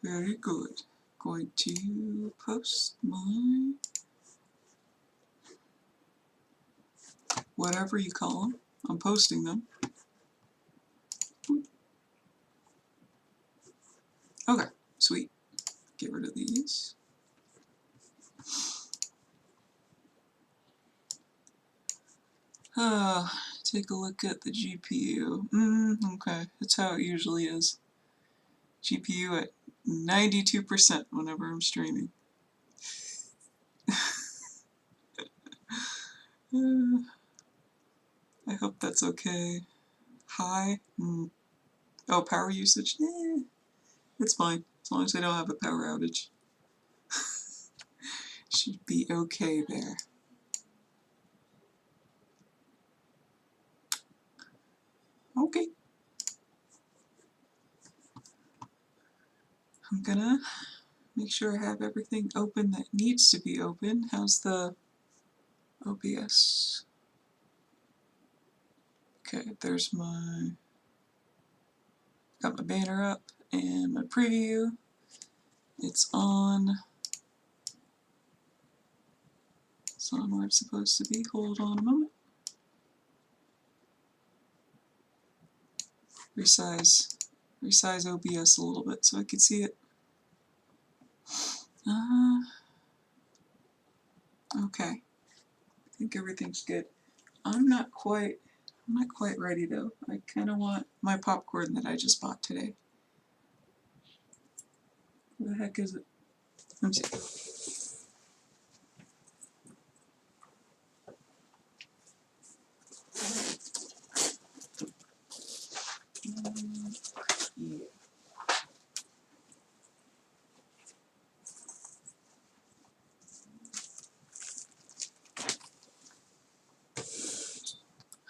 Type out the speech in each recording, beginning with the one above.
Very good. Going to post my whatever you call them. I'm posting them. Okay, sweet. Get rid of these. Take a look at the GPU. Okay, that's how it usually is. GPU at 92% whenever I'm streaming. I hope that's okay. High? Oh, power usage? It's fine, as long as I don't have a power outage. Should be okay there. Okay. I'm gonna make sure I have everything open that needs to be open. How's the OBS? Okay, there's my, got my banner up and my preview. It's on. It's on where it's supposed to be. Hold on a moment. Resize OBS a little bit so I can see it. Okay. I think everything's good. I'm not quite ready though. I kind of want my popcorn that I just bought today. What the heck is it? Let me see. Yeah.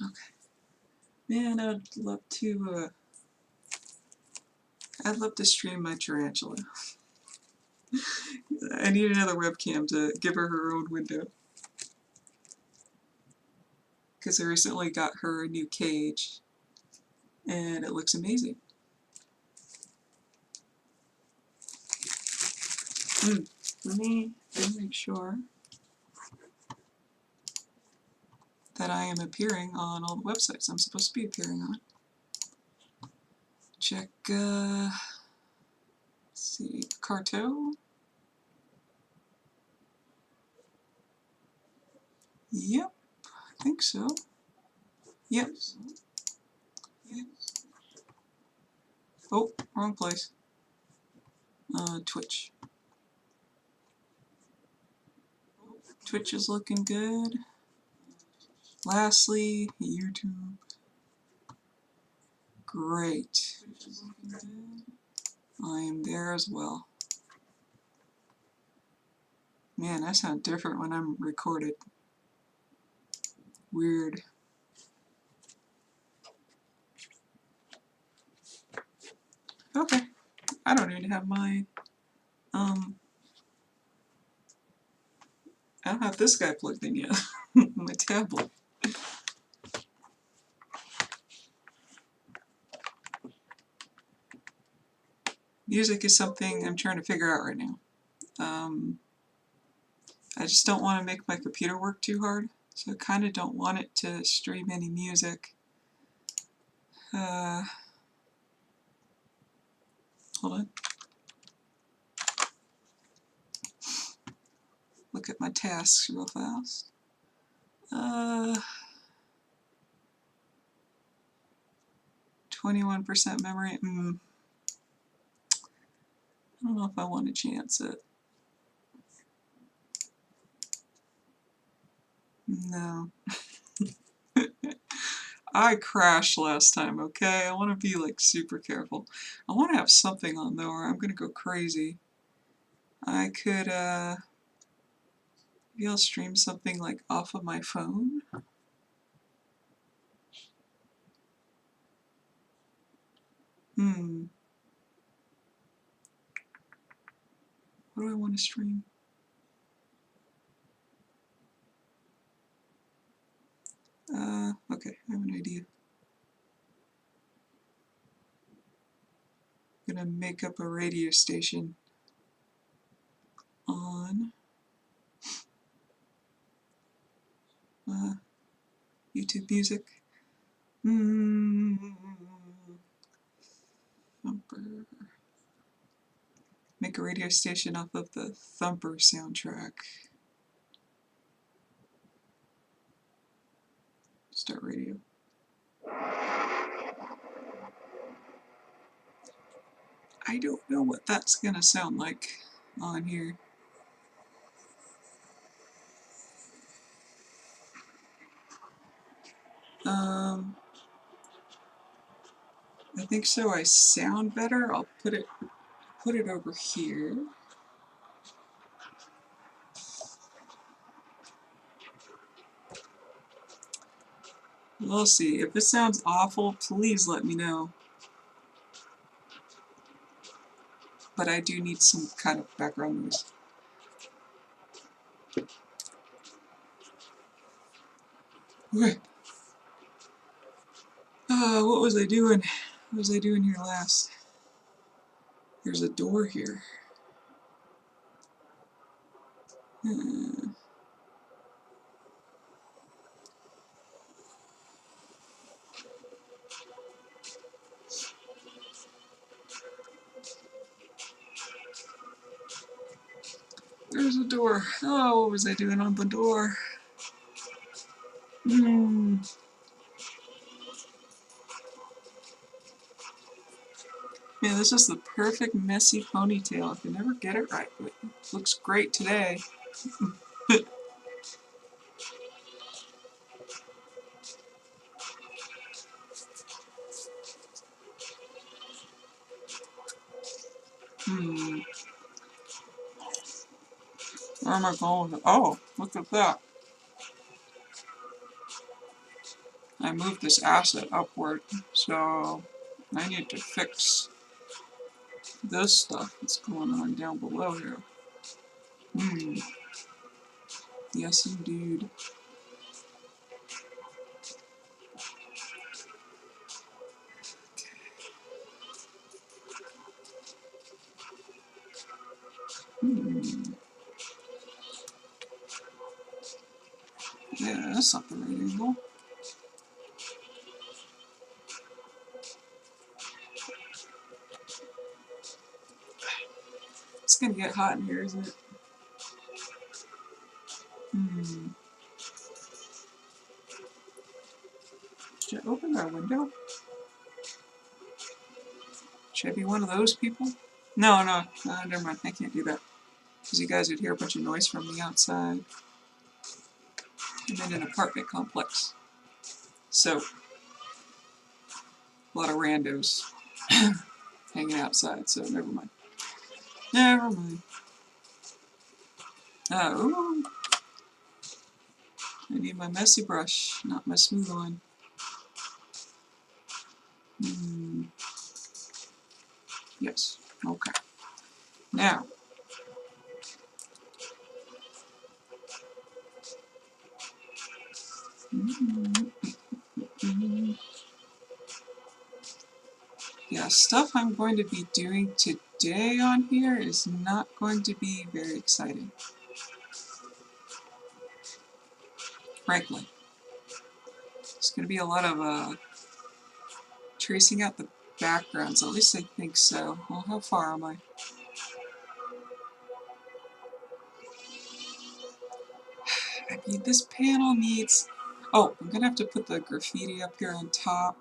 Okay. Man, I'd love to stream my tarantula. I need another webcam to give her her own window. Because I recently got her a new cage, and it looks amazing. Let me make sure that I am appearing on all the websites I'm supposed to be appearing on. Check, let's see, Carto. Yep, I think so. Yep. Oh, wrong place. Twitch. Twitch is looking good. Lastly, YouTube. Great. I am there as well. Man, I sound different when I'm recorded. Weird. Okay. I don't even have my, I don't have this guy plugged in yet. My tablet. Music is something I'm trying to figure out right now. I just don't want to make my computer work too hard, so I kind of don't want it to stream any music. Hold on. Look at my tasks real fast. 21% memory. I don't know if I want to chance it. No. I crashed last time, okay? I want to be like super careful. I want to have something on though or I'm going to go crazy. I could, maybe I'll stream something like off of my phone. What do I want to stream? Okay, I have an idea. gonna make up a radio station on YouTube Music. Thumper. Make a radio station off of the Thumper soundtrack. Start radio. I don't know what that's gonna sound like on here. I think so I sound better. I'll put it over here. We'll see. If it sounds awful, please let me know. But I do need some kind of background noise. Okay. What was I doing? What was I doing here last? There's a door here. There's a door. Oh, what was I doing on the door? Man, this is the perfect messy ponytail. I can never get it right, but it looks great today. Where am I going with it? Oh, look at that. I moved this asset upward, so I need to fix this stuff that's going on down below here. Yes, indeed. Yeah, that's not the right angle. It's gonna get hot in here, isn't it? Should I open our window? Should I be one of those people? No, never mind. I can't do that. Because you guys would hear a bunch of noise from the outside. I'm in an apartment complex. So, a lot of randos hanging outside, so never mind. Never mind. Oh, I need my messy brush, not my smooth one. Yes, okay. Now, yeah, stuff I'm going to be doing today on here is not going to be very exciting. Frankly. It's going to be a lot of tracing out the backgrounds, at least I think so. Well, how far am I? I mean, this panel needs... Oh, I'm going to have to put the graffiti up here on top.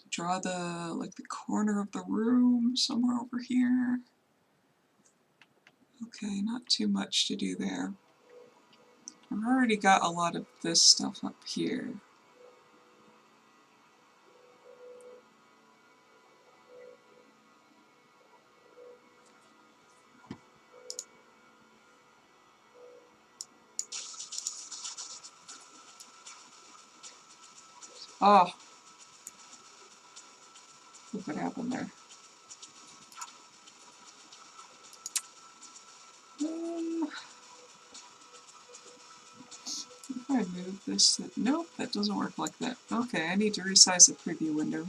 Draw the corner of the room somewhere over here. Okay, not too much to do there. I've already got a lot of this stuff up here. Oh, look what happened there. If I move this, nope, that doesn't work like that. Okay, I need to resize the preview window.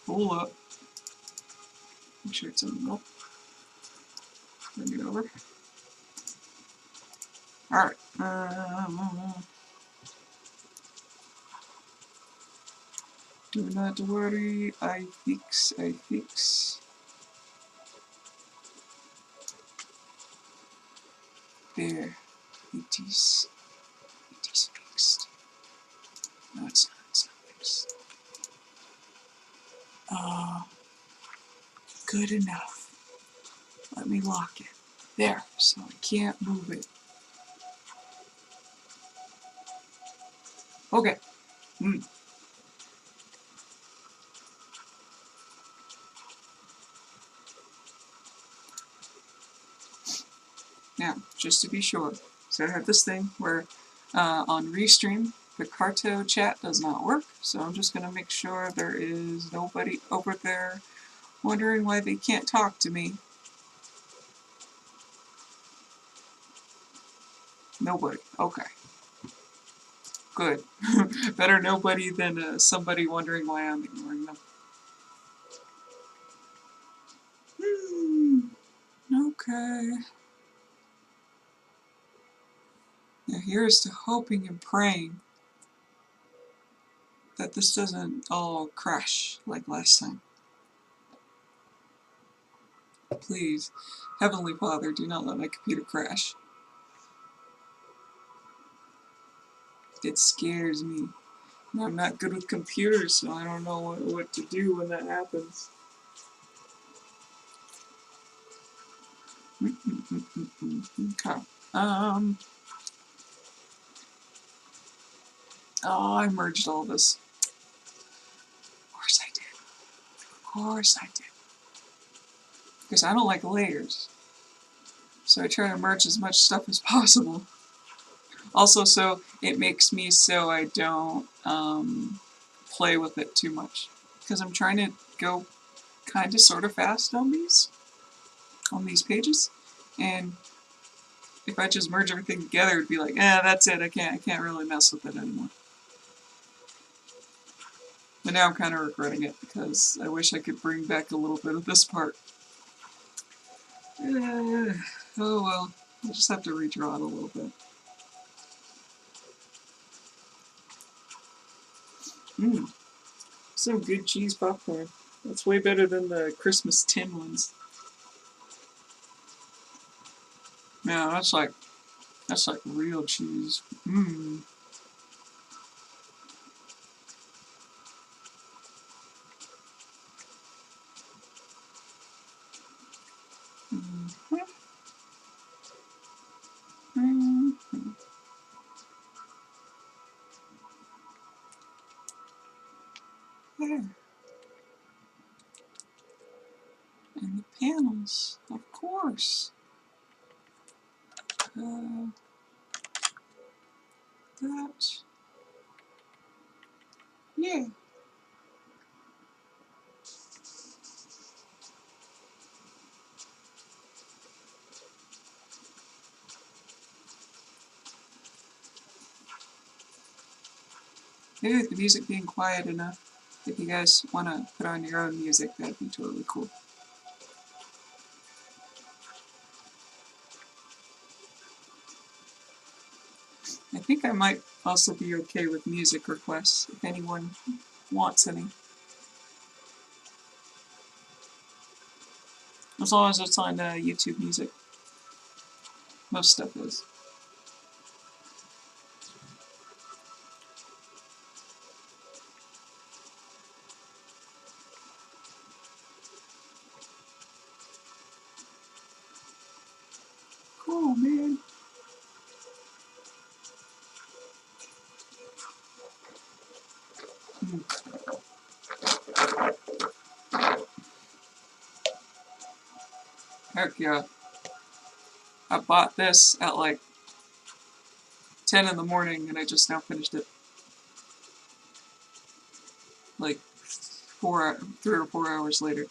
Hold up. Make sure it's in the milk. Bring it over. Alright. Do not worry. I fix. There. It is fixed. No, it's not. It's not fixed. Good enough. Let me lock it. There, so I can't move it. Okay. Now, just to be sure, so I have this thing where on Restream, the Carto chat does not work, so I'm just going to make sure there is nobody over there wondering why they can't talk to me. Nobody. Okay. Good. Better nobody than somebody wondering why I'm ignoring them. Okay. Now here's to hoping and praying that this doesn't all crash like last time. Please, Heavenly Father, do not let my computer crash. It scares me. And I'm not good with computers, so I don't know what to do when that happens. Okay. Oh, I merged all this. Of course I did. Of course I did. Because I don't like layers. So I try to merge as much stuff as possible. Also, so it makes me so I don't play with it too much. Because I'm trying to go kind of sort of fast on these pages. And if I just merge everything together, it'd be like, that's it, I can't really mess with it anymore. But now I'm kind of regretting it, because I wish I could bring back a little bit of this part. Oh well, I'll just have to redraw it a little bit. Some good cheese popcorn. That's way better than the Christmas tin ones. Yeah, that's like real cheese. There. And the panels, of course. That. Yeah. Maybe with the music being quiet enough, if you guys want to put on your own music, that'd be totally cool. I think I might also be okay with music requests, if anyone wants any. As long as it's on YouTube Music. Most stuff is. Cool, man. Heck yeah. I bought this at like 10 in the morning and I just now finished it. Like 3 or 4 hours later.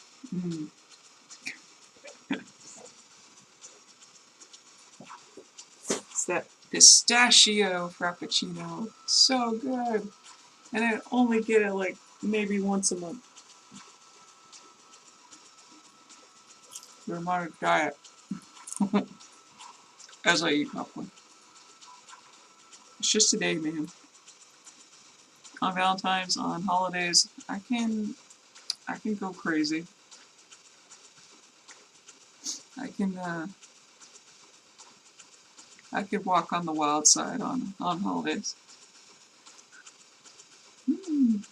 It's that pistachio frappuccino. So good. And I only get it like maybe once a month. But I'm on a diet. As I eat popcorn. It's just a day, man. On Valentine's, on holidays, I can go crazy. I can I could walk on the wild side on holidays. Mm.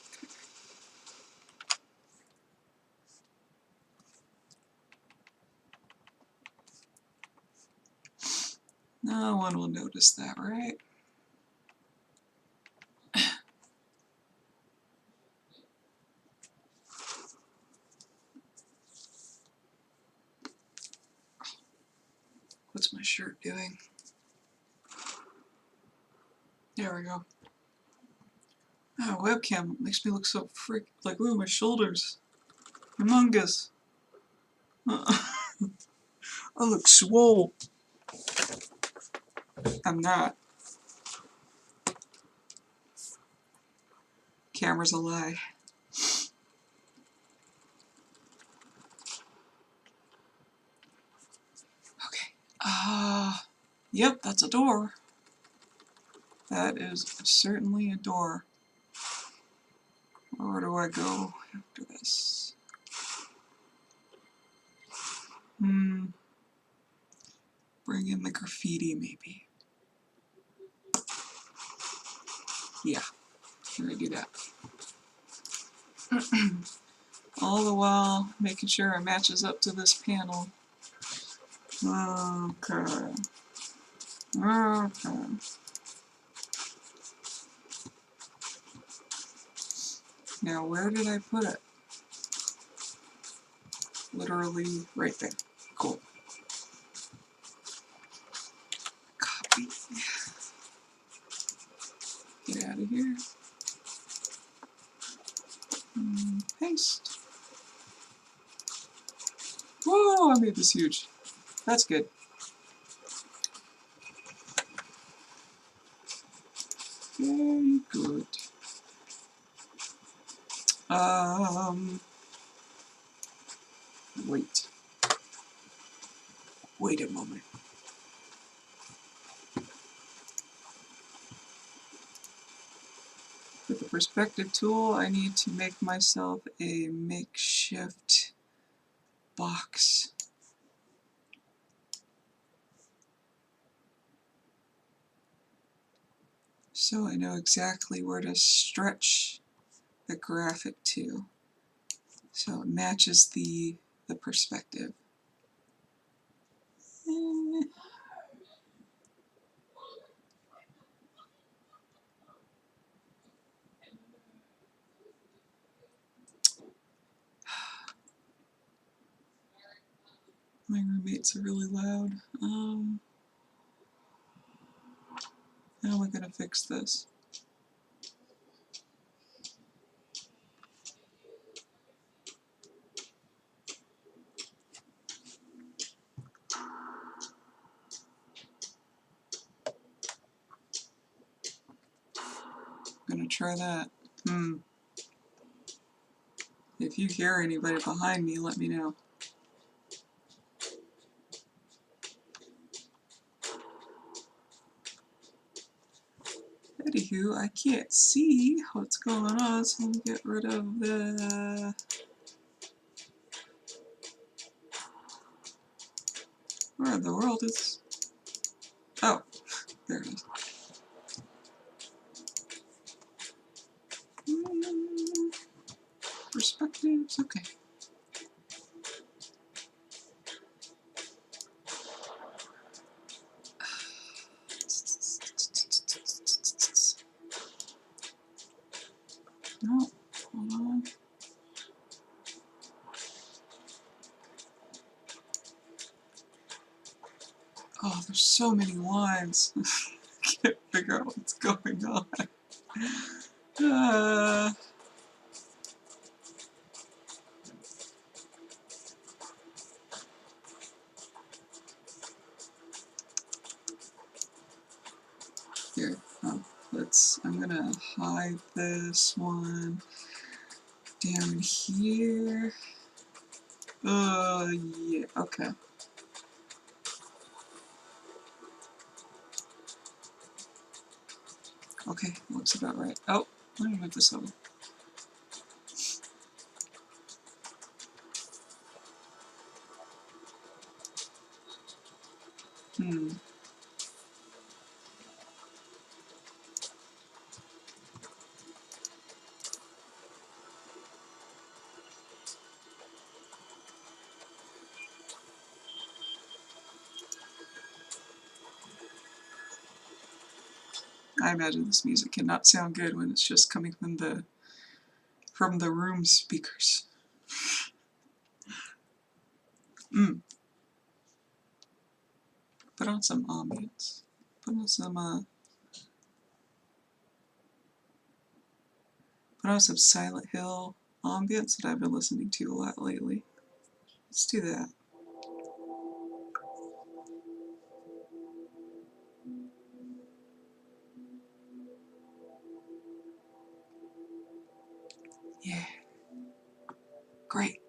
No one will notice that, right? What's my shirt doing? There we go. Oh, webcam makes me look so like, look at my shoulders. Humongous. I look swole. I'm not. Camera's a lie. Okay. Yep, that's a door. That is certainly a door. Where do I go after this? Bring in the graffiti, maybe. Yeah, I'm gonna do that. All the while making sure it matches up to this panel. Okay. Okay. Now, where did I put it? Literally right there. Cool. Copy. Get out of here. Paste. Whoa, I made this huge. That's good. Very good. Wait. Wait a moment. With the perspective tool, I need to make myself a makeshift box. So I know exactly where to stretch the graphic to. So it matches the perspective. My roommates are really loud. How am I going to fix this? I'm going to try that. If you hear anybody behind me, let me know. Anywho, I can't see what's going on, so let me get rid of the... Where in the world is... Oh, there it is. Perspectives, okay. No, hold on. Oh, there's so many lines. I can't figure out what's going on. Here, I'm gonna hide this one down here. Yeah, okay. Okay, looks about right. Oh, let me move this over. I imagine this music cannot sound good when it's just coming from the room speakers. Put on some ambience. Put on some Silent Hill ambience that I've been listening to a lot lately. Let's do that. Yeah. Great.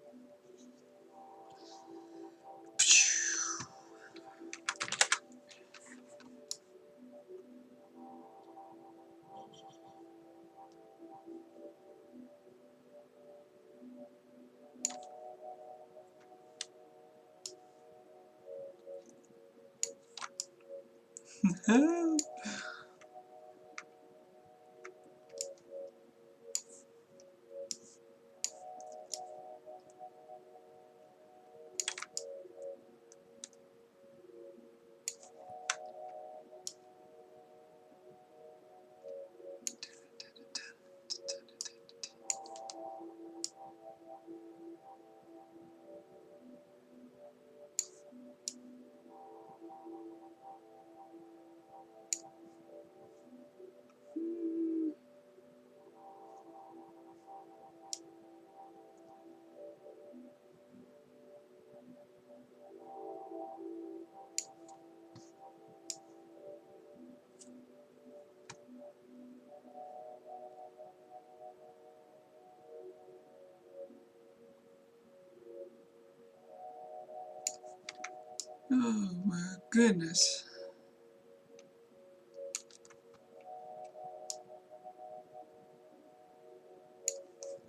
Oh my goodness.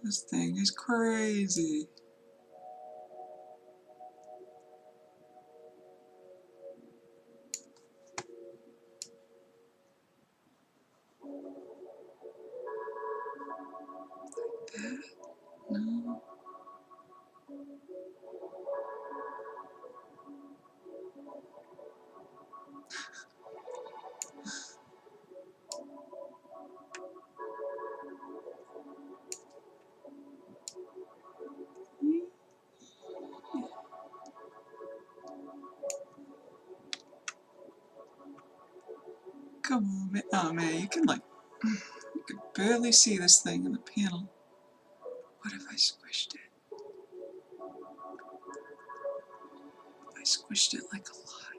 This thing is crazy. No. Come on, man. Oh man, you can barely see this thing in the panel. What if I squished it? If I squished it like a lot.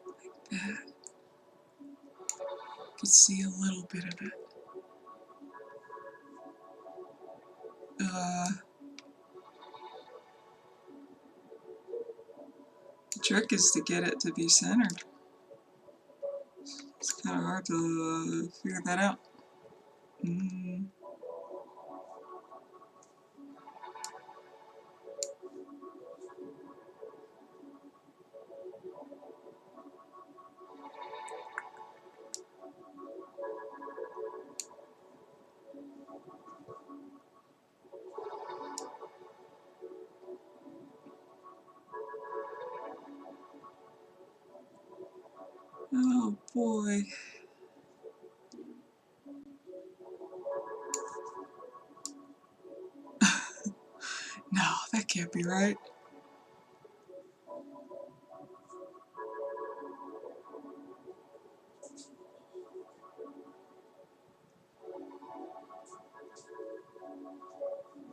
Like that. You can see a little bit of it. The trick is to get it to be centered. It's kind of hard to figure that out. Oh boy. No, that can't be right.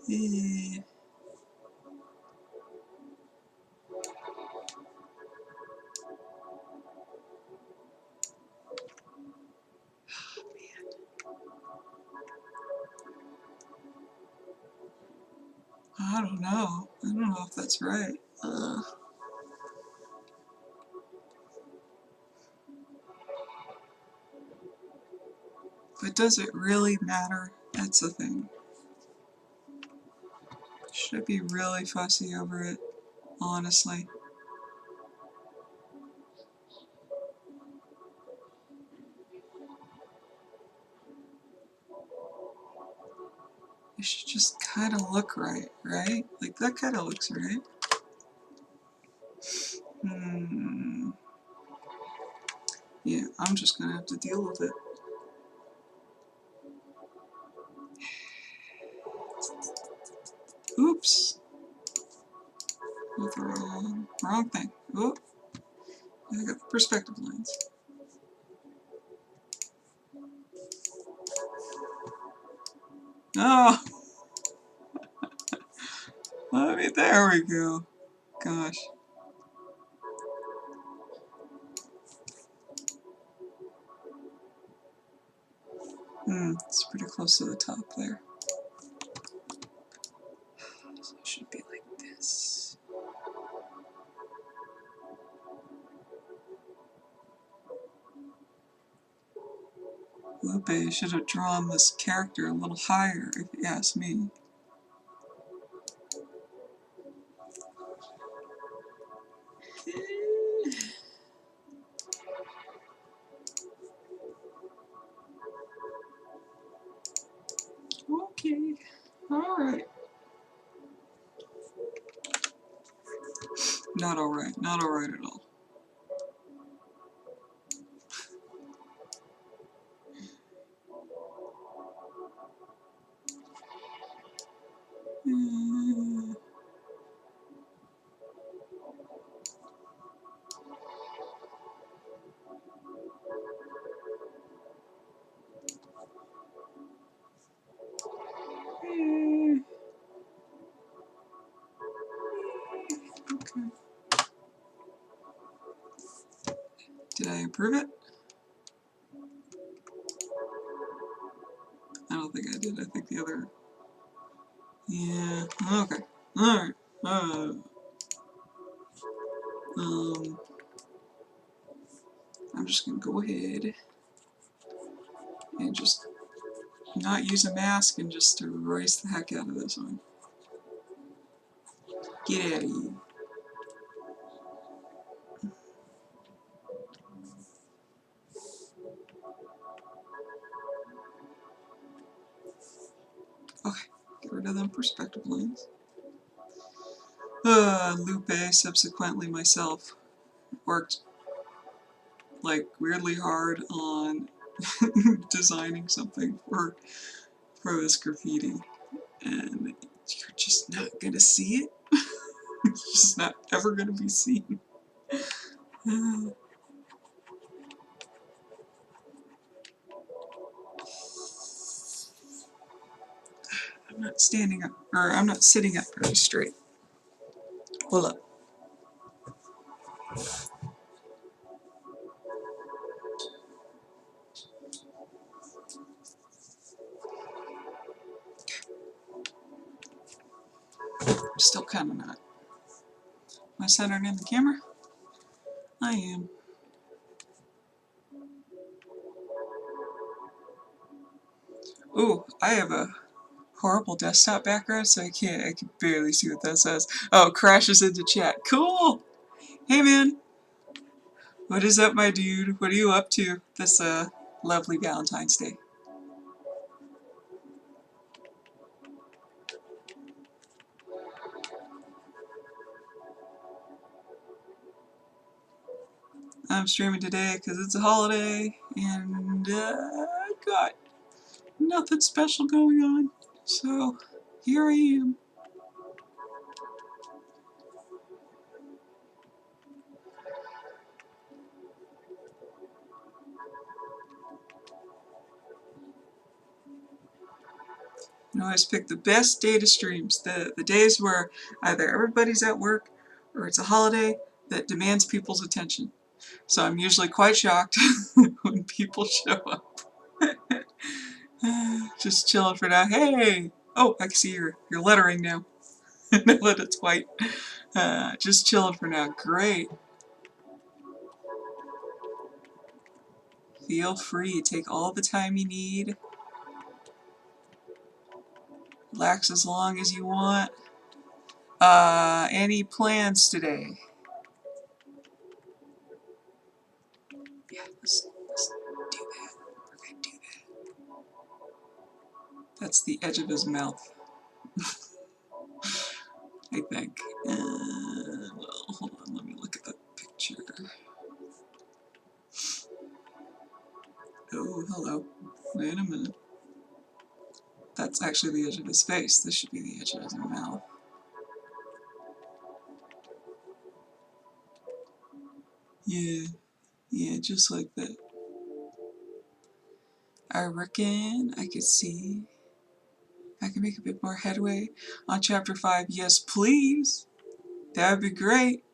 Yeah. I don't know. I don't know if that's right. But does it really matter? That's the thing. Should I be really fussy over it? Honestly. It should just kind of look right, right? Like, that kind of looks right. Yeah, I'm just gonna have to deal with it. Oops. With the wrong thing. Oh, I got the perspective lines. Oh! There we go. Gosh. It's pretty close to the top there. So it should be like this. Lupe should have drawn this character a little higher, if you ask me. Okay. Alright. Not alright. Not alright at all. Okay. Did I improve it? I don't think I did. I think the other... Yeah. Okay. Alright. I'm just gonna go ahead and just not use a mask and just erase the heck out of this one. Get out of here. Okay, get rid of them perspective lines. Lupe, subsequently myself, worked like weirdly hard on designing something for this graffiti, and you're just not gonna see it. It's just not ever gonna be seen. I'm not standing up, or I'm not sitting up very straight. Hold up. Still kind of not. Am I centered in the camera? I am. Ooh, I have a horrible desktop background, so I can barely see what that says. Oh, crashes into chat. Cool! Hey man! What is up, my dude? What are you up to this lovely Valentine's Day? I'm streaming today because it's a holiday, and I got nothing special going on, so here I am. You always pick the best day to streams, the days where either everybody's at work or it's a holiday that demands people's attention. So I'm usually quite shocked when people show up. Just chilling for now. Hey! Oh, I can see your lettering now. Now that it's white. Just chilling for now. Great. Feel free. Take all the time you need. Relax as long as you want. Any plans today? Yeah, let's do that. We're gonna do that. That's the edge of his mouth, I think. Well, hold on, let me look at the picture. Oh, hello. Wait a minute. That's actually the edge of his face. This should be the edge of his mouth. Yeah, just like that. I reckon I could see I can make a bit more headway on chapter 5. Yes, please. That would be great.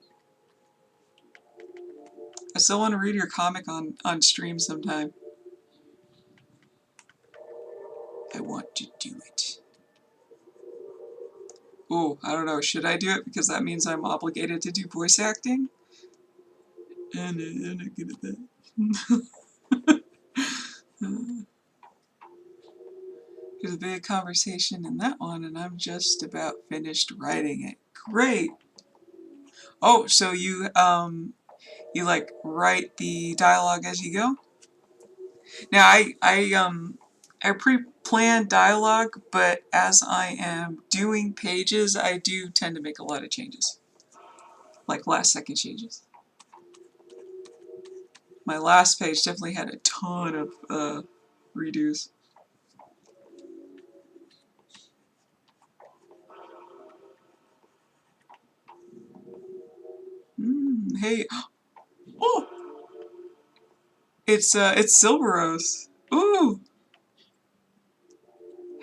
I still want to read your comic on stream sometime. I want to do it. Oh, I don't know. Should I do it? Because that means I'm obligated to do voice acting? And I'm not good at that. There's a big conversation in that one, and I'm just about finished writing it. Great! Oh, so you like write the dialogue as you go? Now I pre-plan dialogue, but as I am doing pages, I do tend to make a lot of changes. Like last second changes. My last page definitely had a ton of redos. Hey, oh, it's Silver Rose. Ooh,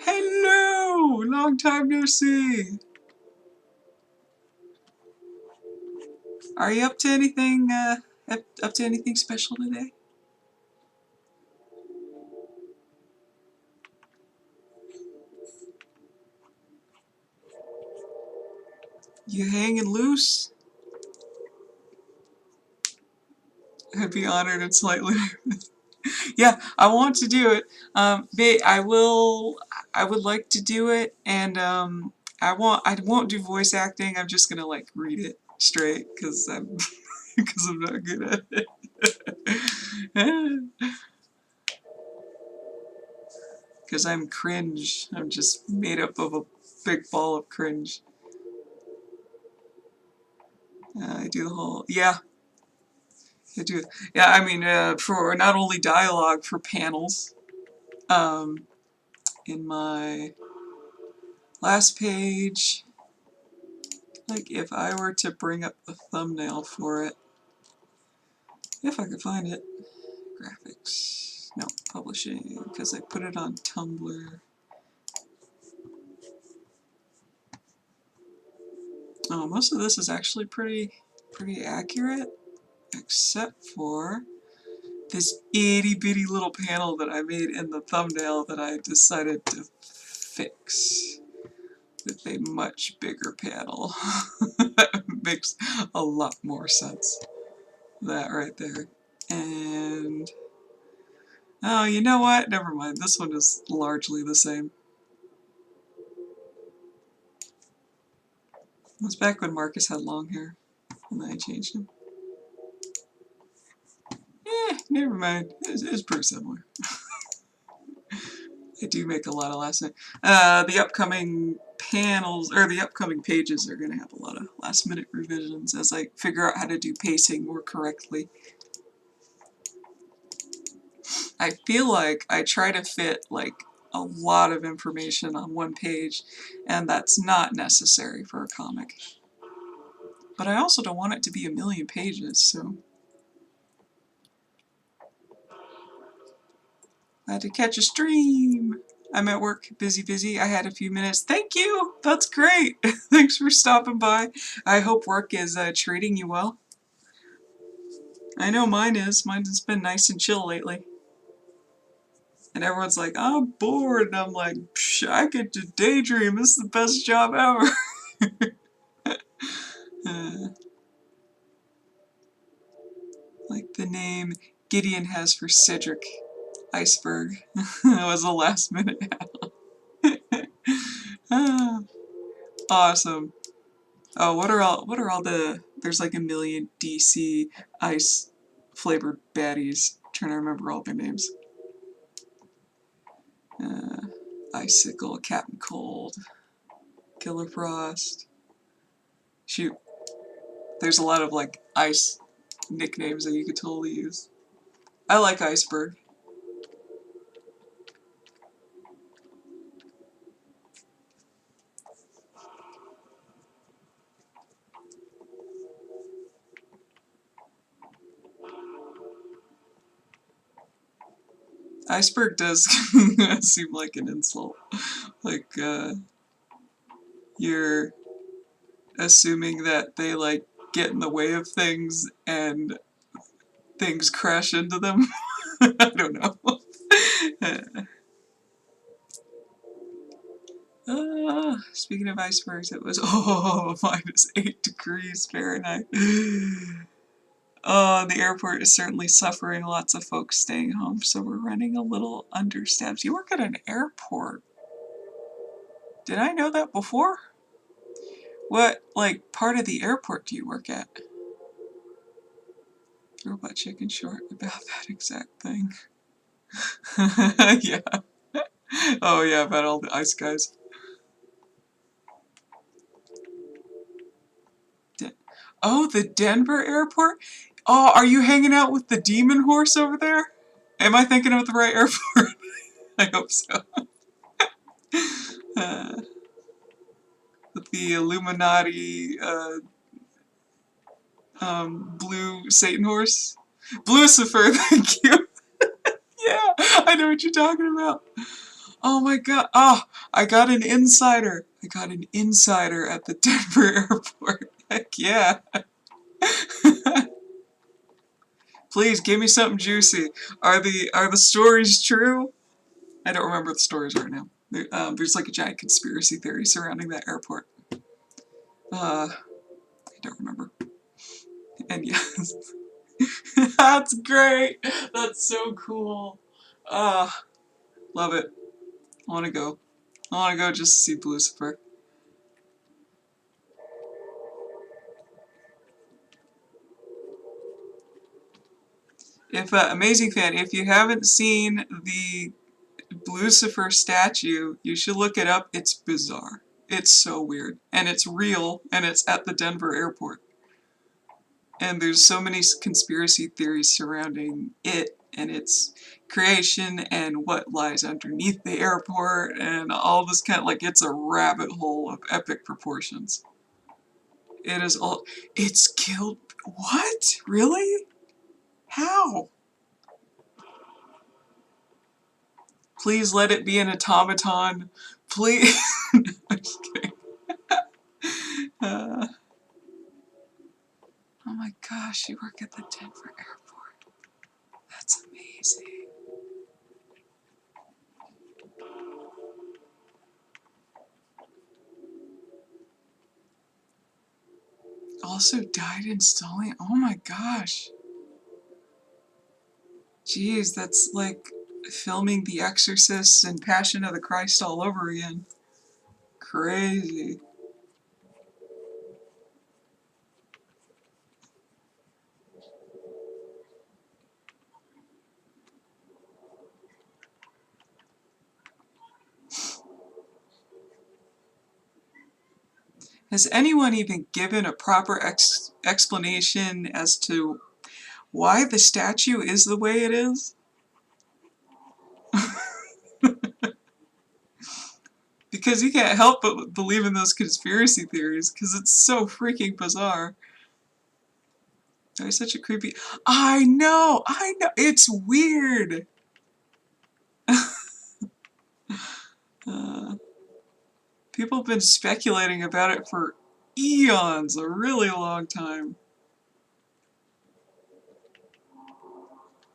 hello, long time no see. Are you up to anything? Up to anything special today? You hanging loose? I'd be honored and slightly. Yeah, I want to do it. I would like to do it, and I won't do voice acting. I'm just gonna like read it straight because I'm because I'm not good at it. Because I'm cringe. I'm just made up of a big ball of cringe. I do the whole I do. Yeah, I mean, for not only dialogue, for panels. In my last page, like if I were to bring up the thumbnail for it, if I could find it, graphics, no, publishing, because I put it on Tumblr. Oh, most of this is actually pretty accurate, except for this itty bitty little panel that I made in the thumbnail that I decided to fix with a much bigger panel. That makes a lot more sense. That right there. And oh, you know what? Never mind. This one is largely the same. It was back when Marcus had long hair, and then I changed him. Never mind. It's pretty similar. I do make a lot of last minute. The upcoming panels, or the upcoming pages are going to have a lot of last minute revisions as I figure out how to do pacing more correctly. I feel like I try to fit like a lot of information on one page, and that's not necessary for a comic. But I also don't want it to be a million pages, so I had to catch a stream. I'm at work, busy. I had a few minutes. Thank you! That's great! Thanks for stopping by. I hope work is treating you well. I know mine is. Mine has been nice and chill lately. And everyone's like, I'm bored. And I'm like, I get to daydream. This is the best job ever. Like the name Gideon has for Cedric Iceberg. That was a last minute add-on. Awesome. Oh, what are all the, there's like a million DC ice flavored baddies. I'm trying to remember all their names. Icicle, Captain Cold, Killer Frost. Shoot. There's a lot of like ice nicknames that you could totally use. I like Iceberg. Iceberg does seem like an insult. Like, you're assuming that they, like, get in the way of things and things crash into them. I don't know. Speaking of icebergs, it was, -8 degrees Fahrenheit. Oh, the airport is certainly suffering. Lots of folks staying home, so we're running a little understaffed. You work at an airport. Did I know that before? What, like, part of the airport do you work at? Robot Chicken short about that exact thing. Yeah. Oh yeah, about all the ice guys. Oh, the Denver airport? Oh, are you hanging out with the demon horse over there? Am I thinking of the right airport? I hope so. With the Illuminati, blue Satan horse? Blucifer, thank you. Yeah, I know what you're talking about. Oh my god. Oh, I got an insider. I got an insider at the Denver airport. Heck yeah. Please give me something juicy. Are the stories true? I don't remember the stories right now. There's like a giant conspiracy theory surrounding that airport. I don't remember. And yes. That's great. That's so cool. Love it. I want to go. I want to go just to see Lucifer. If Amazing Fan, if you haven't seen the Lucifer statue, you should look it up. It's bizarre. It's so weird. And it's real, and it's at the Denver airport. And there's so many conspiracy theories surrounding it and its creation and what lies underneath the airport and all this kind of, like, it's a rabbit hole of epic proportions. It is all, it's killed, what? Really? How? Please let it be an automaton. Please. I'm just kidding. Oh my gosh, you work at the Denver airport. That's amazing. Also died installing, oh my gosh. Jeez, that's like filming The Exorcist and Passion of the Christ all over again. Crazy. Has anyone even given a proper explanation as to why the statue is the way it is? Because you can't help but believe in those conspiracy theories, because it's so freaking bizarre. Oh, he's such a creepy... I know! It's weird! People have been speculating about it for eons, a really long time.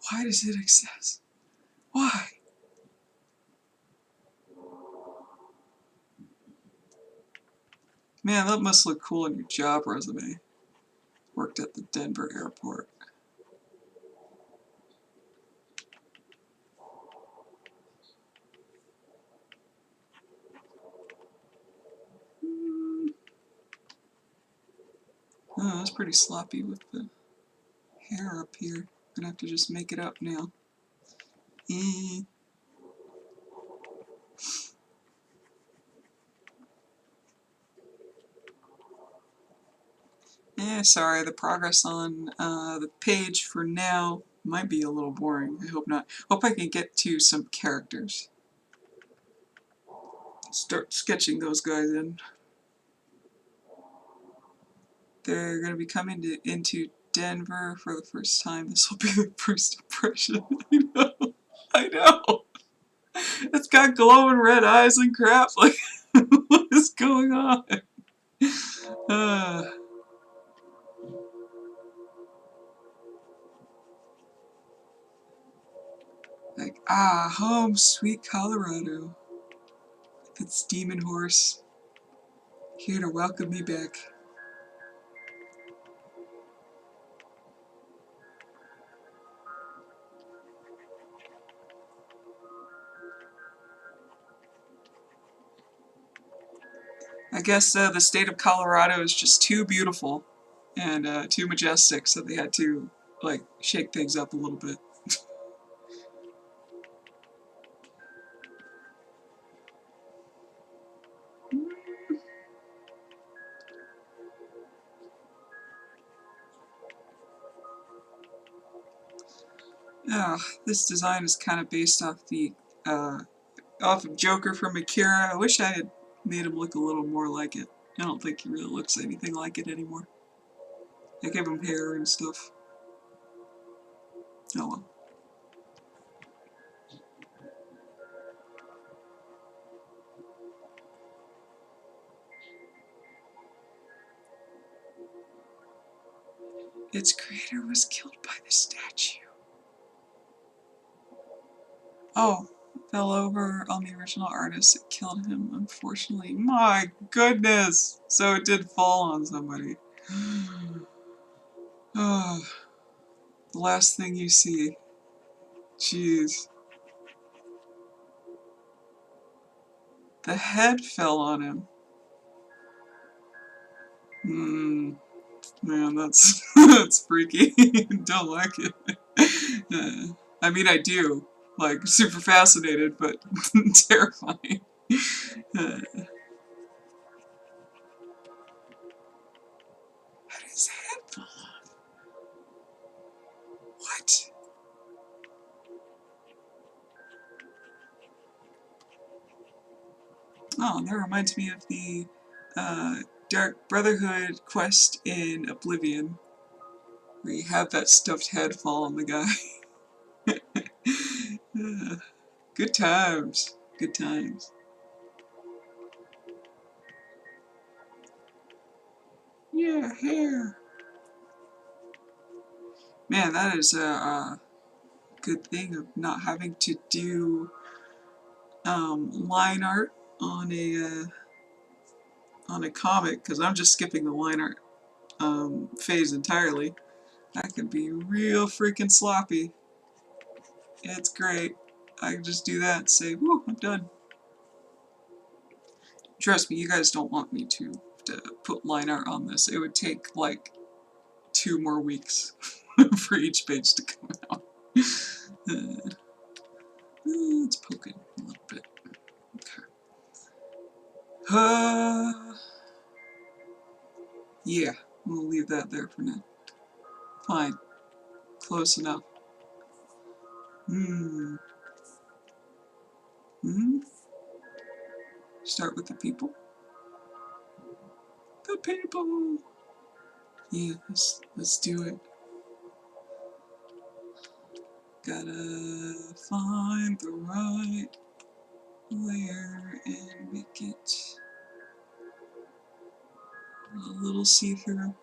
Why does it exist? Why? Man, that must look cool on your job resume. Worked at the Denver airport. Oh, that's pretty sloppy with the hair up here. Gonna have to just make it up now. Eh. Sorry, the progress on the page for now might be a little boring. I hope not. Hope I can get to some characters. Start sketching those guys in. They're going to be coming into Denver for the first time. This will be the first impression. I know. I know. It's got glowing red eyes and crap. Like, what is going on? Uh, home, sweet Colorado. Its demon horse, here to welcome me back. I guess the state of Colorado is just too beautiful and too majestic, so they had to, like, shake things up a little bit. This design is kind of based off the off of Joker from Akira. I wish I had made him look a little more like it. I don't think he really looks anything like it anymore. I gave him hair and stuff. Oh well. Its creator was killed by the statue. Oh, fell over on the original artist. It killed him, unfortunately. My goodness! So it did fall on somebody. Oh, the last thing you see. Jeez. The head fell on him. Man, that's that's freaky. Don't like it. I mean, I do. Like, super fascinated, but terrifying. How did his head fall off? What? Oh, that reminds me of the Dark Brotherhood quest in Oblivion, where you have that stuffed head fall on the guy. Good times. Good times. Yeah, hair. Man, that is a good thing of not having to do line art on a comic, because I'm just skipping the line art phase entirely. That can be real freaking sloppy. It's great. I can just do that and say, whew, I'm done. Trust me, you guys don't want me to put line art on this. It would take like 2 more weeks for each page to come out. It's poking a little bit. Okay. Yeah, we'll leave that there for now. Fine. Close enough. Hmm. Start with the people. The people! Yeah, let's do it. Gotta find the right layer and make it a little see-through.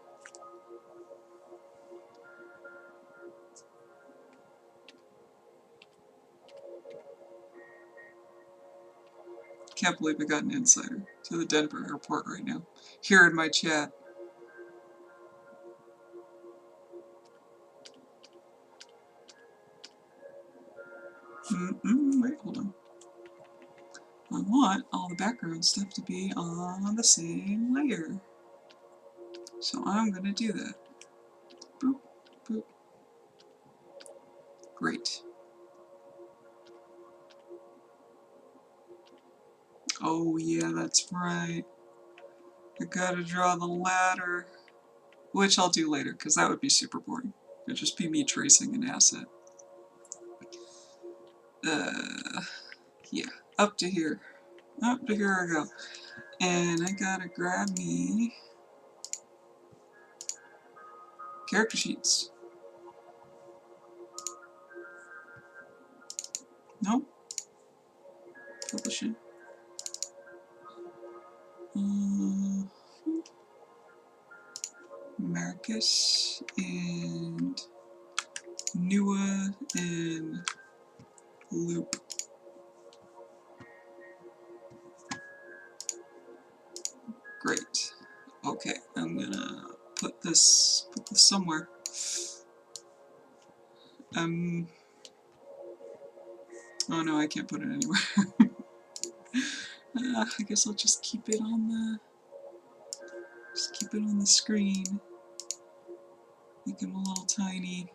Can't believe I got an insider to the Denver airport right now. Here in my chat. Wait, hold on. I want all the background stuff to be on the same layer. So I'm going to do that. Boop, boop. Great. Oh yeah, that's right. I gotta draw the ladder. Which I'll do later, because that would be super boring. It'd just be me tracing an asset. Yeah, up to here. Up to here I go. And I gotta grab me character sheets. Nope. Publishing. Marcus and Nua and Loop. Great. Okay, I'm gonna put this somewhere. Oh no, I can't put it anywhere. I guess I'll just keep it on the screen. Make them a little tiny.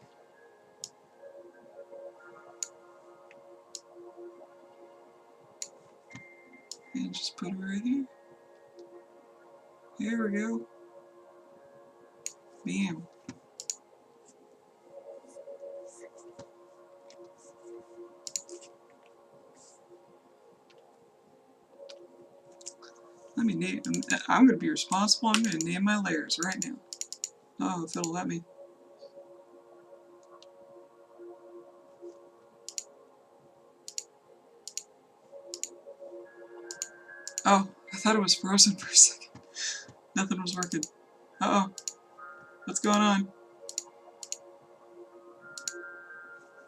And just put it right here. There we go. Bam. Let me name. I'm going to be responsible. I'm going to name my layers right now. Oh, if it'll let me. Oh, I thought it was frozen for a second. Nothing was working. Uh-oh. What's going on?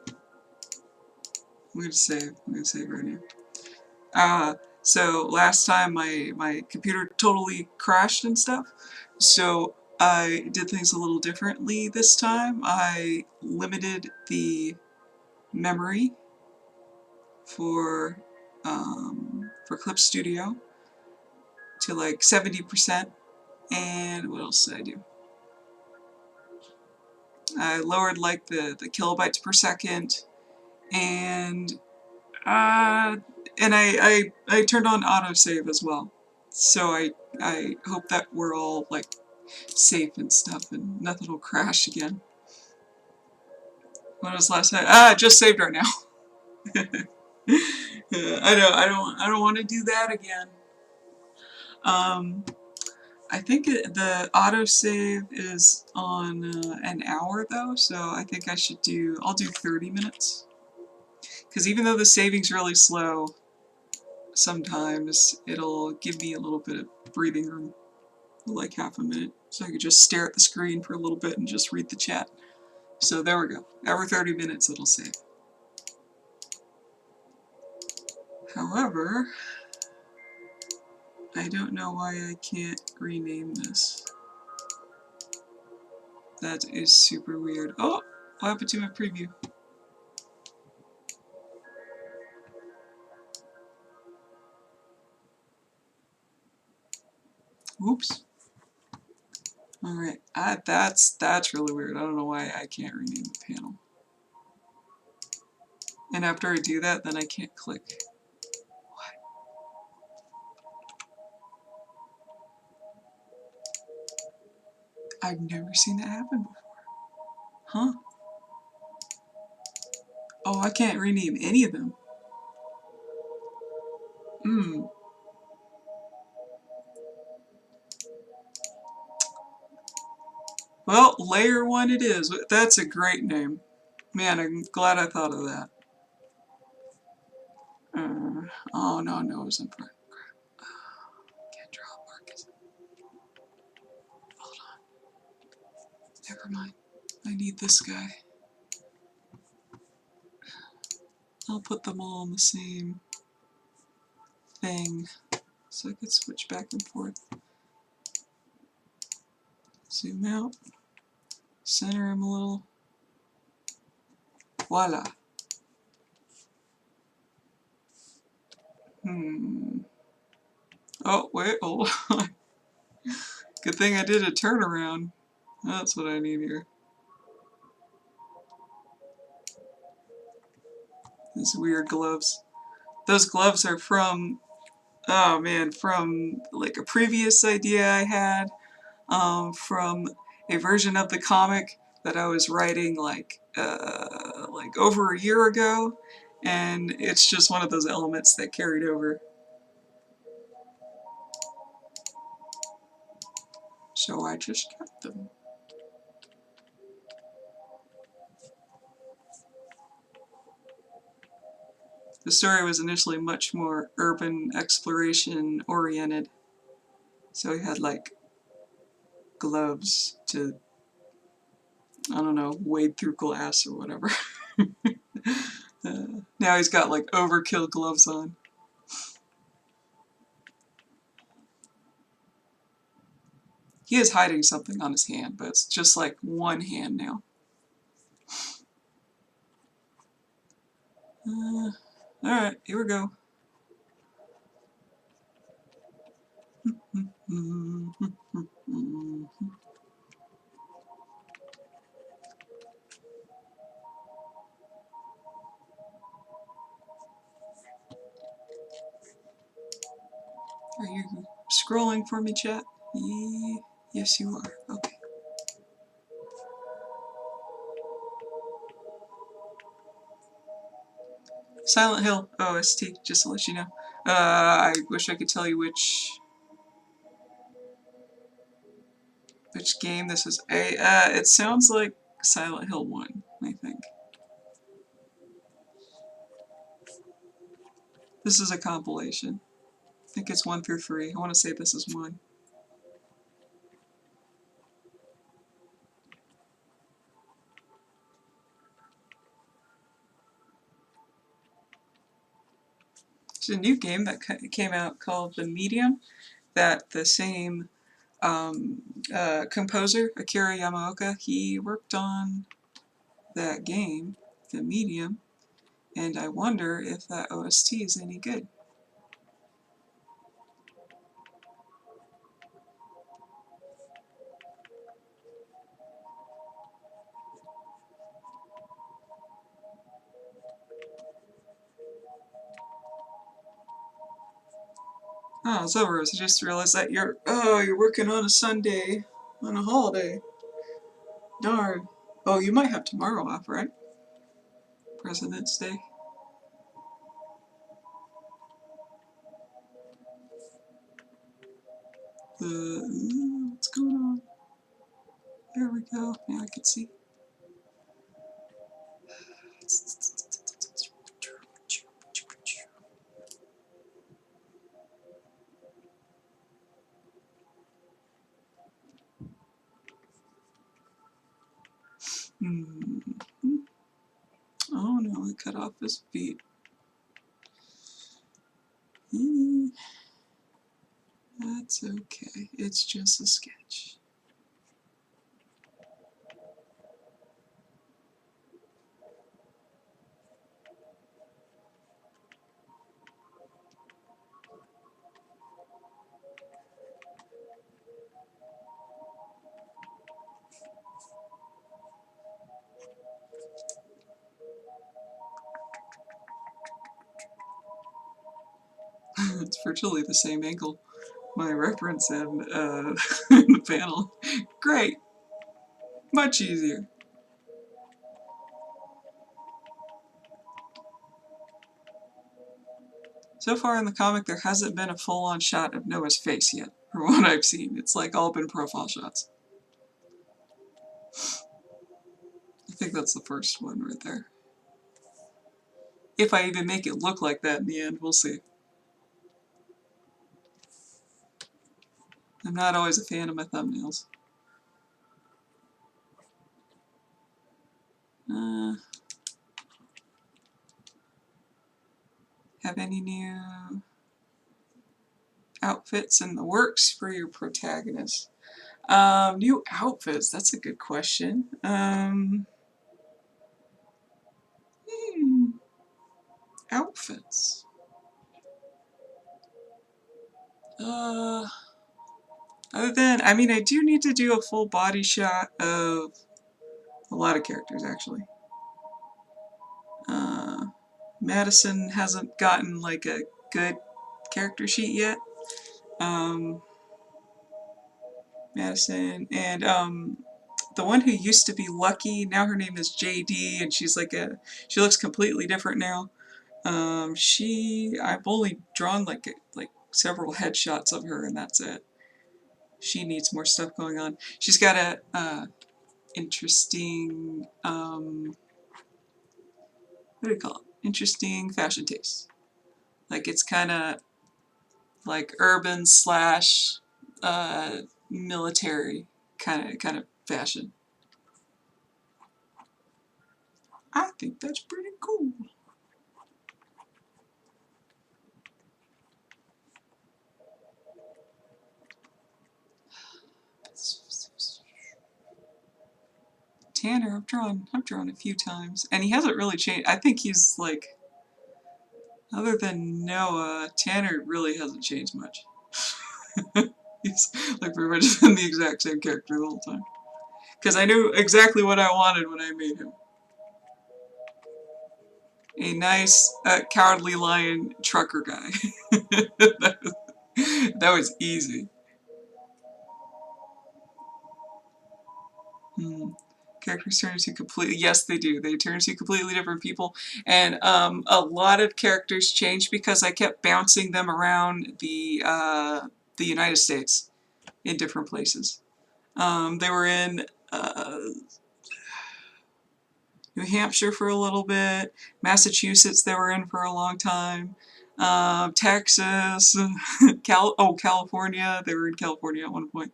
I'm going to save. I'm going to save right now. So last time my computer totally crashed and stuff. So I did things a little differently this time. I limited the memory for Clip Studio to like 70%. And what else did I do? I lowered like the kilobytes per second, and I turned on autosave as well. So I hope that we're all like safe and stuff, and nothing will crash again. When was last night? Just saved right now. I don't want to do that again. I think the autosave is on an hour though, so I think I'll do 30 minutes. Because even though the saving's really slow, sometimes it'll give me a little bit of breathing room, like half a minute, so I could just stare at the screen for a little bit and just read the chat. So there we go. Every 30 minutes it'll save. However, I don't know why I can't rename this. That is super weird. Oh, what happened to my preview? Oops. Alright, that's really weird. I don't know why I can't rename the panel. And after I do that, then I can't click. What? I've never seen that happen before. Huh? Oh, I can't rename any of them. Well, layer 1 it is. That's a great name. Man, I'm glad I thought of that. Oh, no, it was in front. Can't draw Marcus. Hold on. Never mind. I need this guy. I'll put them all on the same. thing so I could switch back and forth. Zoom out, center him a little. Voila. Oh, wait, hold on. Good thing I did a turnaround. That's what I need here. These weird gloves. Those gloves are from, oh man, from like a previous idea I had, from a version of the comic that I was writing like over a year ago, and it's just one of those elements that carried over. So I just kept them. The story was initially much more urban exploration oriented, so he had like gloves to, I don't know, wade through glass or whatever. Now he's got like overkill gloves on. He is hiding something on his hand, but it's just like one hand now. Alright, here we go. Are you scrolling for me, chat? Yes, you are. Okay. Silent Hill OST, just to let you know. I wish I could tell you which game this is. It sounds like Silent Hill 1, I think. This is a compilation. I think it's 1 through 3. I want to say this is 1. There's a new game that came out called The Medium that the same composer, Akira Yamaoka, he worked on that game, The Medium, and I wonder if that OST is any good. Oh, it's over. I just realized that you're working on a Sunday, on a holiday. Darn. Oh, you might have tomorrow off, right? President's Day. What's going on? There we go. Now I can see. Oh no, I cut off his feet. That's okay. It's just a sketch. It's virtually the same angle. My reference in the panel. Great. Much easier. So far in the comic, there hasn't been a full-on shot of Noah's face yet, from what I've seen. It's like all been profile shots. I think that's the first one right there. If I even make it look like that in the end, we'll see. I'm not always a fan of my thumbnails. Have any new outfits in the works for your protagonist? New outfits, that's a good question. Outfits. Other than, I mean, I do need to do a full body shot of a lot of characters, actually. Madison hasn't gotten, like, a good character sheet yet. Madison, and, the one who used to be Lucky, now her name is JD, and she's like she looks completely different now. I've only drawn, like several headshots of her, and that's it. She needs more stuff going on. She's got a, interesting, what do you call it? Interesting fashion taste. Like, it's kind of like urban slash military kind of fashion. I think that's pretty cool. Tanner, I've drawn a few times, and he hasn't really changed. I think he's like, other than Noah, Tanner really hasn't changed much. He's like pretty much been the exact same character the whole time. Because I knew exactly what I wanted when I made him. A nice, cowardly lion trucker guy. that was easy. Characters turn into completely, yes they do, they turn into completely different people, and a lot of characters change because I kept bouncing them around the United States in different places. They were in New Hampshire for a little bit, Massachusetts they were in for a long time, Texas, California, they were in California at one point,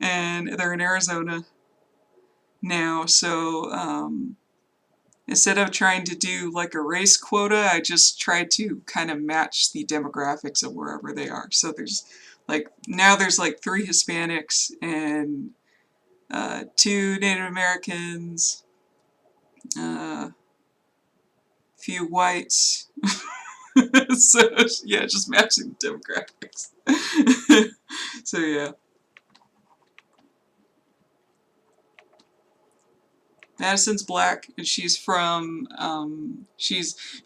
and they're in Arizona now, so instead of trying to do like a race quota, I just tried to kind of match the demographics of wherever they are. So there's now there's like 3 Hispanics and 2 Native Americans, few whites. So yeah, just matching the demographics. So yeah. Madison's black, and she's from,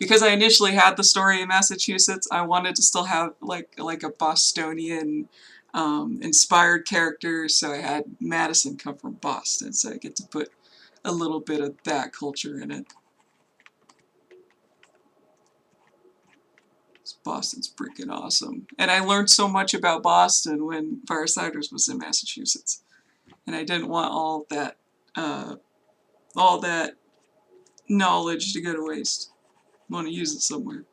because I initially had the story in Massachusetts, I wanted to still have like a Bostonian inspired character, so I had Madison come from Boston, so I get to put a little bit of that culture in it. Boston's freaking awesome. And I learned so much about Boston when Firesiders was in Massachusetts. And I didn't want all that knowledge to go to waste. I want to use it somewhere.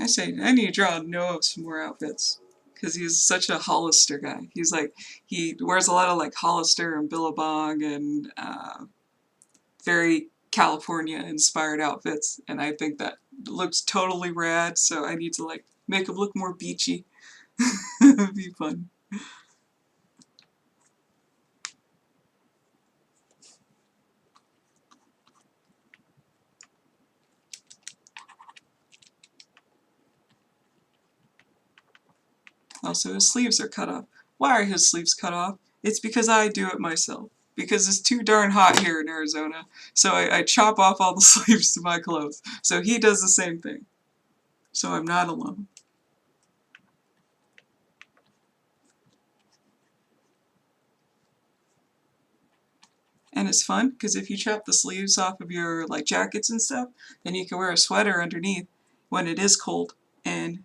I say, I need to draw Noah some more outfits. Because he's such a Hollister guy. He's like, he wears a lot of like Hollister and Billabong and very California inspired outfits. And I think that looks totally rad, so I need to like make him look more beachy. It'd be fun. Also, his sleeves are cut off. Why are his sleeves cut off? It's because I do it myself. Because it's too darn hot here in Arizona, so I chop off all the sleeves to my clothes. So he does the same thing. So I'm not alone. And it's fun, because if you chop the sleeves off of your like jackets and stuff, then you can wear a sweater underneath when it is cold, and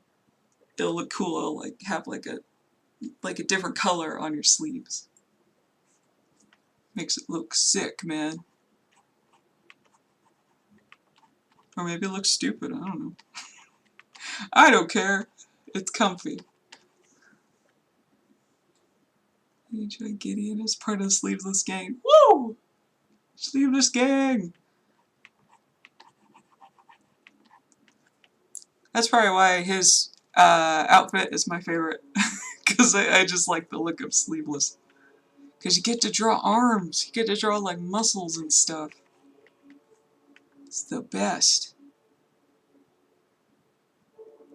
it'll look cool. It'll like have like a different color on your sleeves. Makes it look sick, man. Or maybe it looks stupid, I don't know. I don't care. It's comfy. You try Gideon as part of the Sleeveless Gang. Woo! Sleeveless Gang! That's probably why his outfit is my favorite. Because I just like the look of sleeveless. Because you get to draw arms. You get to draw like muscles and stuff. It's the best.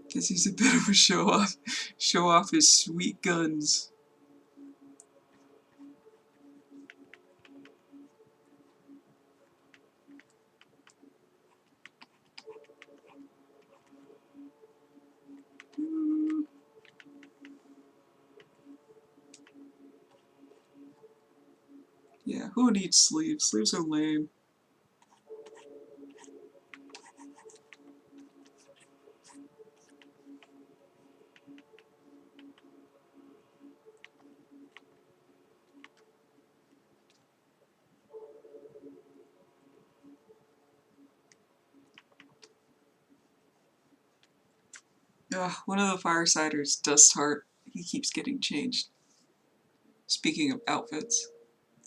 Because he's a bit of a show-off. Show off his sweet guns. Yeah, who needs sleeves? Sleeves are lame. Ugh, one of the Firesiders, Dust Heart, he keeps getting changed. Speaking of outfits,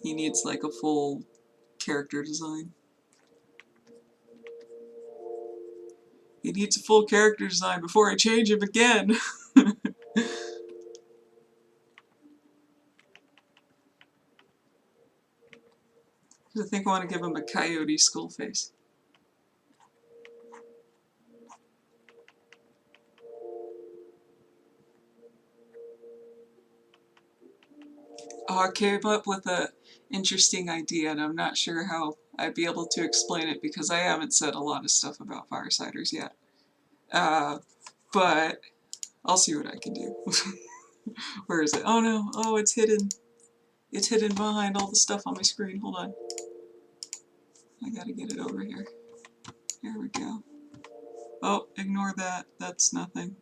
he needs like a full character design. He needs a full character design before I change him again. I think I want to give him a coyote skull face. Oh, I came up with an interesting idea, and I'm not sure how I'd be able to explain it because I haven't said a lot of stuff about Firesiders yet. But I'll see what I can do. Where is it? Oh no, oh it's hidden. It's hidden behind all the stuff on my screen. Hold on. I gotta get it over here. There we go. Oh, ignore that. That's nothing.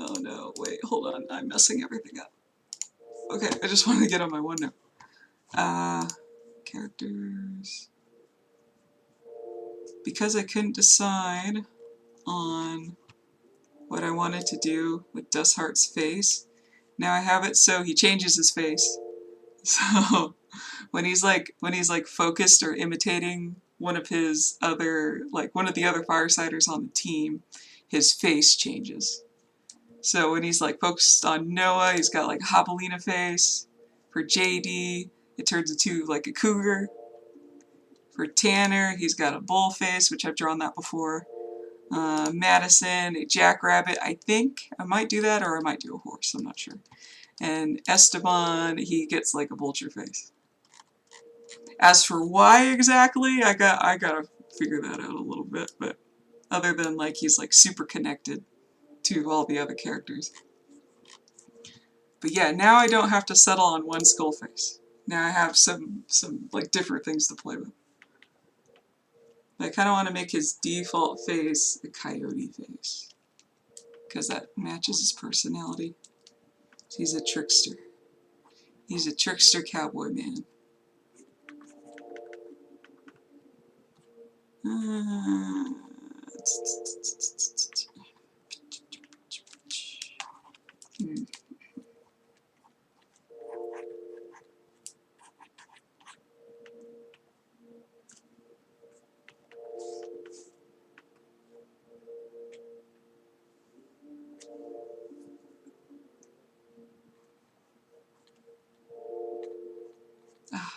Oh no, wait, hold on. I'm messing everything up. Okay, I just wanted to get on my OneNote. Characters. Because I couldn't decide on what I wanted to do with Dustheart's face, now I have it so he changes his face. So when he's like focused or imitating one of his other, like one of the other Firesiders on the team, his face changes. So when he's like focused on Noah, he's got like a jabalina face. For JD, it turns into like a cougar. For Tanner, he's got a bull face, which I've drawn that before. Madison, a jackrabbit, I think. I might do that, or I might do a horse, I'm not sure. And Esteban, he gets like a vulture face. As for why exactly, I gotta figure that out a little bit, but other than like he's like super connected to all the other characters. But yeah, now I don't have to settle on one skull face. Now I have some like different things to play with. I kind of want to make his default face a coyote face, because that matches his personality. He's a trickster. He's a trickster cowboy man.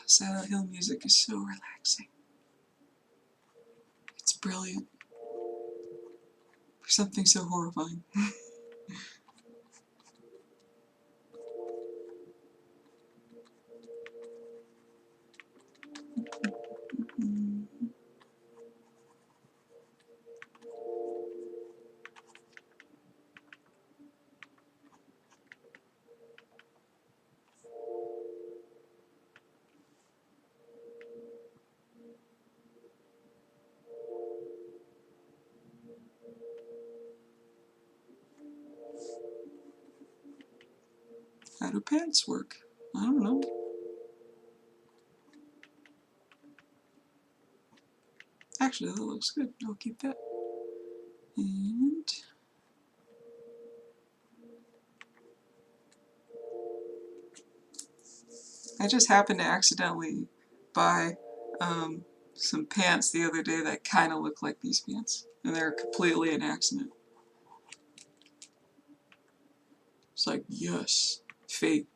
Silent Hill music is so relaxing. It's brilliant. For something so horrifying. How do pants work? I don't know. Actually, that looks good. I'll keep that. And I just happened to accidentally buy some pants the other day that kind of look like these pants. And they're completely an accident. It's like, yes, fate.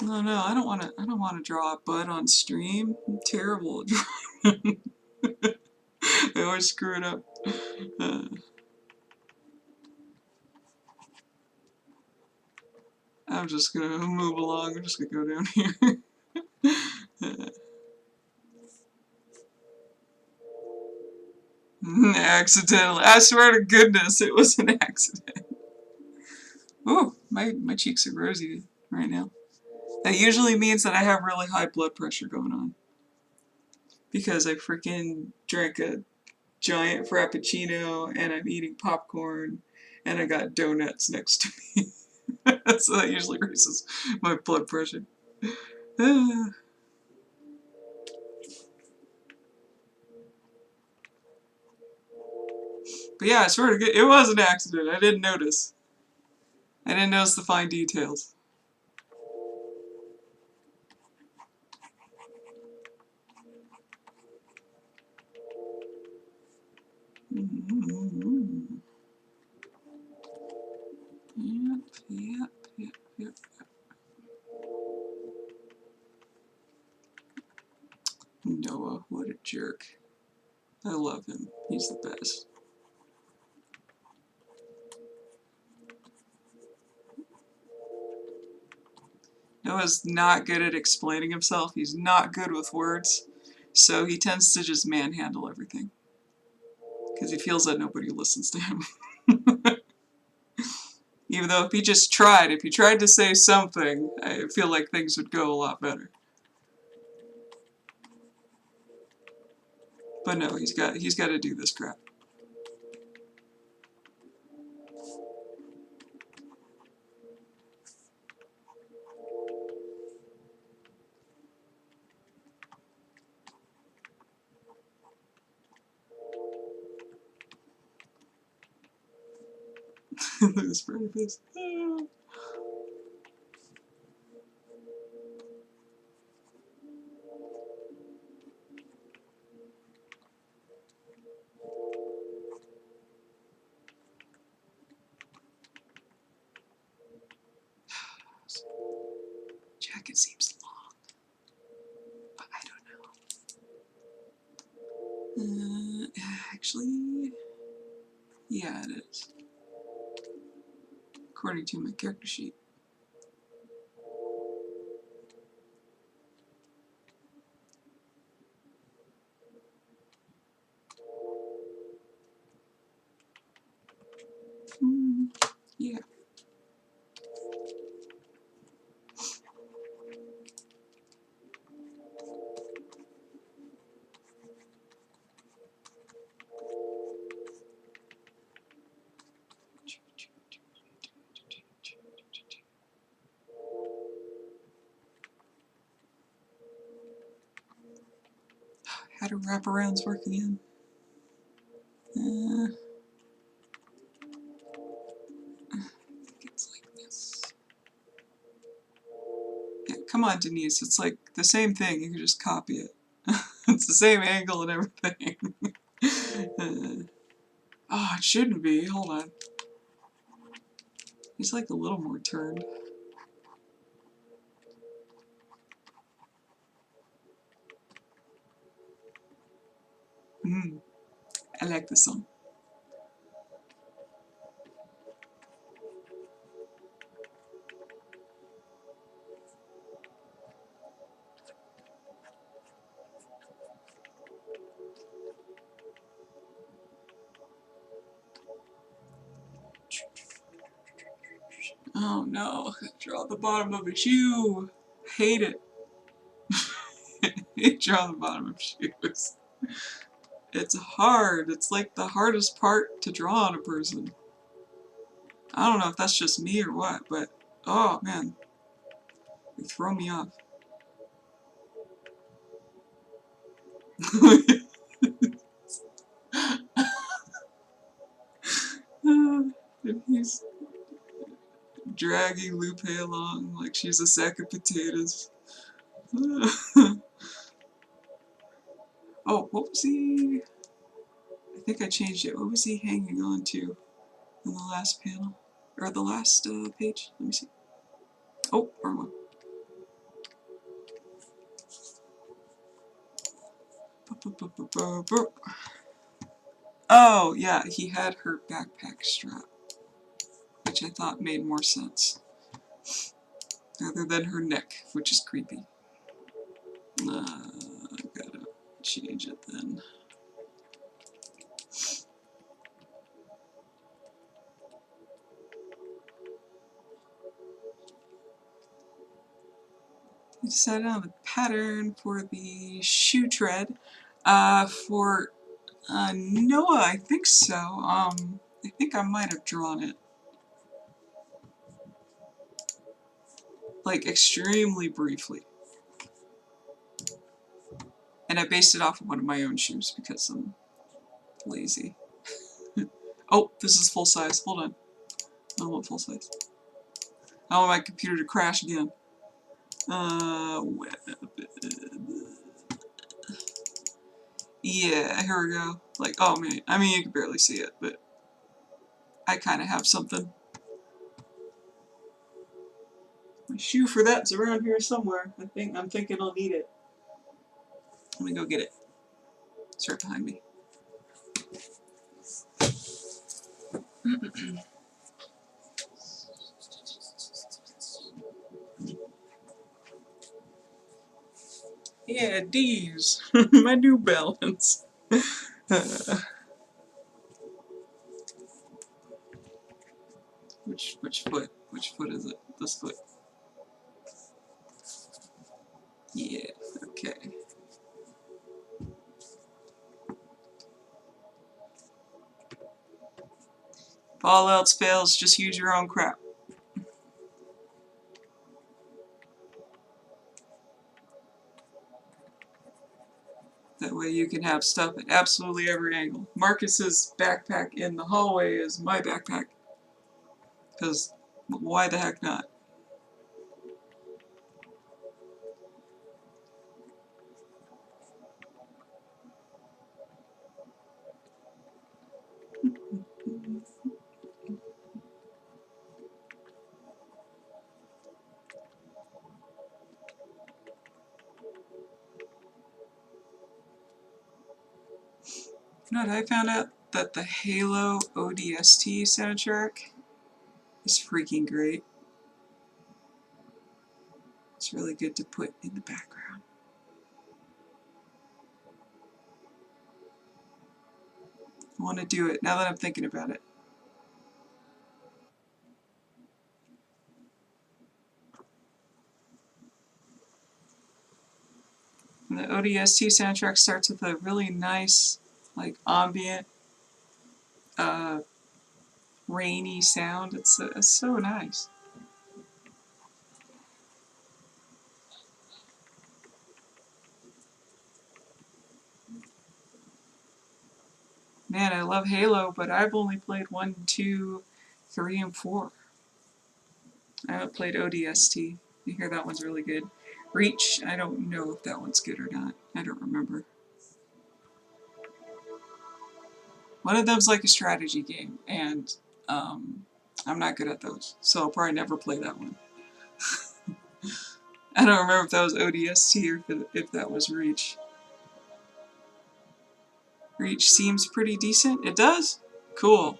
Oh no, I don't want to. I don't want to draw a butt on stream. I'm terrible at drawing. I always screw it up. I'm just gonna move along. I'm just gonna go down here. Accidentally. I swear to goodness, it was an accident. Ooh, my cheeks are rosy right now. That usually means that I have really high blood pressure going on. Because I freaking drank a giant frappuccino and I'm eating popcorn and I got donuts next to me. So that usually raises my blood pressure. But yeah, I swear to God, it was an accident. I didn't notice. I didn't notice the fine details. Yep. Noah, what a jerk. I love him. He's the best. Noah's not good at explaining himself. He's not good with words. So he tends to just manhandle everything. Because he feels that nobody listens to him. Even though if he tried to say something, I feel like things would go a lot better. But no, he's got to do this crap. Look at this pretty face. Oh. Jacket seems long, but I don't know. Actually, yeah, it is. According to my character sheet. Yeah. How do wraparounds work again? I think it's like this. Yeah, come on, Denise. It's like the same thing. You can just copy it. It's the same angle and everything. Oh, it shouldn't be. Hold on. He's like a little more turned. I like this song. Oh no, draw the bottom of a shoe. Hate it. Hate drawing the bottom of shoes. It's hard. It's like the hardest part to draw on a person. I don't know if that's just me or what, but oh man, they throw me off. And he's dragging Lupe along like she's a sack of potatoes. Oh, what was he? I think I changed it. What was he hanging on to in the last panel? Or the last page? Let me see. Oh, wrong one. Oh, yeah, he had her backpack strap, which I thought made more sense. Rather than her neck, which is creepy. Gotta change it then. We decided on the pattern for the shoe tread. For Noah, I think so. I think I might have drawn it. Like, extremely briefly. And I based it off of one of my own shoes because I'm lazy. Oh, this is full size. Hold on. I don't want full size. I don't want my computer to crash again. Web. Yeah, here we go. Like, oh man, I mean you can barely see it, but I kind of have something. My shoe for that's around here somewhere. I'm thinking I'll need it. Let me go get it. It's right behind me. Yeah, D's. My New Balance. Which foot? Which foot is it? This foot. Yeah, okay. If all else fails, just use your own crap. That way you can have stuff at absolutely every angle. Marcus's backpack in the hallway is my backpack. Because why the heck not? You know what I found out? That the Halo ODST soundtrack is freaking great. It's really good to put in the background. I want to do it now that I'm thinking about it. And the ODST soundtrack starts with a really nice, like, ambient, rainy sound. It's so nice. Man, I love Halo, but I've only played 1, 2, 3, and 4. I haven't played ODST. I hear that one's really good. Reach, I don't know if that one's good or not. I don't remember. One of them's like a strategy game, and I'm not good at those, so I'll probably never play that one. I don't remember if that was ODST or if that was Reach. Reach seems pretty decent. It does? Cool.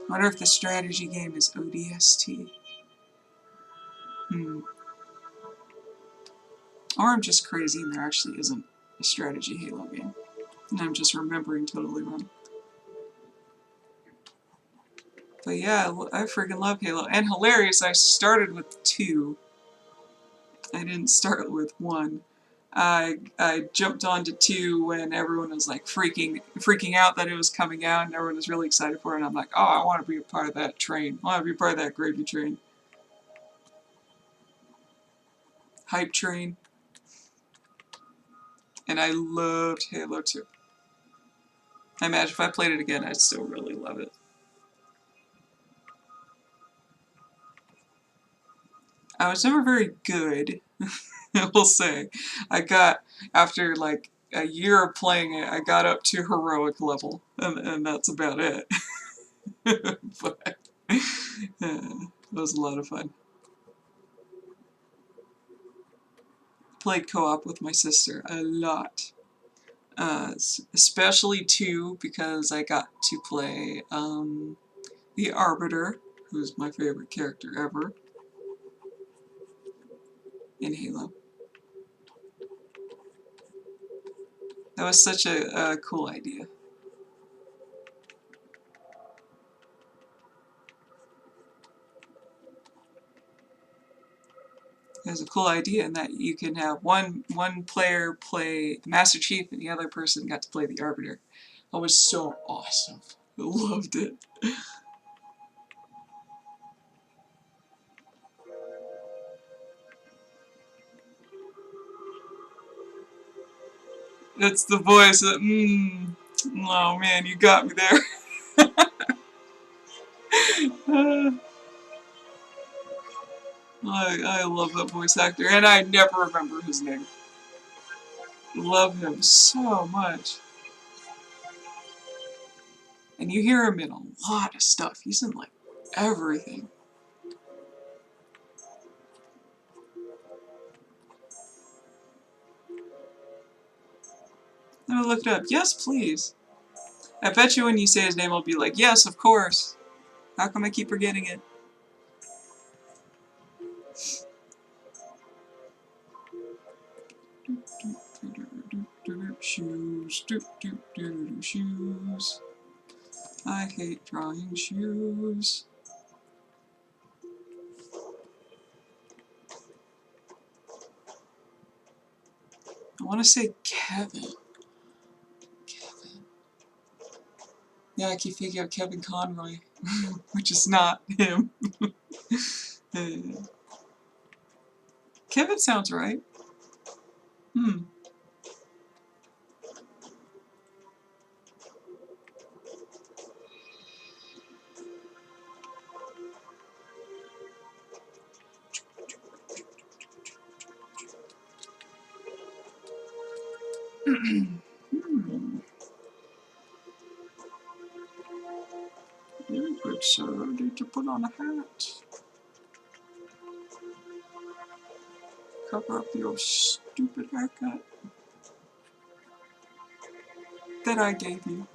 I wonder if the strategy game is ODST. Or I'm just crazy and there actually isn't a strategy Halo game. And I'm just remembering totally wrong. But yeah, I freaking love Halo. And hilarious, I started with 2. I didn't start with 1. I jumped on to 2 when everyone was like freaking out that it was coming out and everyone was really excited for it, and I'm like, oh, I want to be a part of that train. I want to be part of that gravy train. Hype train. And I loved Halo 2. I imagine if I played it again, I'd still really love it. I was never very good, I will say. After like a year of playing it, I got up to heroic level, and that's about it. But it was a lot of fun. Played co-op with my sister a lot. Especially 2, because I got to play the Arbiter, who's my favorite character ever in Halo. That was such a cool idea. It was a cool idea in that you can have one player play the Master Chief and the other person got to play the Arbiter. That was so awesome. I loved it. It's the voice that, oh man, you got me there. I love that voice actor, and I never remember his name. Love him so much. And you hear him in a lot of stuff. He's in like everything. I'm gonna look it up. Yes, please. I bet you when you say his name, I'll be like, yes, of course. How come I keep forgetting it? Shoes. Shoes. I hate drawing shoes. I want to say Kevin. Yeah, I keep thinking of Kevin Conroy, which is not him. Kevin sounds right. Very good, sir. Need to put on a hat. Cover up your stupid haircut that I gave you.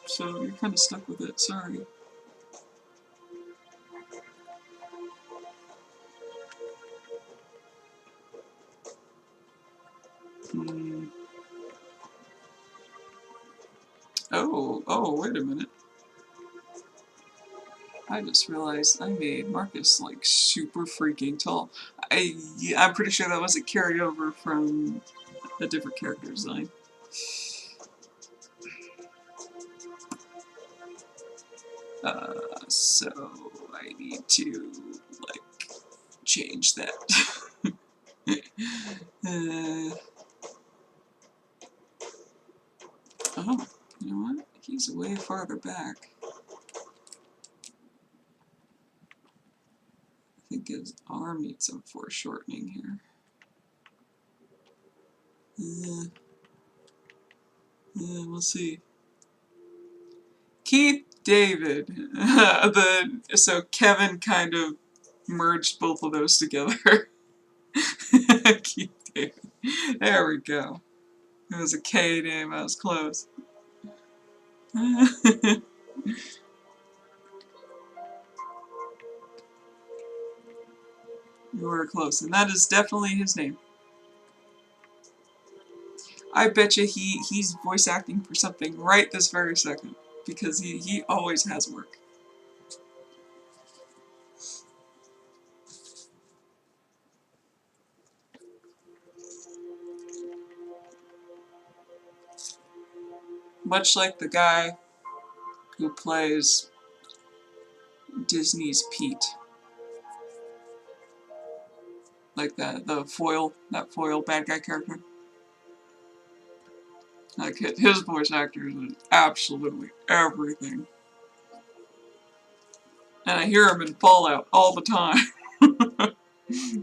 So you're kind of stuck with it. Sorry. Oh, wait a minute. I just realized I made Marcus like super freaking tall. I'm pretty sure that was a carryover from a different character design. So I need to like change that. Oh, you know what? He's way farther back. I think his arm needs some foreshortening here. We'll see. Keith David. So Kevin kind of merged both of those together. Keith David. There we go. It was a K name, I was close. You were close, and that is definitely his name. I bet you he's voice acting for something right this very second, because he always has work. Much like the guy who plays Disney's Pete. Like that foil bad guy character. Like his voice actor is absolutely everything. And I hear him in Fallout all the time.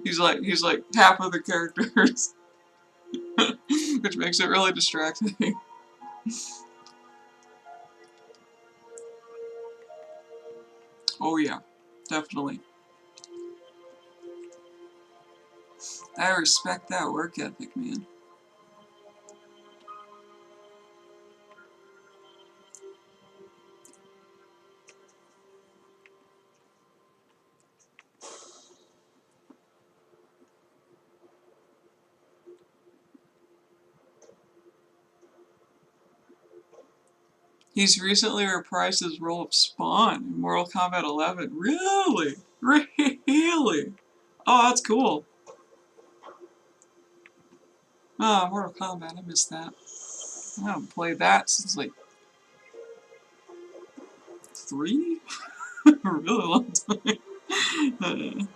he's like half of the characters. Which makes it really distracting. Oh yeah, definitely. I respect that work ethic, man. He's recently reprised his role of Spawn in Mortal Kombat 11. Really? Really? Oh, that's cool. Oh, Mortal Kombat, I missed that. I haven't played that since like 3? A really long time.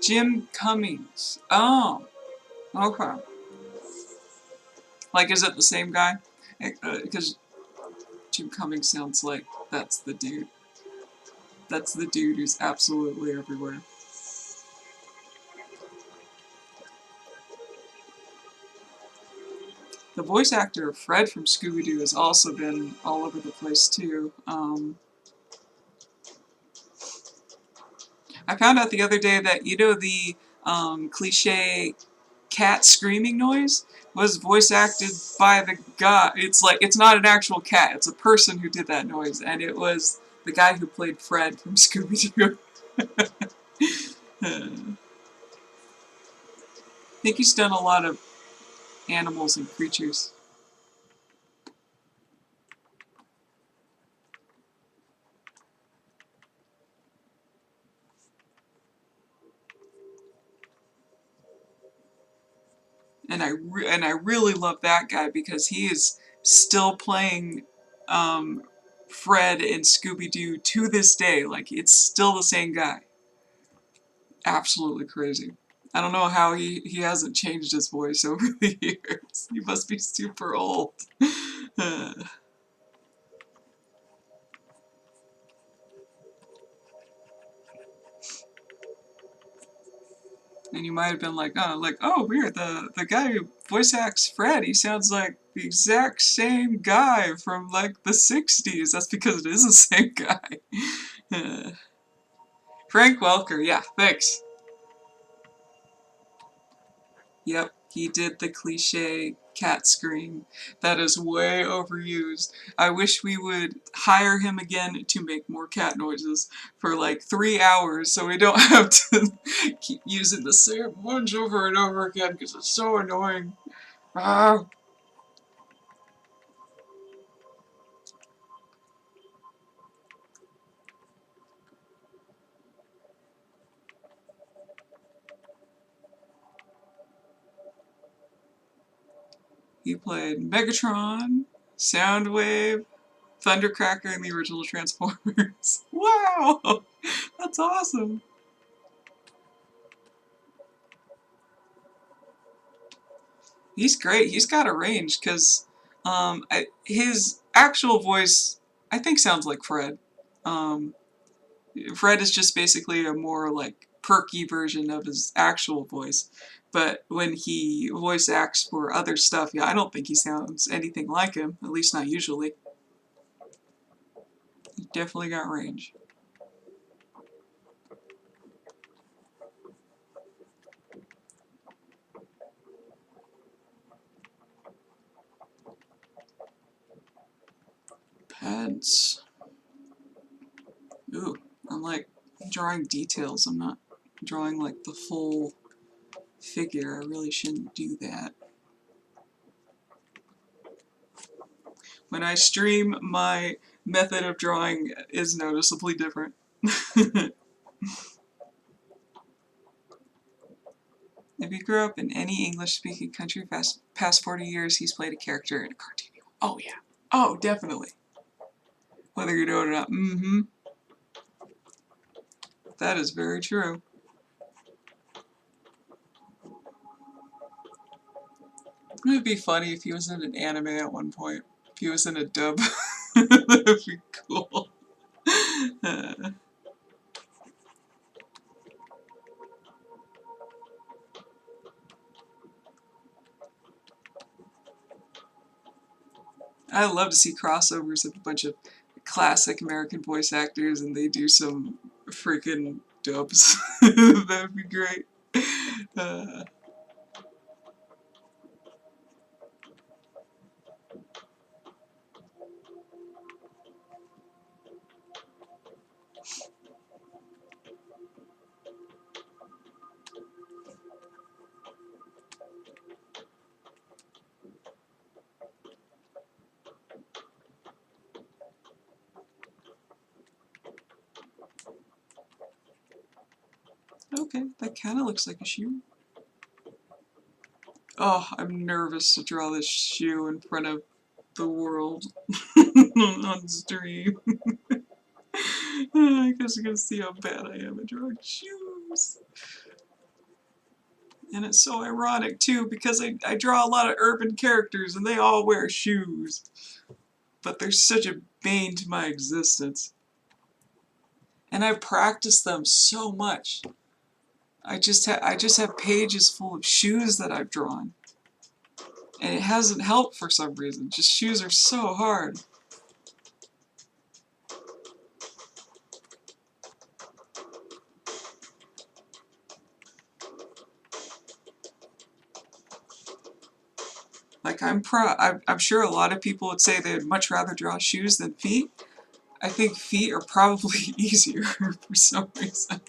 Jim Cummings. Oh, okay. Like, is it the same guy? Because Jim Cummings sounds like that's the dude. That's the dude who's absolutely everywhere. The voice actor Fred from Scooby-Doo has also been all over the place too. I found out the other day that, you know, the cliche cat screaming noise was voice acted by the guy. It's like, it's not an actual cat, it's a person who did that noise, and it was the guy who played Fred from Scooby-Doo. I think he's done a lot of animals and creatures. And I really love that guy because he is still playing Fred in Scooby-Doo to this day. Like, it's still the same guy. Absolutely crazy. I don't know how he hasn't changed his voice over the years. He must be super old. And you might have been like, oh, weird, the guy who voice acts Fred, he sounds like the exact same guy from, like, the 60s. That's because it is the same guy. Frank Welker, yeah, thanks. Yep, he did the cliche cat scream. That is way overused. I wish we would hire him again to make more cat noises for like 3 hours so we don't have to keep using the same ones over and over again because it's so annoying. Ah. He played Megatron, Soundwave, Thundercracker in the original Transformers. Wow! That's awesome! He's great. He's got a range because his actual voice, I think, sounds like Fred. Um, Fred is just basically a more like perky version of his actual voice. But when he voice acts for other stuff, yeah, I don't think he sounds anything like him, at least not usually. He definitely got range. Pets. Ooh, I'm like drawing details. I'm not drawing like the full figure. I really shouldn't do that. When I stream, my method of drawing is noticeably different. If he grew up in any English-speaking country past 40 years, he's played a character in a cartoon. Oh, yeah. Oh, definitely. Whether you know it or not. Mm-hmm. That is very true. It would be funny if he was in an anime at one point. If he was in a dub. That would be cool. I love to see crossovers of a bunch of classic American voice actors and they do some freaking dubs. That would be great. Okay, that kind of looks like a shoe. Oh, I'm nervous to draw this shoe in front of the world on stream. I guess you're gonna see how bad I am at drawing shoes. And it's so ironic too because I draw a lot of urban characters and they all wear shoes. But they're such a bane to my existence. And I've practiced them so much. I just have pages full of shoes that I've drawn. And it hasn't helped for some reason. Just shoes are so hard. Like I'm sure a lot of people would say they'd much rather draw shoes than feet. I think feet are probably easier for some reason.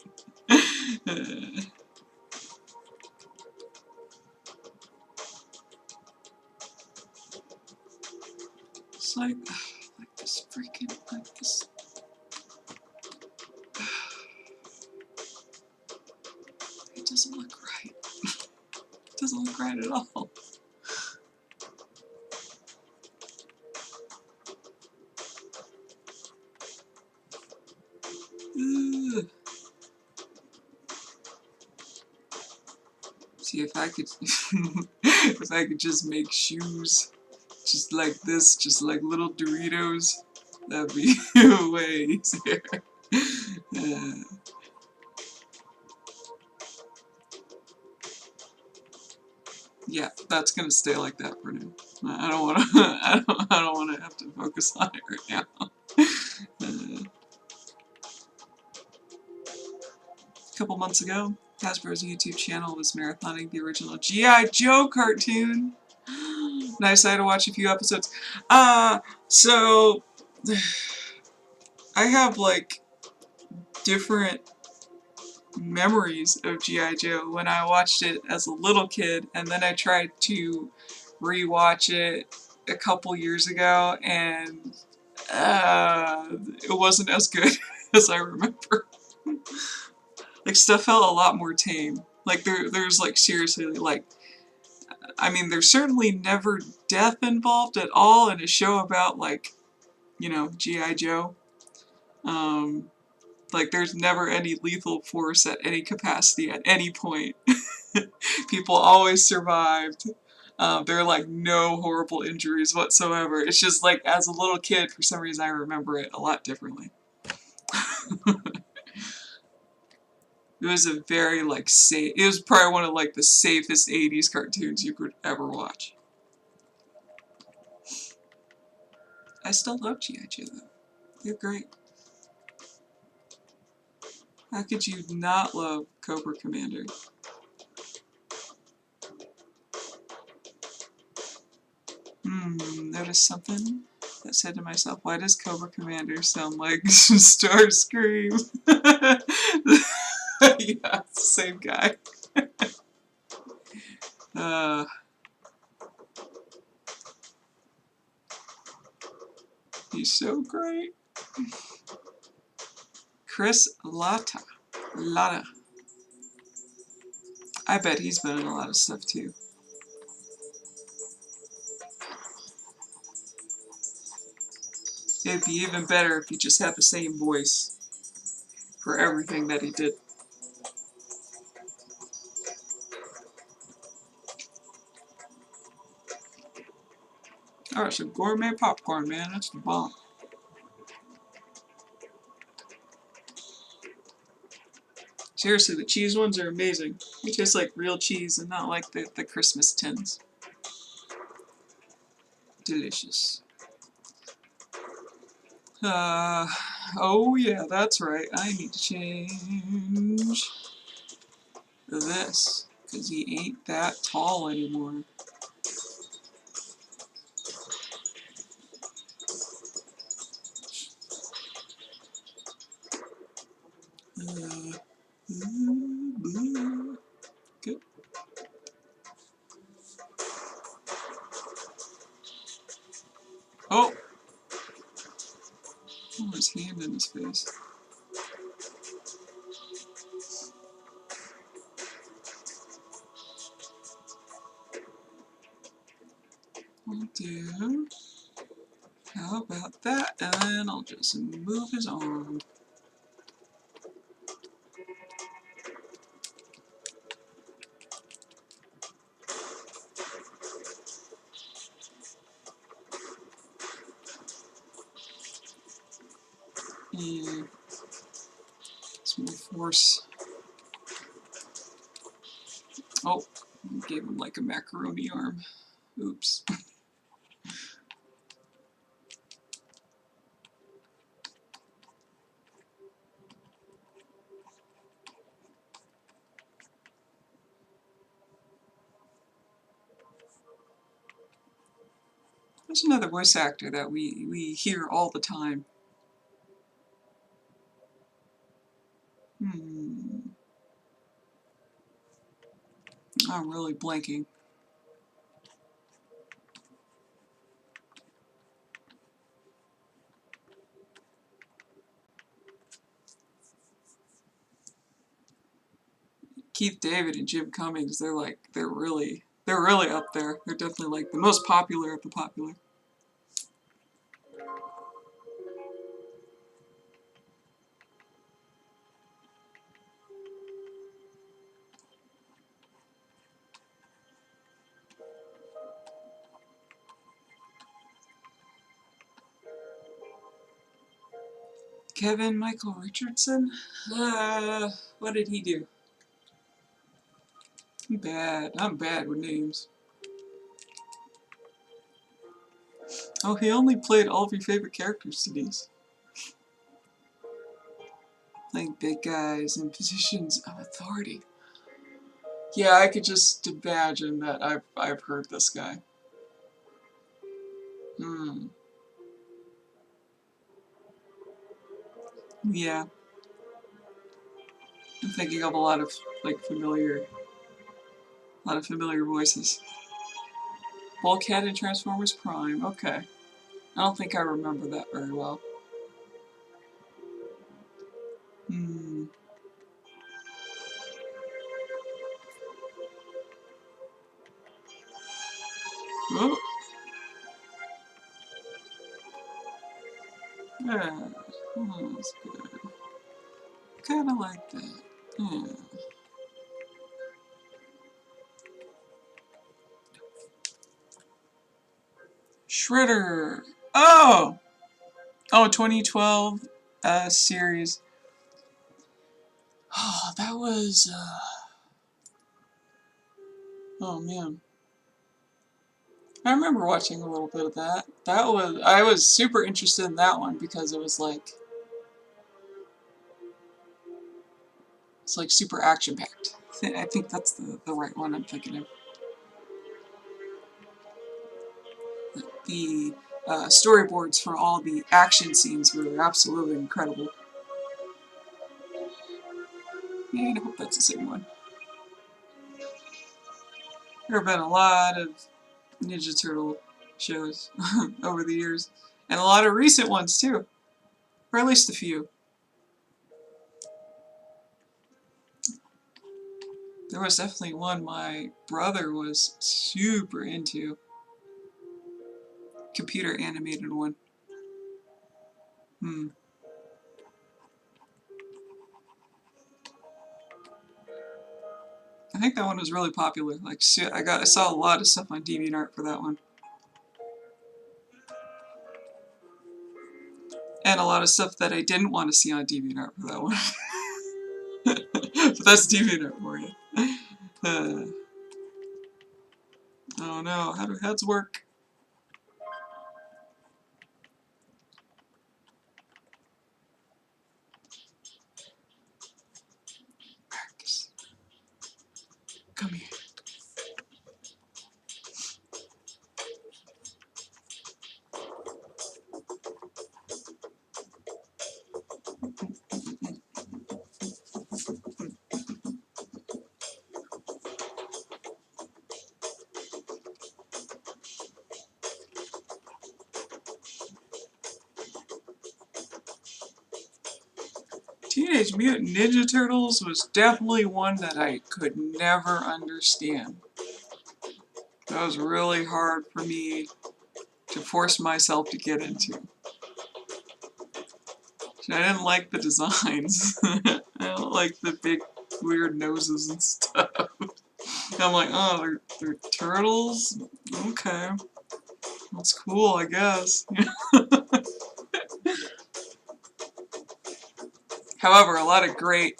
It's like this freaking, like this. It doesn't look right. It doesn't look right at all. Ugh. See if I could, if I could just make shoes, just like this, just like little Doritos, that'd be way easier. Yeah, that's gonna stay like that for now. I don't want to. I don't want to have to focus on it right now. A couple months ago, Hasbro's YouTube channel was marathoning the original G.I. Joe cartoon. Nice, I had to watch a few episodes. So I have like different memories of G.I. Joe when I watched it as a little kid, and then I tried to rewatch it a couple years ago, and it wasn't as good as I remember. Like, stuff felt a lot more tame. Like, there's like seriously, like, I mean, there's certainly never death involved at all in a show about, like, you know, G.I. Joe. Like, there's never any lethal force at any capacity at any point. People always survived. There are, like, no horrible injuries whatsoever. It's just, like, as a little kid, for some reason, I remember it a lot differently. It was a very, like, safe... It was probably one of, like, the safest 80s cartoons you could ever watch. I still love G.I. Joe, though. They're great. How could you not love Cobra Commander? Noticed something that said to myself, why does Cobra Commander sound like Starscream? Yeah, it's the same guy. He's so great. Chris Latta. I bet he's been in a lot of stuff too. It'd be even better if he just had the same voice for everything that he did. Alright, so gourmet popcorn, man, that's the bomb. Seriously, the cheese ones are amazing. They taste like real cheese and not like the Christmas tins. Delicious. Oh yeah, that's right. I need to change this, because he ain't that tall anymore. Good. Oh! Oh, his hand in his face. I'll do... How about that? And then I'll just move his arm. And some more force. Oh, gave him like a macaroni arm. Oops. There's another voice actor that we hear all the time. I'm really blanking. Keith David and Jim Cummings, they're really up there. They're definitely like the most popular of the popular. Kevin Michael Richardson? What did he do? I'm bad with names. Oh, he only played all of your favorite characters, Denise. Playing big guys in positions of authority. Yeah, I could just imagine that I've heard this guy. Yeah. I'm thinking of a lot of familiar voices. Bulkhead in Transformers Prime. Okay. I don't think I remember that very well. Oh. Yeah. Oh, that's good. Kinda like that. Yeah. Shredder! Oh! Oh, 2012 series. Oh, that was... Oh, man. I remember watching a little bit of that. I was super interested in that one because it was like... It's like super action-packed. I think that's the right one I'm thinking of. The storyboards for all the action scenes were absolutely incredible. And I hope that's the same one. There have been a lot of Ninja Turtle shows over the years. And a lot of recent ones too. Or at least a few. There was definitely one my brother was super into. Computer animated one. Hmm. I think that one was really popular. Like, I saw a lot of stuff on DeviantArt for that one, and a lot of stuff that I didn't want to see on DeviantArt for that one. But that's DeviantArt for you. Oh no, how do heads work? Marcus, come here. Teenage Mutant Ninja Turtles was definitely one that I could never understand. That was really hard for me to force myself to get into. I didn't like the designs. I don't like the big weird noses and stuff. I'm like, oh, they're turtles? Okay. That's cool, I guess. However, a lot of great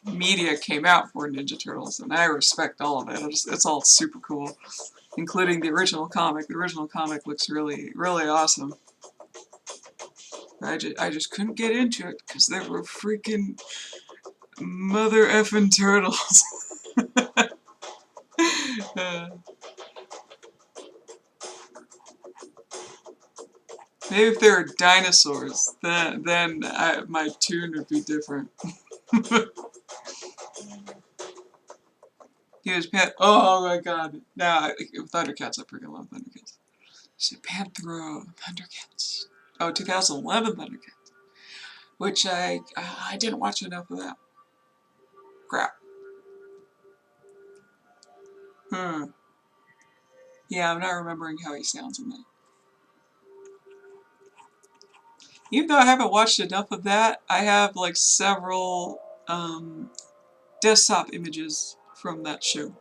media came out for Ninja Turtles, and I respect all of it. It's all super cool, including the original comic. The original comic looks really, really awesome. I just couldn't get into it because they were freaking mother effing turtles. Maybe if they were dinosaurs, then my tune would be different. He was oh my god. Nah, Thundercats, I freaking love Thundercats. So Panthro, Thundercats. Oh, 2011 Thundercats. Which I didn't watch enough of that. Crap. Hmm. Yeah, I'm not remembering how he sounds in that. Even though I haven't watched enough of that, I have like several desktop images from that show.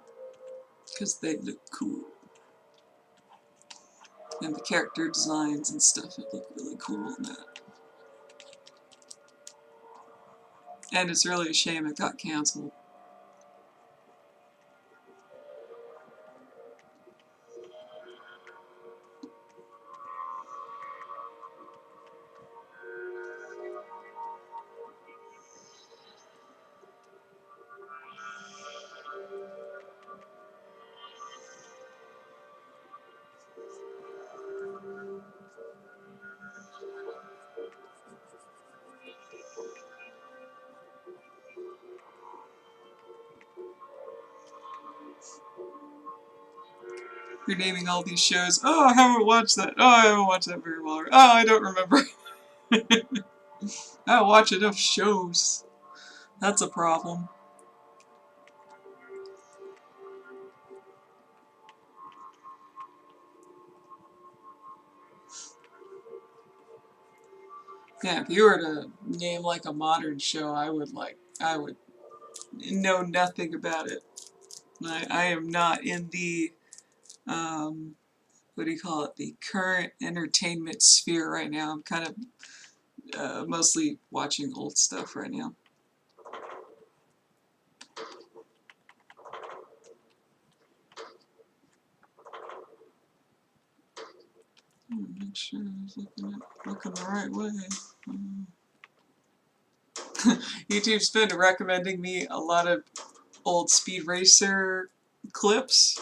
Because they look cool. And the character designs and stuff look really cool in that. And it's really a shame it got cancelled. You're naming all these shows. Oh, I haven't watched that. Oh, I haven't watched that very well. Oh, I don't remember. I don't watch enough shows. That's a problem. Yeah, if you were to name like a modern show, I would know nothing about it. I am not in the, what do you call it, the current entertainment sphere right now. I'm kind of mostly watching old stuff right now. Make sure I was looking the right way. YouTube's been recommending me a lot of old Speed Racer clips.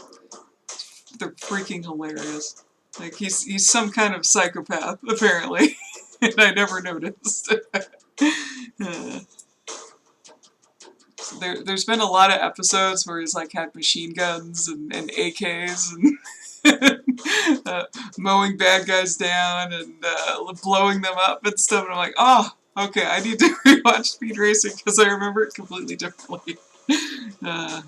They're freaking hilarious. Like he's some kind of psychopath apparently, and I never noticed. There's been a lot of episodes where he's like had machine guns and AKs and mowing bad guys down and blowing them up and stuff. And I'm like, oh, okay, I need to rewatch Speed Racing because I remember it completely differently. uh,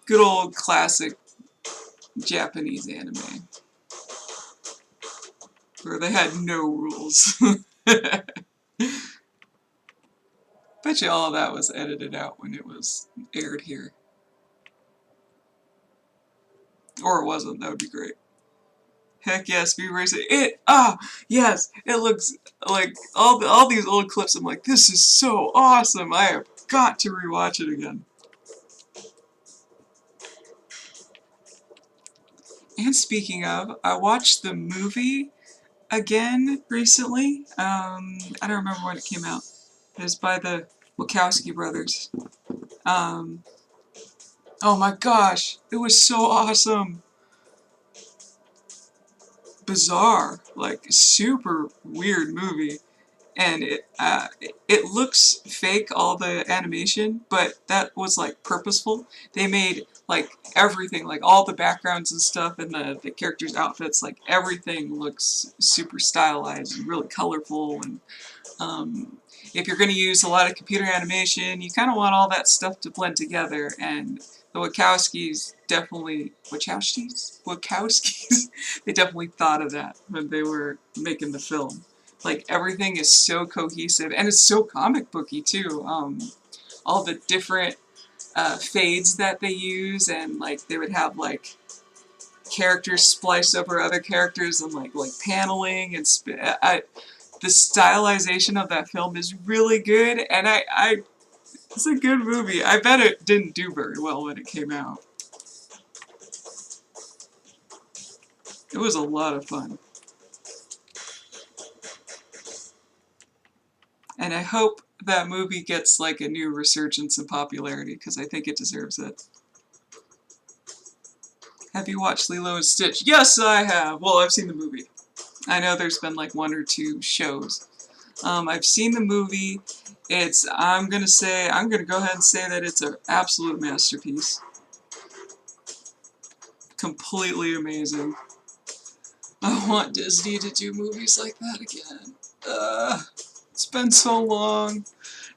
good old classic Japanese anime, where they had no rules. Bet you all of that was edited out when it was aired here. Or it wasn't, that would be great. Heck yes, Speed Racer. Yes, it looks like all these old clips. I'm like, this is so awesome. I have got to rewatch it again. And speaking of, I watched the movie again recently. I don't remember when it came out. It was by the Wachowski brothers. Oh my gosh, it was so awesome. Bizarre, like super weird movie. And it looks fake, all the animation, but that was like purposeful. They made like everything, like all the backgrounds and stuff and the characters' outfits, like everything looks super stylized and really colorful. And if you're going to use a lot of computer animation, you kind of want all that stuff to blend together. And the Wachowskis definitely, Wachowskis, they definitely thought of that when they were making the film. Like, everything is so cohesive, and it's so comic booky too. All the different fades that they use, and like they would have like characters spliced over other characters, and like paneling and the stylization of that film is really good, and it's a good movie. I bet it didn't do very well when it came out. It was a lot of fun. And I hope that movie gets like a new resurgence in popularity, because I think it deserves it. Have you watched Lilo and Stitch? Yes, I have! Well, I've seen the movie. I know there's been like 1 or 2 shows. I've seen the movie. I'm gonna go ahead and say that it's an absolute masterpiece. Completely amazing. I want Disney to do movies like that again. It's been so long.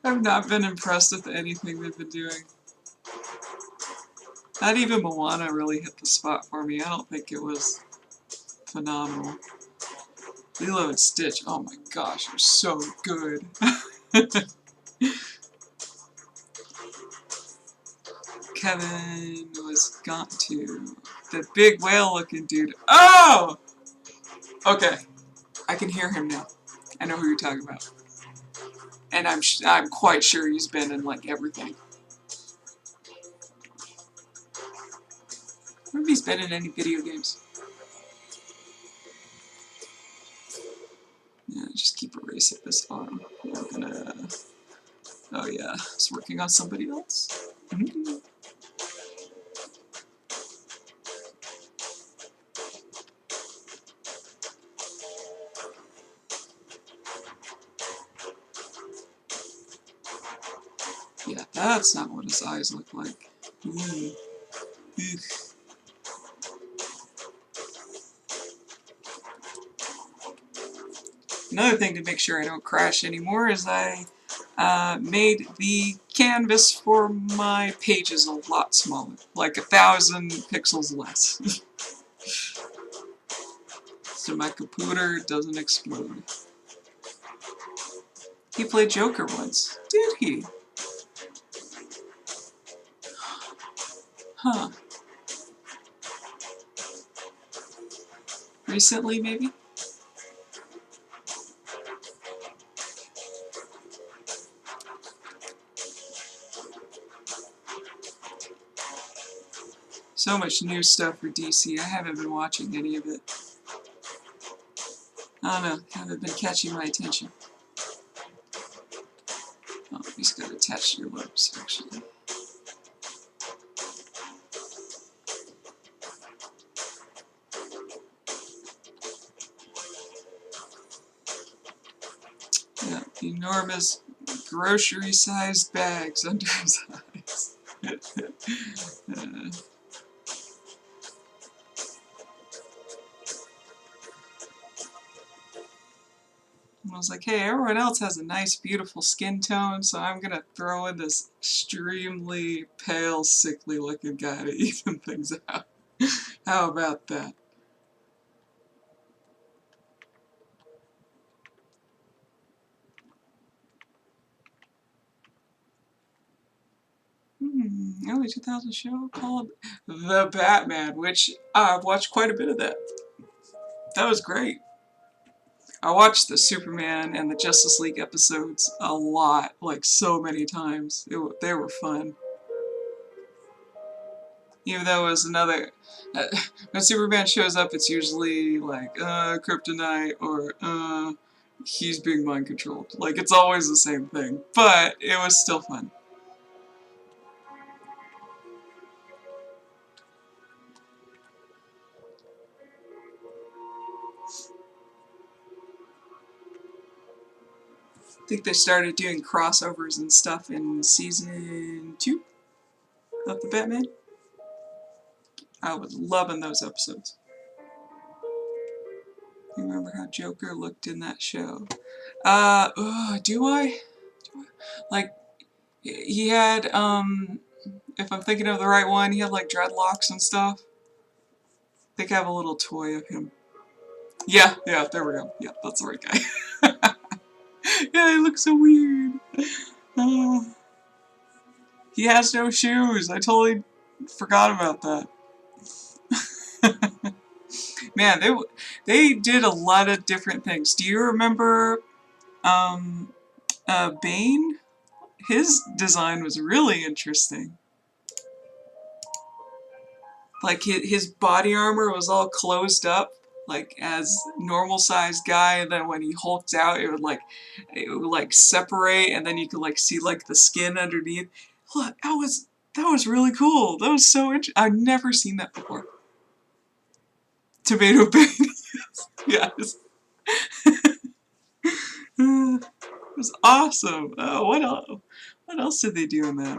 I've not been impressed with anything they've been doing. Not even Moana really hit the spot for me. I don't think it was phenomenal. Lilo and Stitch, oh my gosh, are so good. Kevin was gone to the big whale looking dude. Oh! Okay, I can hear him now. I know who you're talking about. And I'm quite sure he's been in like everything. I wonder if he's been in any video games. Yeah, just keep erasing this arm. I'm gonna... Oh yeah, it's working on somebody else. Mm-hmm. Yeah, that's not what his eyes look like. Another thing to make sure I don't crash anymore is I made the canvas for my pages a lot smaller, like 1,000 pixels less. So my computer doesn't explode. He played Joker once. Did he? Huh. Recently, maybe? So much new stuff for DC. I haven't been watching any of it. I don't know. Haven't been catching my attention. Oh, he's got attached earlobes, actually. Yeah, enormous grocery-sized bags under his eyes. I was like, hey, everyone else has a nice, beautiful skin tone, so I'm gonna throw in this extremely pale, sickly-looking guy to even things out. How about that? Early 2000 show called The Batman, which I've watched quite a bit of that. That was great. I watched the Superman and the Justice League episodes a lot, like so many times. They were fun. Even though it was another... when Superman shows up, it's usually like, kryptonite, or, he's being mind controlled. Like, it's always the same thing. But it was still fun. I think they started doing crossovers and stuff in season 2 of the Batman. I was loving those episodes. You remember how Joker looked in that show? Do I? Like, he had, if I'm thinking of the right one, he had like dreadlocks and stuff. I think I have a little toy of him. Yeah, there we go. Yeah, that's the right guy. Yeah, he looks so weird. He has no shoes. I totally forgot about that. Man, they did a lot of different things. Do you remember Bane? His design was really interesting. Like his body armor was all closed up, like as normal sized guy, and then when he hulked out, it would separate, and then you could like see like the skin underneath. Look, that was really cool. That was so interesting. I've never seen that before. Tomato Bane. Yes. It was awesome. Oh, what else did they do in that?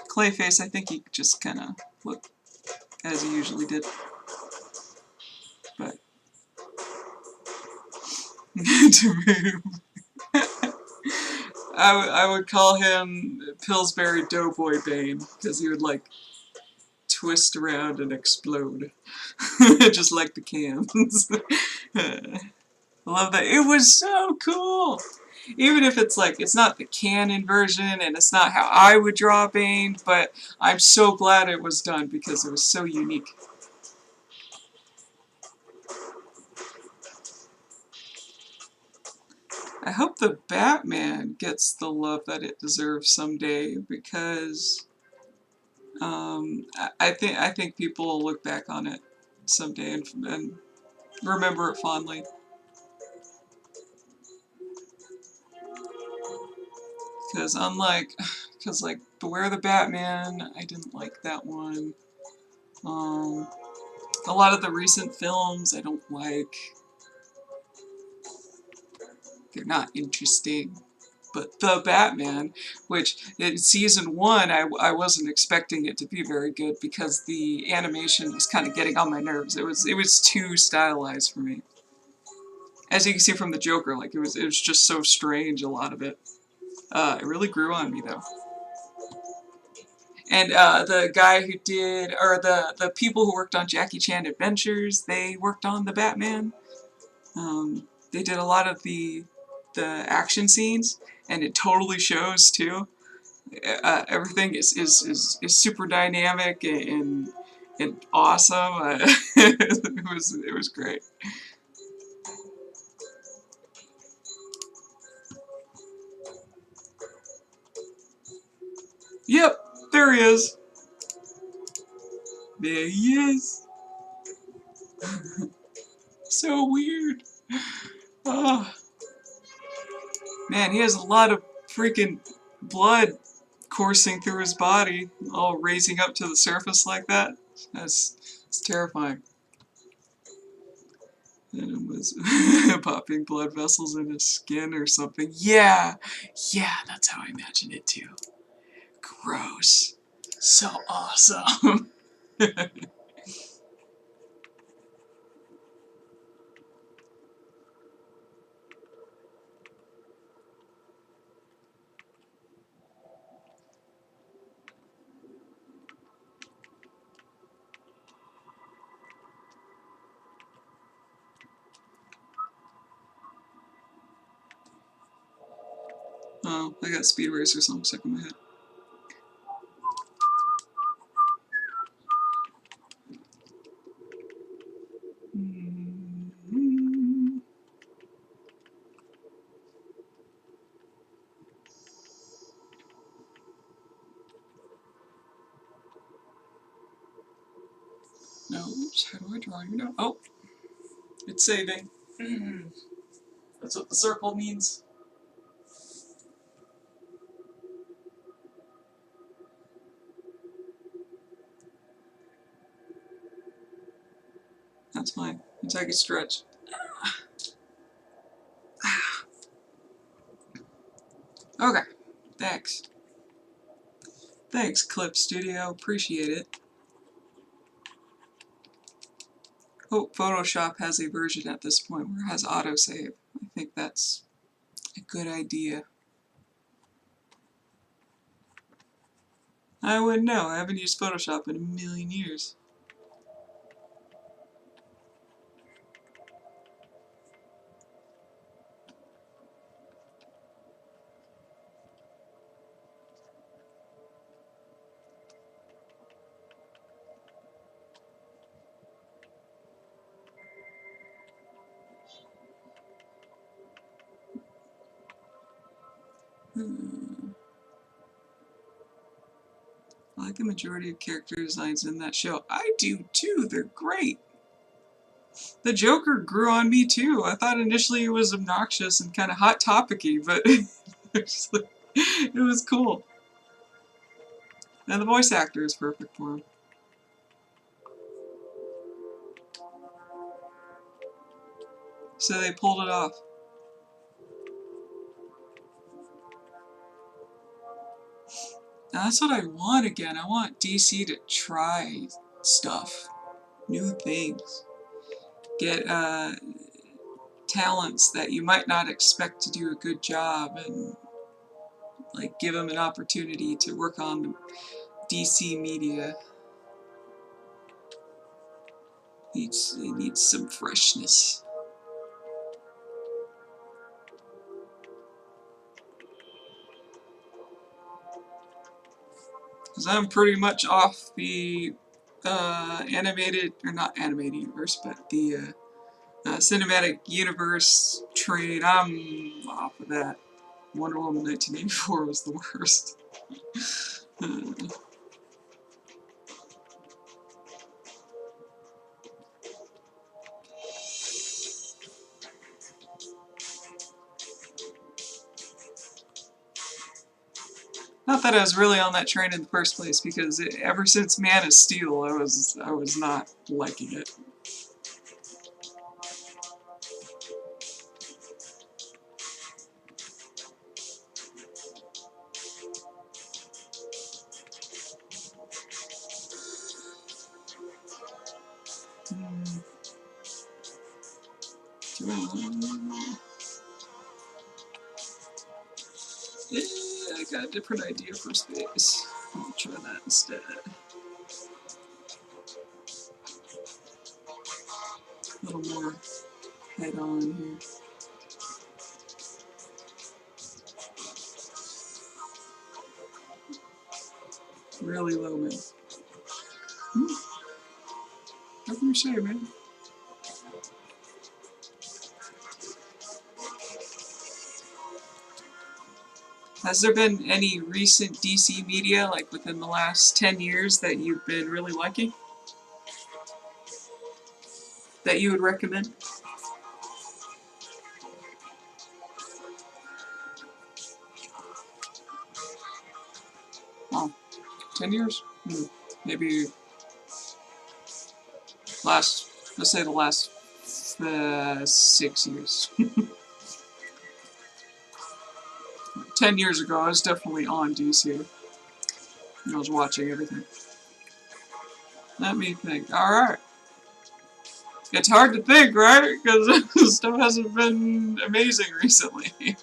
Clayface, I think he just kind of looked as he usually did. But Tomato. I would call him Pillsbury Doughboy Bane, because he would like twist around and explode. Just like the cans. I love that. It was so cool! Even if it's like, it's not the canon version, and it's not how I would draw Bane, but I'm so glad it was done, because it was so unique. I hope the Batman gets the love that it deserves someday, because I think people will look back on it someday and remember it fondly. Because like Beware the Batman, I didn't like that one. A lot of the recent films I don't like. They're not interesting. But The Batman, which in season 1 I wasn't expecting it to be very good, because the animation was kind of getting on my nerves. It was too stylized for me. As you can see from the Joker, like it was just so strange, a lot of it. It really grew on me though. And the guy who did, or the people who worked on Jackie Chan Adventures, they worked on The Batman. They did a lot of the action scenes, and it totally shows too. Everything is super dynamic and awesome. It was great. Yep, there he is. There he is. So weird. Oh. Man, he has a lot of freaking blood coursing through his body, all raising up to the surface like that. It's terrifying. And it was popping blood vessels in his skin or something. Yeah, that's how I imagine it too. Gross. So awesome. Oh, I got Speed Racer song stuck in my head. No, oops, how do I draw you now? Oh, it's saving. That's what the circle means. That's fine. You take a stretch. Okay, thanks. Thanks, Clip Studio. Appreciate it. Hope Photoshop has a version at this point where it has autosave. I think that's a good idea. I wouldn't know. I haven't used Photoshop in a million years. I like the majority of character designs in that show. I do too. They're great. The Joker grew on me too. I thought initially it was obnoxious and kind of hot topicy, but it was cool. And the voice actor is perfect for him. So they pulled it off. Now that's what I want again. I want DC to try stuff. New things. Get talents that you might not expect to do a good job and like give them an opportunity to work on the DC media. It needs some freshness. Because I'm pretty much off the animated, or not animated universe, but the cinematic universe train. I'm off of that. Wonder Woman 1984 was the worst. Not that I was really on that train in the first place, because ever since Man of Steel, I was not liking it. Yeah, I got a different idea for space. I'll try that instead. A little more head on here. Really low, man. How can you say, man? Has there been any recent DC media, like within the last 10 years, that you've been really liking? That you would recommend? Oh, 10 years? Maybe let's say the last 6 years. 10 years ago, I was definitely on DC. I was watching everything. Let me think. Alright. It's hard to think, right? Because stuff hasn't been amazing recently.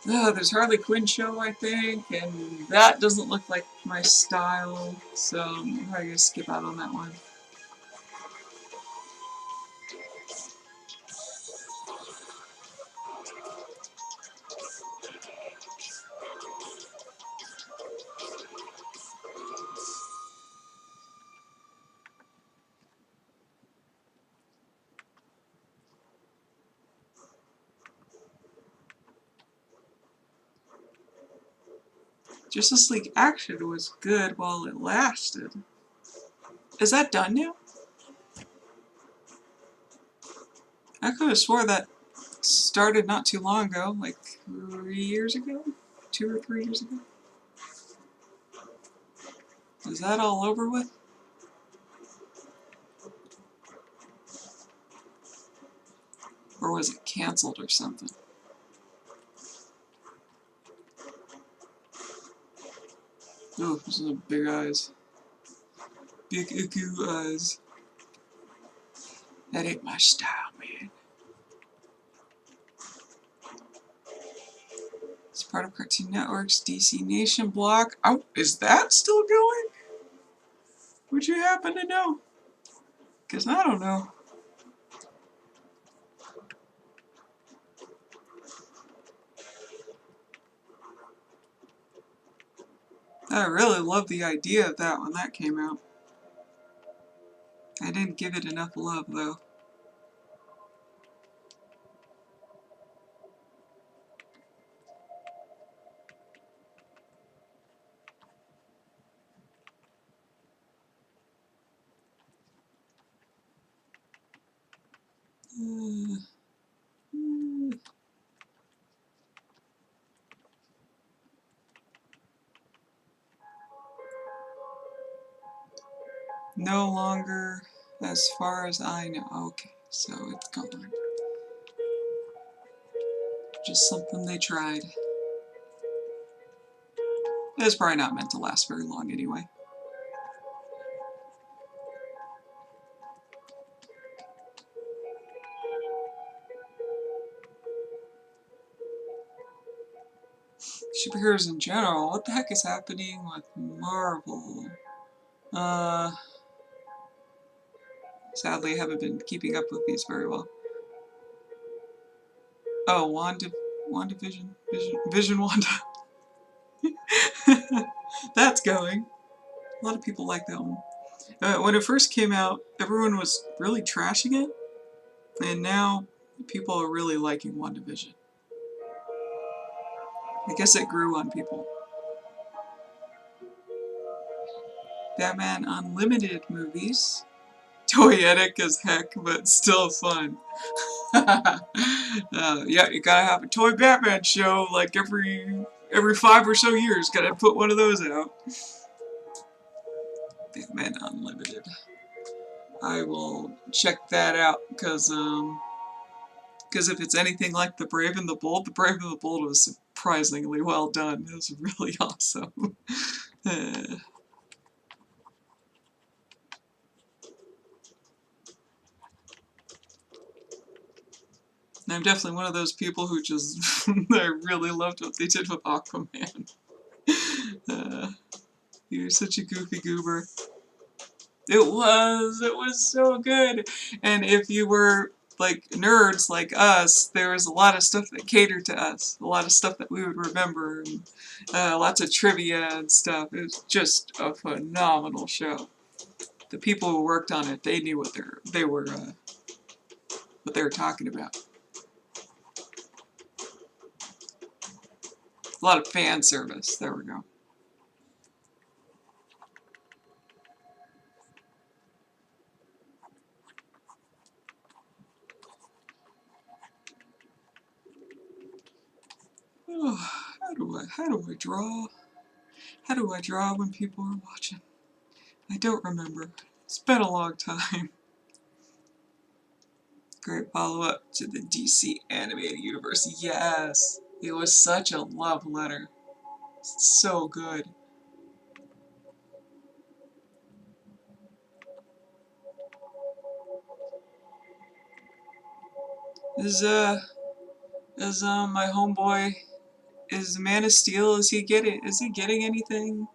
There's Harley Quinn show, I think, and that doesn't look like my style, so I'm probably gonna skip out on that one. Justice League Action was good while it lasted. Is that done now? I could have swore that started not too long ago, like 3 years ago? 2 or 3 years ago? Is that all over with? Or was it cancelled or something? Oh, those are big eyes. Big iku eyes. That ain't my style, man. It's part of Cartoon Network's DC Nation block. Oh, is that still going? Would you happen to know? Because I don't know. I really love the idea of that when that came out. I didn't give it enough love, though. No longer, as far as I know. Okay, so it's gone. Just something they tried. It's probably not meant to last very long anyway. Superheroes in general, what the heck is happening with Marvel? Sadly, I haven't been keeping up with these very well. Oh, WandaVision? Vision Wanda. That's going. A lot of people like that one. When it first came out, everyone was really trashing it, and now people are really liking WandaVision. I guess it grew on people. Batman Unlimited movies. Toyetic as heck, but still fun. Yeah, you gotta have a toy Batman show like every 5 or so years. Gotta put one of those out. Batman Unlimited. I will check that out because if it's anything like The Brave and the Bold was surprisingly well done. It was really awesome. I'm definitely one of those people who just I really loved what they did with Aquaman. He was such a goofy goober. It was so good. And if you were like nerds like us, there was a lot of stuff that catered to us, a lot of stuff that we would remember, and lots of trivia and stuff. It was just a phenomenal show. The people who worked on it, they knew what they were talking about. A lot of fan service. There we go. Oh, how do I draw? How do I draw when people are watching? I don't remember. It's been a long time. Great follow-up to the DC animated universe. Yes! It was such a love letter. So good. Is my homeboy, is Man of Steel, is he getting anything?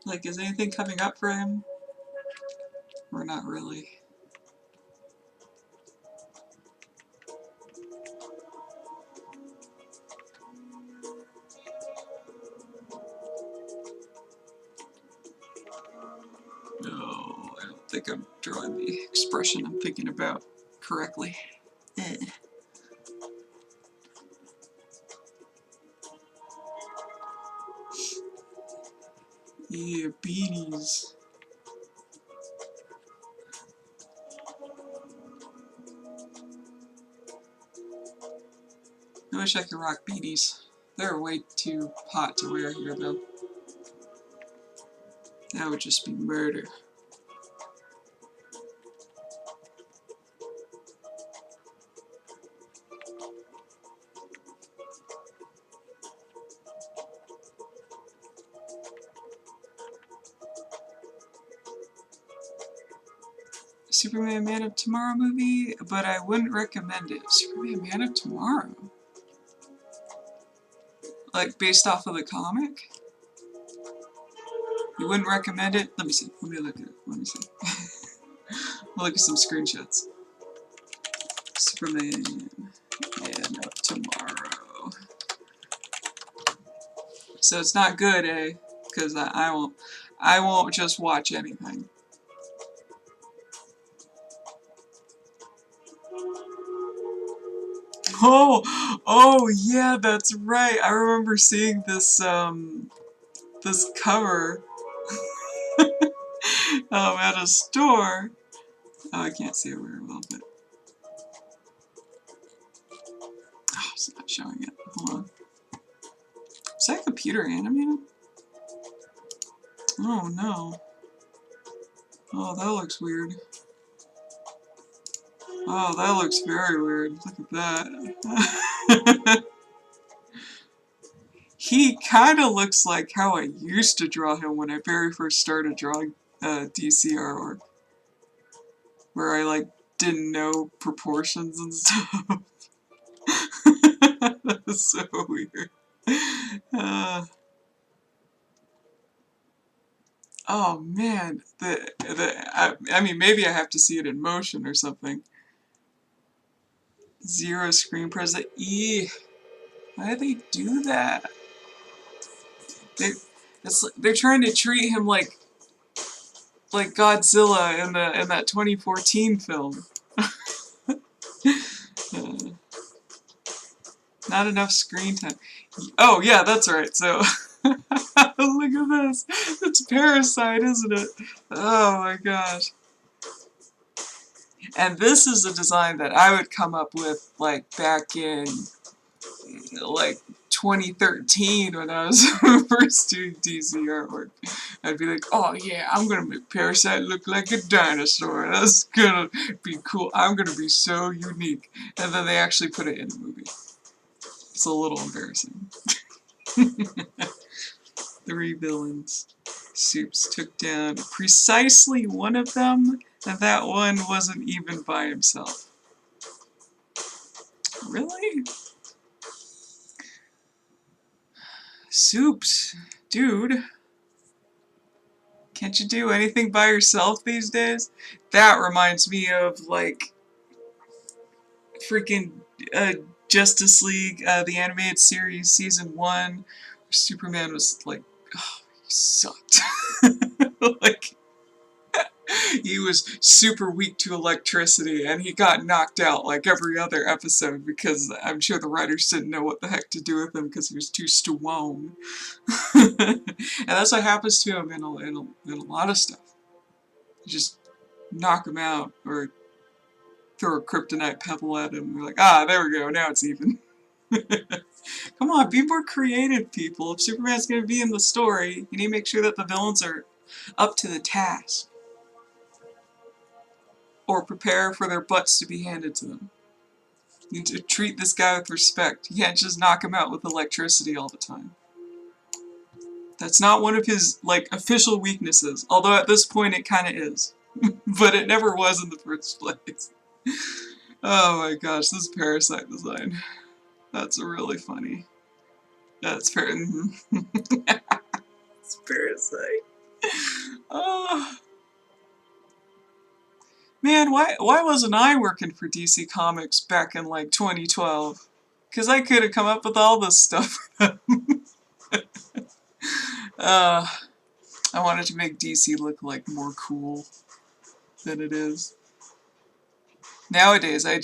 Like, is anything coming up for him? Or not really? No, I don't think I'm drawing the expression I'm thinking about correctly. Eh. Yeah, beanies. I wish I could rock beanies. They're way too hot to wear here, though. That would just be murder. Superman Man of Tomorrow movie, but I wouldn't recommend it. Superman Man of Tomorrow? Like, based off of the comic? You wouldn't recommend it? Let me see. Let me look at it. Let me see. I'll look at some screenshots. Superman Man of Tomorrow. So it's not good, eh? Because I won't just watch anything. Oh yeah, that's right. I remember seeing this this cover at a store. Oh, I can't see it very well, but oh, it's not showing it. Hold on. Is that computer animated? Oh no. Oh, that looks weird. Oh, that looks very weird. Look at that. He kind of looks like how I used to draw him when I very first started drawing DC artwork. Where I, like, didn't know proportions and stuff. That's so weird. Oh man, I mean, maybe I have to see it in motion or something. Zero screen present. Why do they do that? They're trying to treat him like Godzilla in that 2014 film. Not enough screen time. Oh yeah, that's right. So look at this. It's Parasite, isn't it? Oh my gosh. And this is a design that I would come up with like back in like 2013 when I was first doing DC artwork. I'd be like, oh yeah, I'm gonna make Parasite look like a dinosaur. That's gonna be cool. I'm gonna be so unique. And then they actually put it in the movie. It's a little embarrassing. 3 villains. Soups took down precisely one of them, and that one wasn't even by himself. Really? Soups, dude. Can't you do anything by yourself these days? That reminds me of, like, freaking Justice League, the animated series, season 1, where Superman was like, oh, he sucked. Like, he was super weak to electricity, and he got knocked out like every other episode because I'm sure the writers didn't know what the heck to do with him because he was too stone. And that's what happens to him in a lot of stuff. You just knock him out, or throw a kryptonite pebble at him, and we're like, ah, there we go, now it's even. Come on, be more creative, people. If Superman's going to be in the story, you need to make sure that the villains are up to the task. or prepare for their butts to be handed to them. You need to treat this guy with respect. You can't just knock him out with electricity all the time. That's not one of his, like, official weaknesses, although at this point it kind of is. But it never was in the first place. Oh my gosh, this parasite design. That's really funny. That's it's Parasite. Oh. Man, why wasn't I working for DC Comics back in like 2012? Because I could have come up with all this stuff. I wanted to make DC look like more cool than it is. Nowadays, I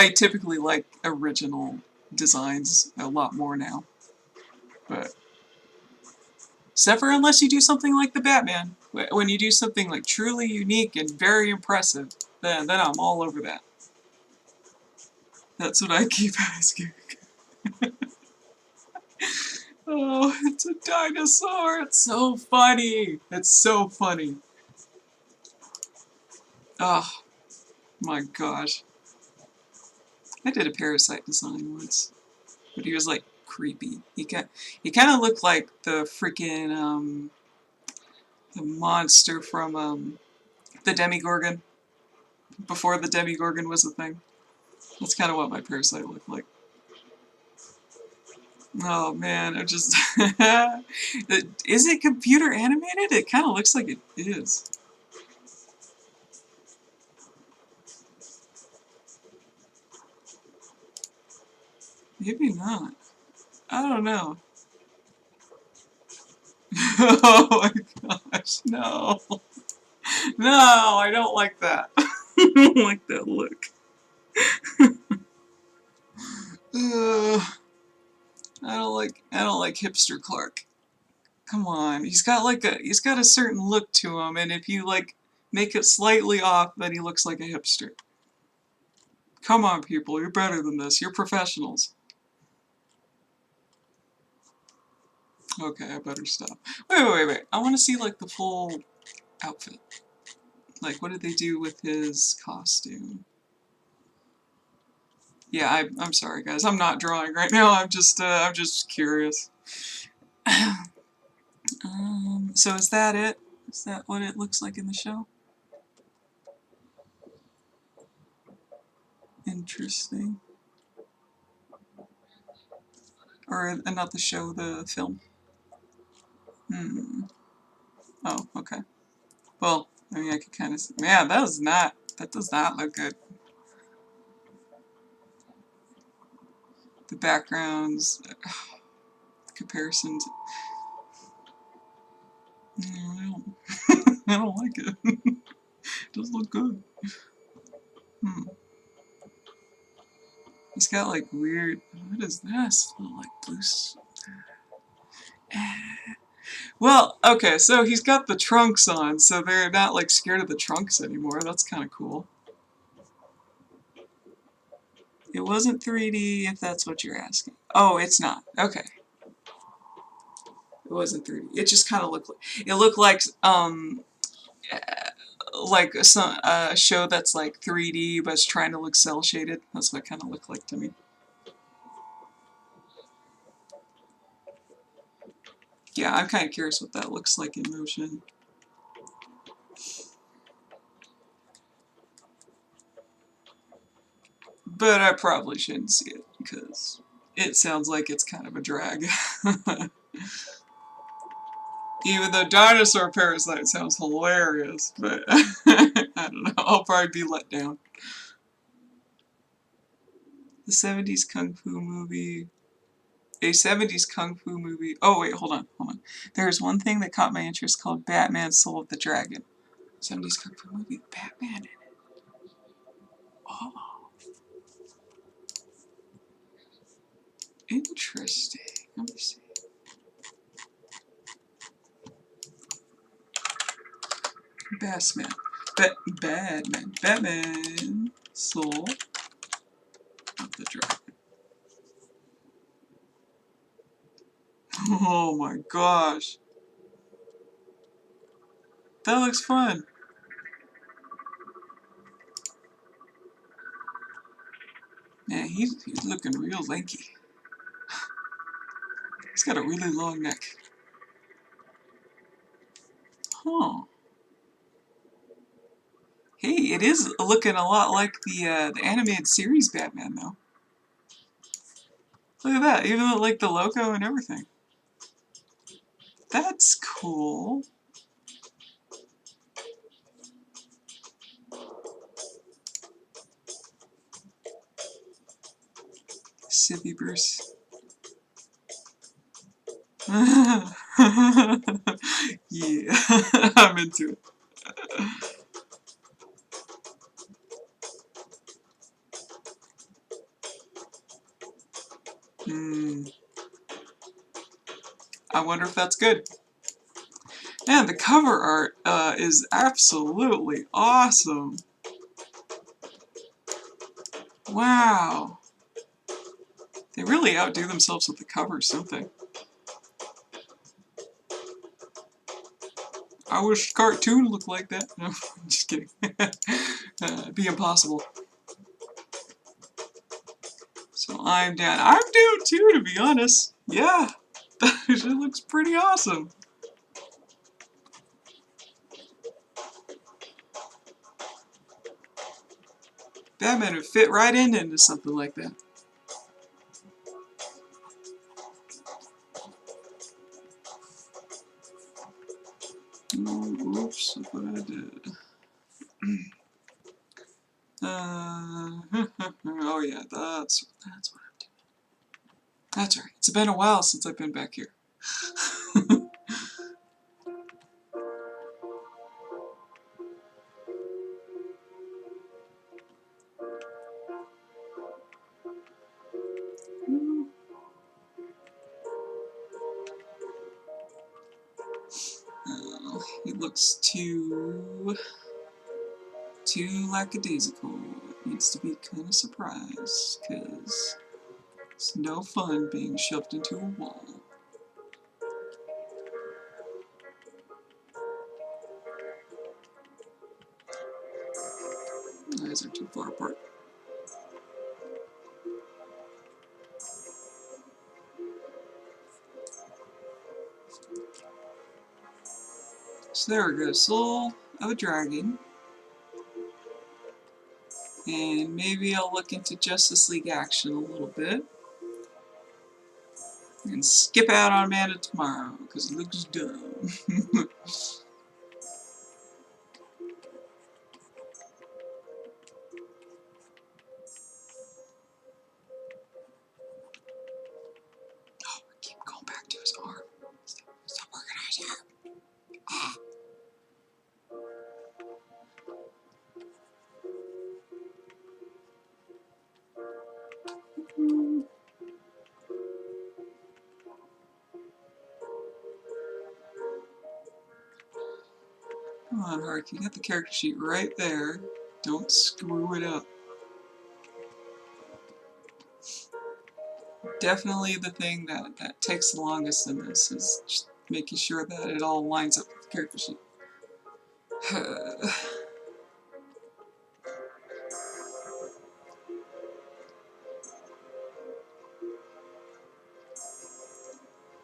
typically like original designs a lot more now. But except for unless you do something like the Batman. When you do something like truly unique and very impressive, then I'm all over that. That's what I keep asking. Oh, it's a dinosaur! It's so funny! It's so funny. Oh, my gosh. I did a Parasite design once, but he was like creepy. He kind of looked like the freaking the monster from the Demigorgon, before the Demigorgon was a thing. That's kind of what my Parasite looked like. Oh man, I'm just... Is it computer animated? It kind of looks like it is. Maybe not. I don't know. Oh my gosh, no. No, I don't like that. I don't like that look. I don't like hipster Clark. Come on, he's got a certain look to him, and if you like make it slightly off, then he looks like a hipster. Come on, people, you're better than this. You're professionals. Okay, I better stop. Wait. I want to see like the full outfit. Like, what did they do with his costume? Yeah, I'm sorry, guys. I'm not drawing right now. I'm just curious. So is that it? Is that what it looks like in the show? Interesting. Or not the show, the film. Oh, okay. Well, I mean, I could kind of... Yeah, that does not look good. The backgrounds, comparison to... No, I don't like it. It doesn't look good. He's got like weird... What is this? Little like blue... Well, okay, so he's got the trunks on, so they're not like scared of the trunks anymore. That's kind of cool. It wasn't 3D, if that's what you're asking. Oh, it's not. Okay. It wasn't 3D. It just kind of looked like... It looked like a show that's like 3D, but it's trying to look cel-shaded. That's what it kind of looked like to me. Yeah, I'm kind of curious what that looks like in motion. But I probably shouldn't see it, because it sounds like it's kind of a drag. Even though Dinosaur Parasite sounds hilarious, but I don't know, I'll probably be let down. The 70s Kung Fu movie. A 70s Kung Fu movie. Oh wait, hold on. There's one thing that caught my interest called Batman Soul of the Dragon. 70s Kung Fu movie with Batman in it. Oh. Interesting. Let me see. Batman Soul of the Dragon. Oh my gosh. That looks fun. Yeah, he's looking real lanky. He's got a really long neck. Huh. Hey, it is looking a lot like the animated series Batman, though. Look at that, even like the logo and everything. That's cool. Sippy Bruce. Yeah, I'm into it. I wonder if that's good. Man, the cover art is absolutely awesome. Wow. They really outdo themselves with the covers, don't they? I wish cartoon looked like that. No, I'm just kidding. It'd be impossible. So I'm down. I'm down too, to be honest. Yeah, it looks pretty awesome. Batman would fit right into something like that. Oh, oops, look what I did. Oh yeah, that's what I'm doing. That's right. It's been a while since I've been back here. He looks too lackadaisical. It needs to be kind of surprised, because it's no fun being shoved into a wall. Eyes are too far apart. So there we go, Soul of a Dragon. And maybe I'll look into Justice League Action a little bit. And skip out on Amanda tomorrow, because it looks dumb. Oh, I keep going back to his arm. Stop organizing her. Ah. Come on, Hark, you got the character sheet right there. Don't screw it up. Definitely the thing that takes the longest in this is just making sure that it all lines up with the character sheet.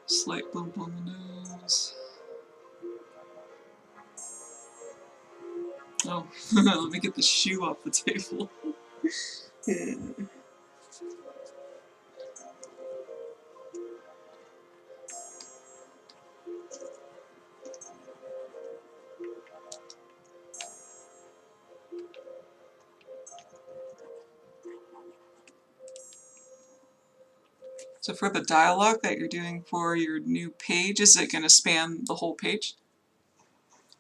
Slight bump on the nose. Oh, let me get the shoe off the table. So for the dialogue that you're doing for your new page, is it going to span the whole page?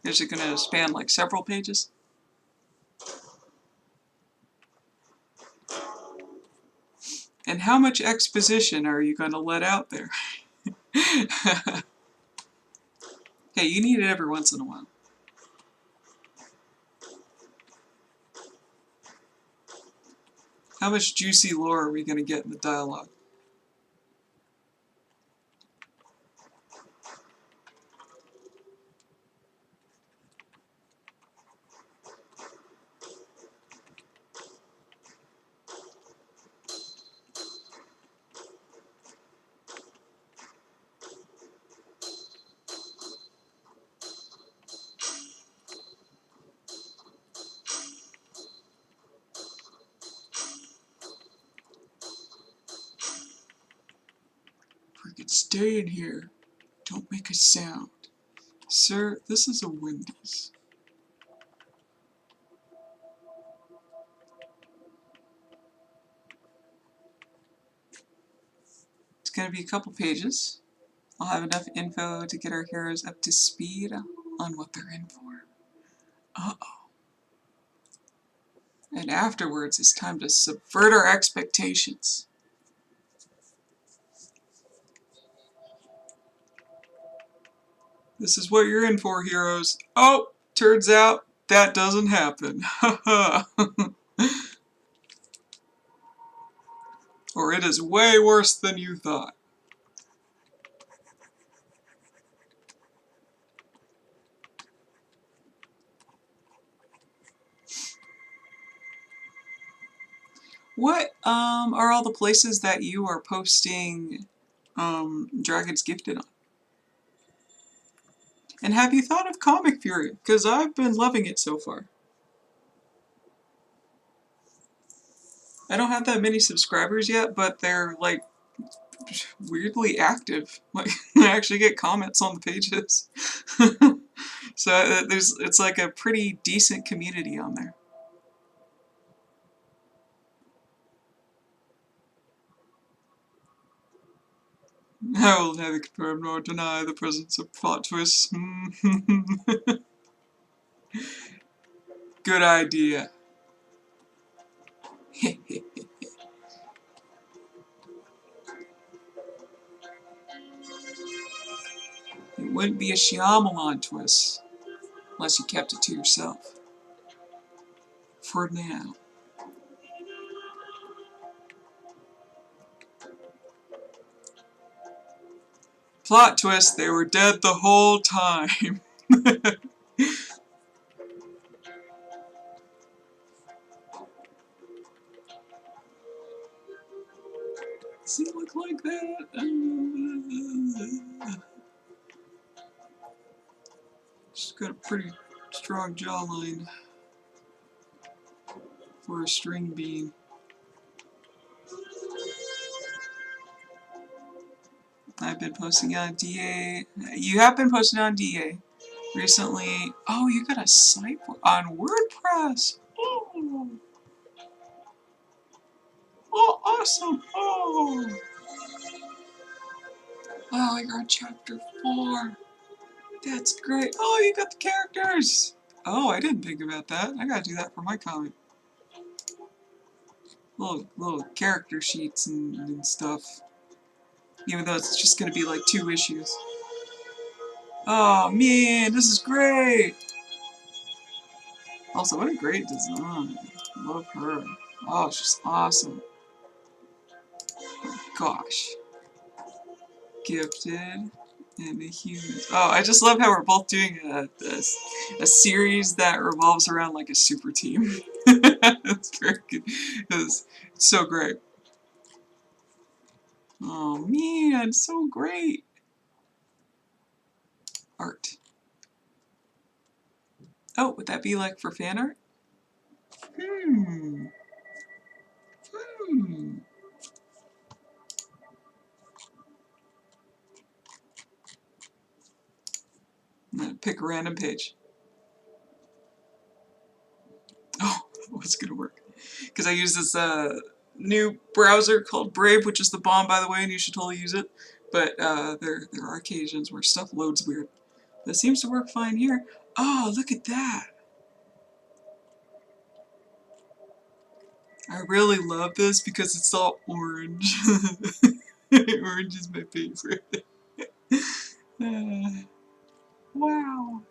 Is it going to span like several pages? And how much exposition are you going to let out there? Hey, you need it every once in a while. How much juicy lore are we going to get in the dialogue? Stay in here. Don't make a sound. Sir, this is a Wendy's. It's going to be a couple pages. I'll have enough info to get our heroes up to speed on what they're in for. Uh-oh. And afterwards, it's time to subvert our expectations. This is what you're in for, heroes. Oh, turns out that doesn't happen. Or it is way worse than you thought. What are all the places that you are posting Dragon's Gifted on? And have you thought of Comic Fury? Because I've been loving it so far. I don't have that many subscribers yet, but they're like weirdly active. Like I actually get comments on the pages. So it's like a pretty decent community on there. I will neither confirm nor deny the presence of plot twists. Good idea. It wouldn't be a Shyamalan twist unless you kept it to yourself. For now. Plot twist, they were dead the whole time. Does he look like that? She's got a pretty strong jawline for a string bean. I've been posting on DA. You have been posting on DA recently. Oh, you got a site on WordPress. Oh, oh, awesome. Oh, I got chapter 4. That's great. Oh, you got the characters. Oh, I didn't think about that. I gotta do that for my comic. Little character sheets and stuff. Even though it's just gonna be like 2 issues. Oh man, this is great! Also, what a great design. Love her. Oh, she's awesome. Gosh. Gifted. And the humans. Oh, I just love how we're both doing a series that revolves around like a super team. It's very good. It's so great. Oh man, so great. Art. Oh, would that be like for fan art? Hmm. I'm gonna pick a random page. Oh, what's gonna work? Because I use this new browser called Brave, which is the bomb, by the way, and you should totally use it. But there are occasions where stuff loads weird. That seems to work fine here. Oh, look at that! I really love this because it's all orange. Orange is my favorite. Wow.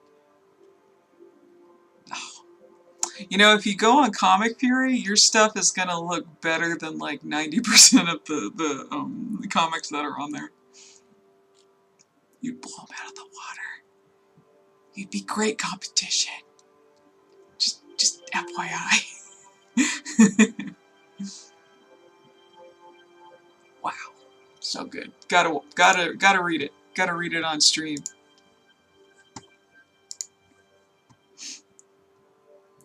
You know, if you go on Comic Fury, your stuff is gonna look better than like 90% of the comics that are on there. You'd blow them out of the water. You'd be great competition. Just FYI. Wow, so good. Gotta read it. Gotta read it on stream.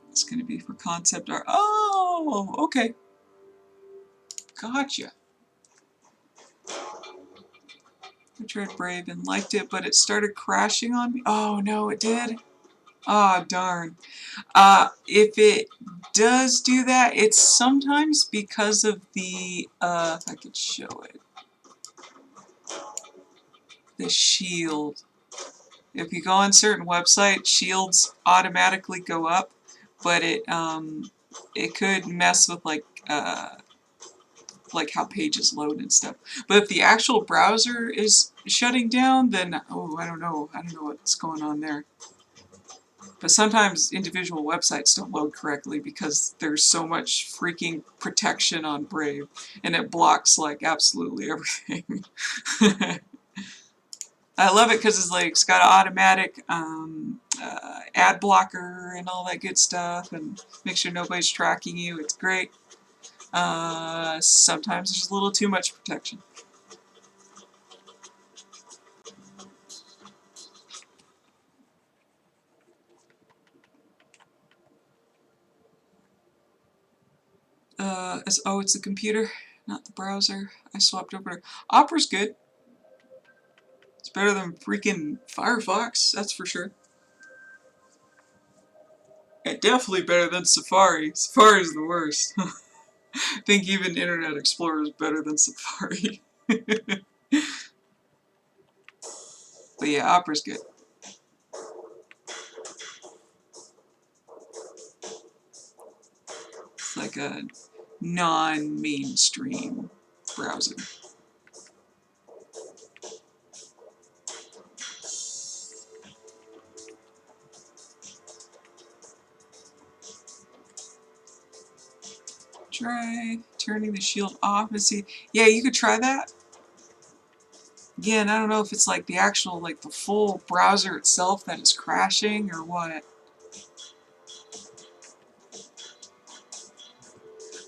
It's gonna be for concept art. Oh, okay. Gotcha. I tried Brave and liked it, but it started crashing on me. Oh no, it did? Oh darn. If it does do that, it's sometimes because of the, if I could show it, the shield. If you go on certain websites, shields automatically go up, but it could mess with like how pages load and stuff. But if the actual browser is shutting down, then oh, I don't know what's going on there. But sometimes individual websites don't load correctly because there's so much freaking protection on Brave, and it blocks like absolutely everything. I love it because it's got automatic ad blocker and all that good stuff, and make sure nobody's tracking you. It's great. Sometimes there's a little too much protection. It's the computer, not the browser. I swapped over to Opera's good. It's better than freaking Firefox, that's for sure. And definitely better than Safari. Safari's the worst. I think even Internet Explorer is better than Safari. But yeah, Opera's good. It's like a non-mainstream browser. Try turning the shield off and see. Yeah, you could try that. Again, I don't know if it's like the actual, like the full browser itself that is crashing or what.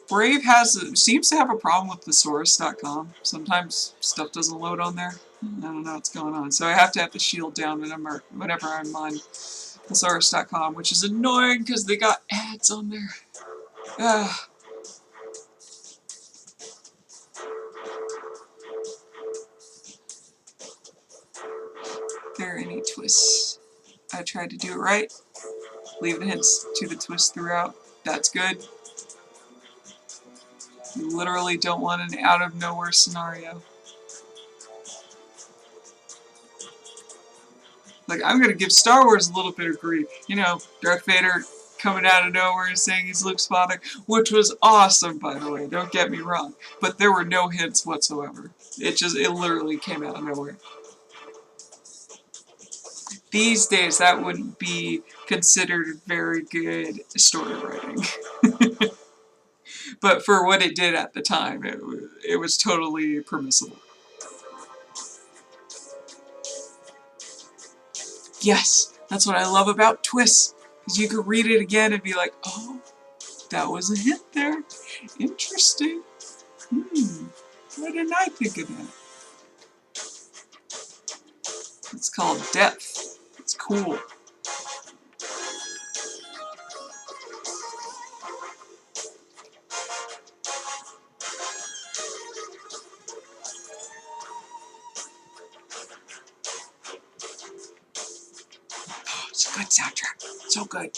Brave seems to have a problem with thesaurus.com. Sometimes stuff doesn't load on there. I don't know what's going on. So I have to have the shield down whenever I'm on thesaurus.com, which is annoying because they got ads on there. There are any twists. I tried to do it right. Leaving hints to the twist throughout. That's good. You literally don't want an out-of-nowhere scenario. Like, I'm gonna give Star Wars a little bit of grief. You know, Darth Vader coming out of nowhere and saying he's Luke's father, which was awesome, by the way, don't get me wrong. But there were no hints whatsoever. It literally came out of nowhere. These days, that wouldn't be considered very good story writing. But for what it did at the time, it was totally permissible. Yes, that's what I love about twists. Because you could read it again and be like, oh, that was a hint there. Interesting. Why didn't I think of that? It's called depth. It's cool. Oh, it's a good soundtrack. So good.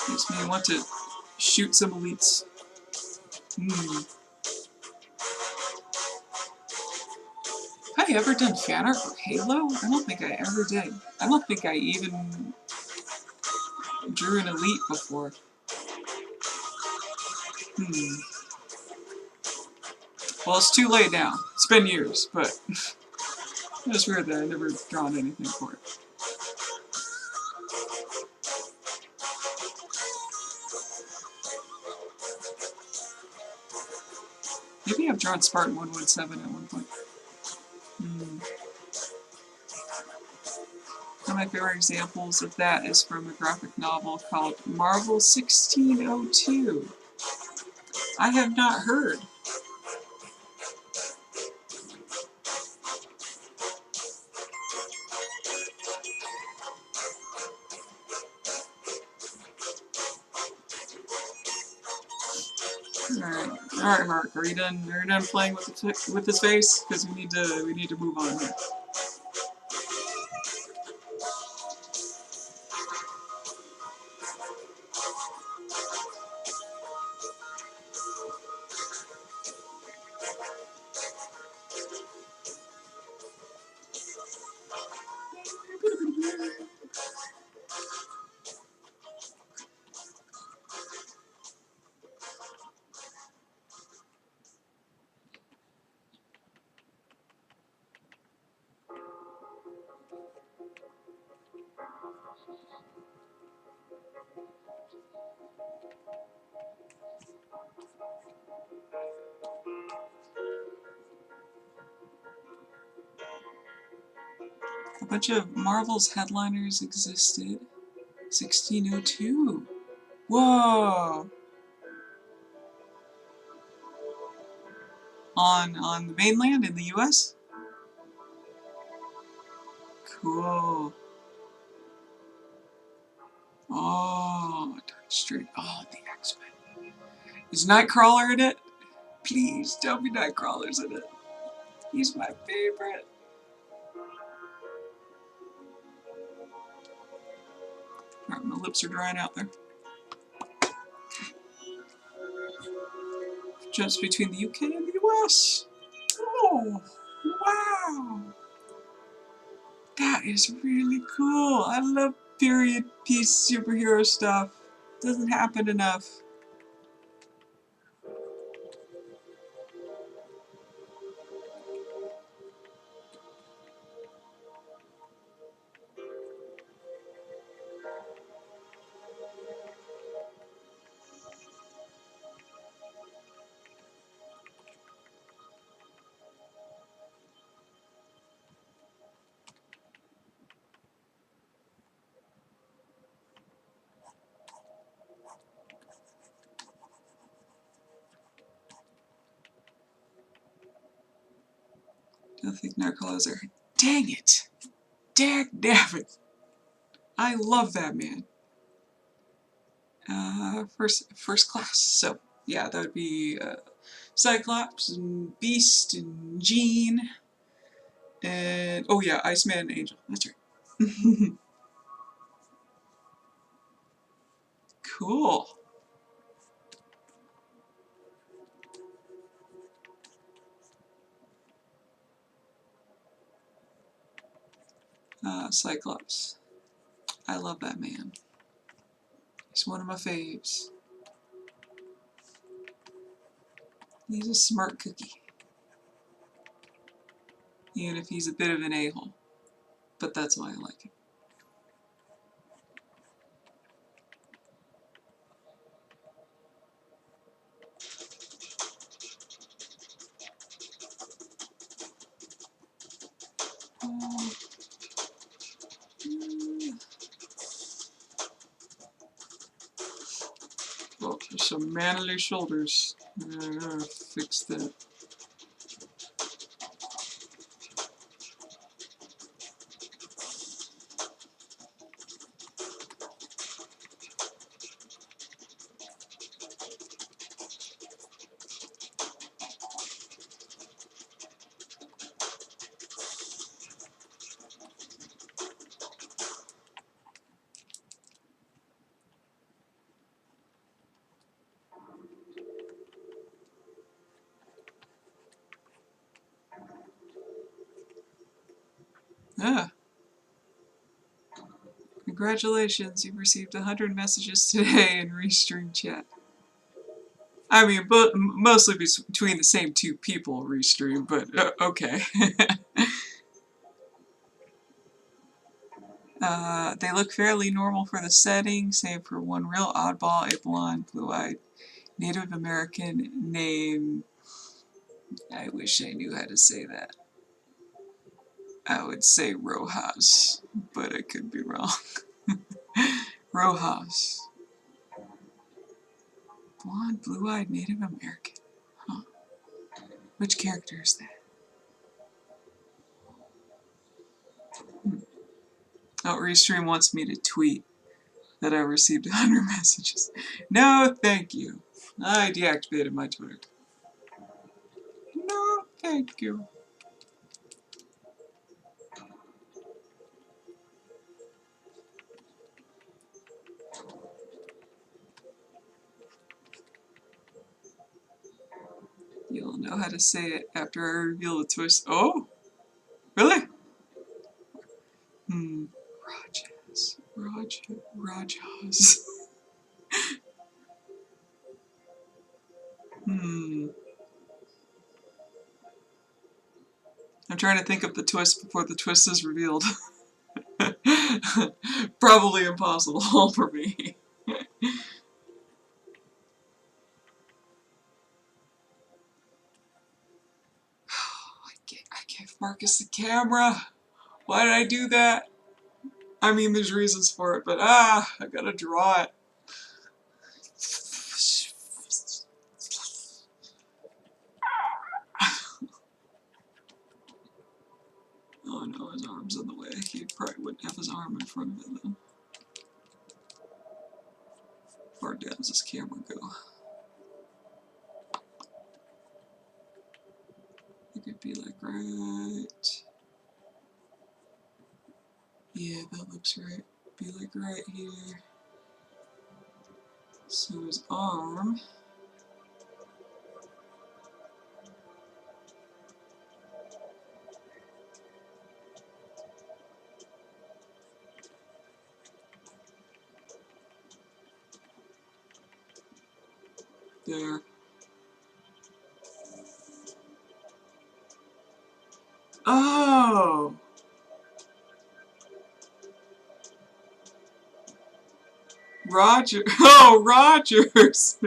Makes me want to shoot some elites. Have I ever done fan art for Halo? I don't think I ever did. I don't think I even drew an elite before. Well, it's too late now. It's been years, but it's weird that I never drawn anything for it. Maybe I've drawn Spartan 117 at one point. One of my favorite examples of that is from a graphic novel called Marvel 1602. I have not heard. Alright, Hark, are you done? Are you done playing with his face? Because we need to move on here. A bunch of Marvel's headliners existed. 1602. Whoa! On the mainland in the US? Cool. Oh, Straight. Oh, the X-Men. Is Nightcrawler in it? Please tell me Nightcrawler's in it. He's my favorite. Alright, my lips are drying out there. Jumps between the UK and the US. Oh, wow. That is really cool. I love period piece superhero stuff. Doesn't happen enough. Don't think Nightcrawler's there. Dang it! Dag nabbit! I love that man. First class. So yeah, that would be Cyclops and Beast and Jean and oh yeah, Iceman and Angel. That's right. Cool. Cyclops. I love that man. He's one of my faves. He's a smart cookie. Even if he's a bit of an a-hole. But that's why I like him. Oh, there's some manly shoulders. Fix that. Ah. Congratulations, you've received 100 messages today in Restream chat. I mean, mostly between the same two people, Restream, but okay. They look fairly normal for the setting, save for one real oddball, a blonde, blue-eyed Native American named... I wish I knew how to say that. I would say Rojas, but I could be wrong. Rojas. Blonde, blue-eyed Native American. Huh. Which character is that? Oh, Restream wants me to tweet that I received 100 messages. No, thank you. I deactivated my Twitter. No, thank you. You'll know how to say it after I reveal the twist. Oh, really? Rajas. I'm trying to think of the twist before the twist is revealed. Probably impossible for me. I gave Marcus the camera. Why did I do that? I mean, there's reasons for it, but I gotta draw it. Oh no, his arm's in the way. He probably wouldn't have his arm in front of it then. How far down does this camera go? It could be like right. Yeah, that looks right. Be like right here. So his arm. There. Oh! Roger. Oh, Rogers!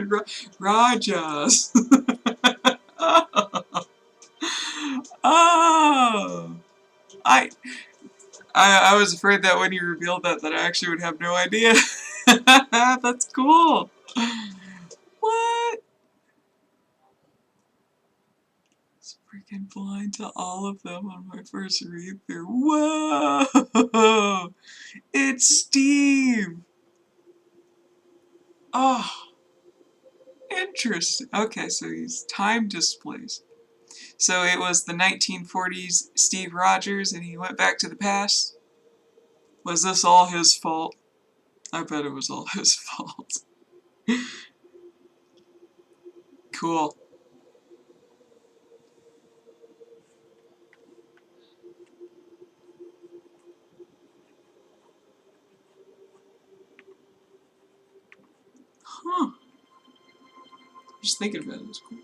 Rajas. Oh. Oh! I was afraid that when you revealed that I actually would have no idea. That's cool. What? I was freaking blind to all of them on my first read through. Whoa! It's Steve! Oh, interesting. Okay, so he's time displaced. So it was the 1940s Steve Rogers and he went back to the past? Was this all his fault? I bet it was all his fault. Cool. Huh. Just thinking about it was cool.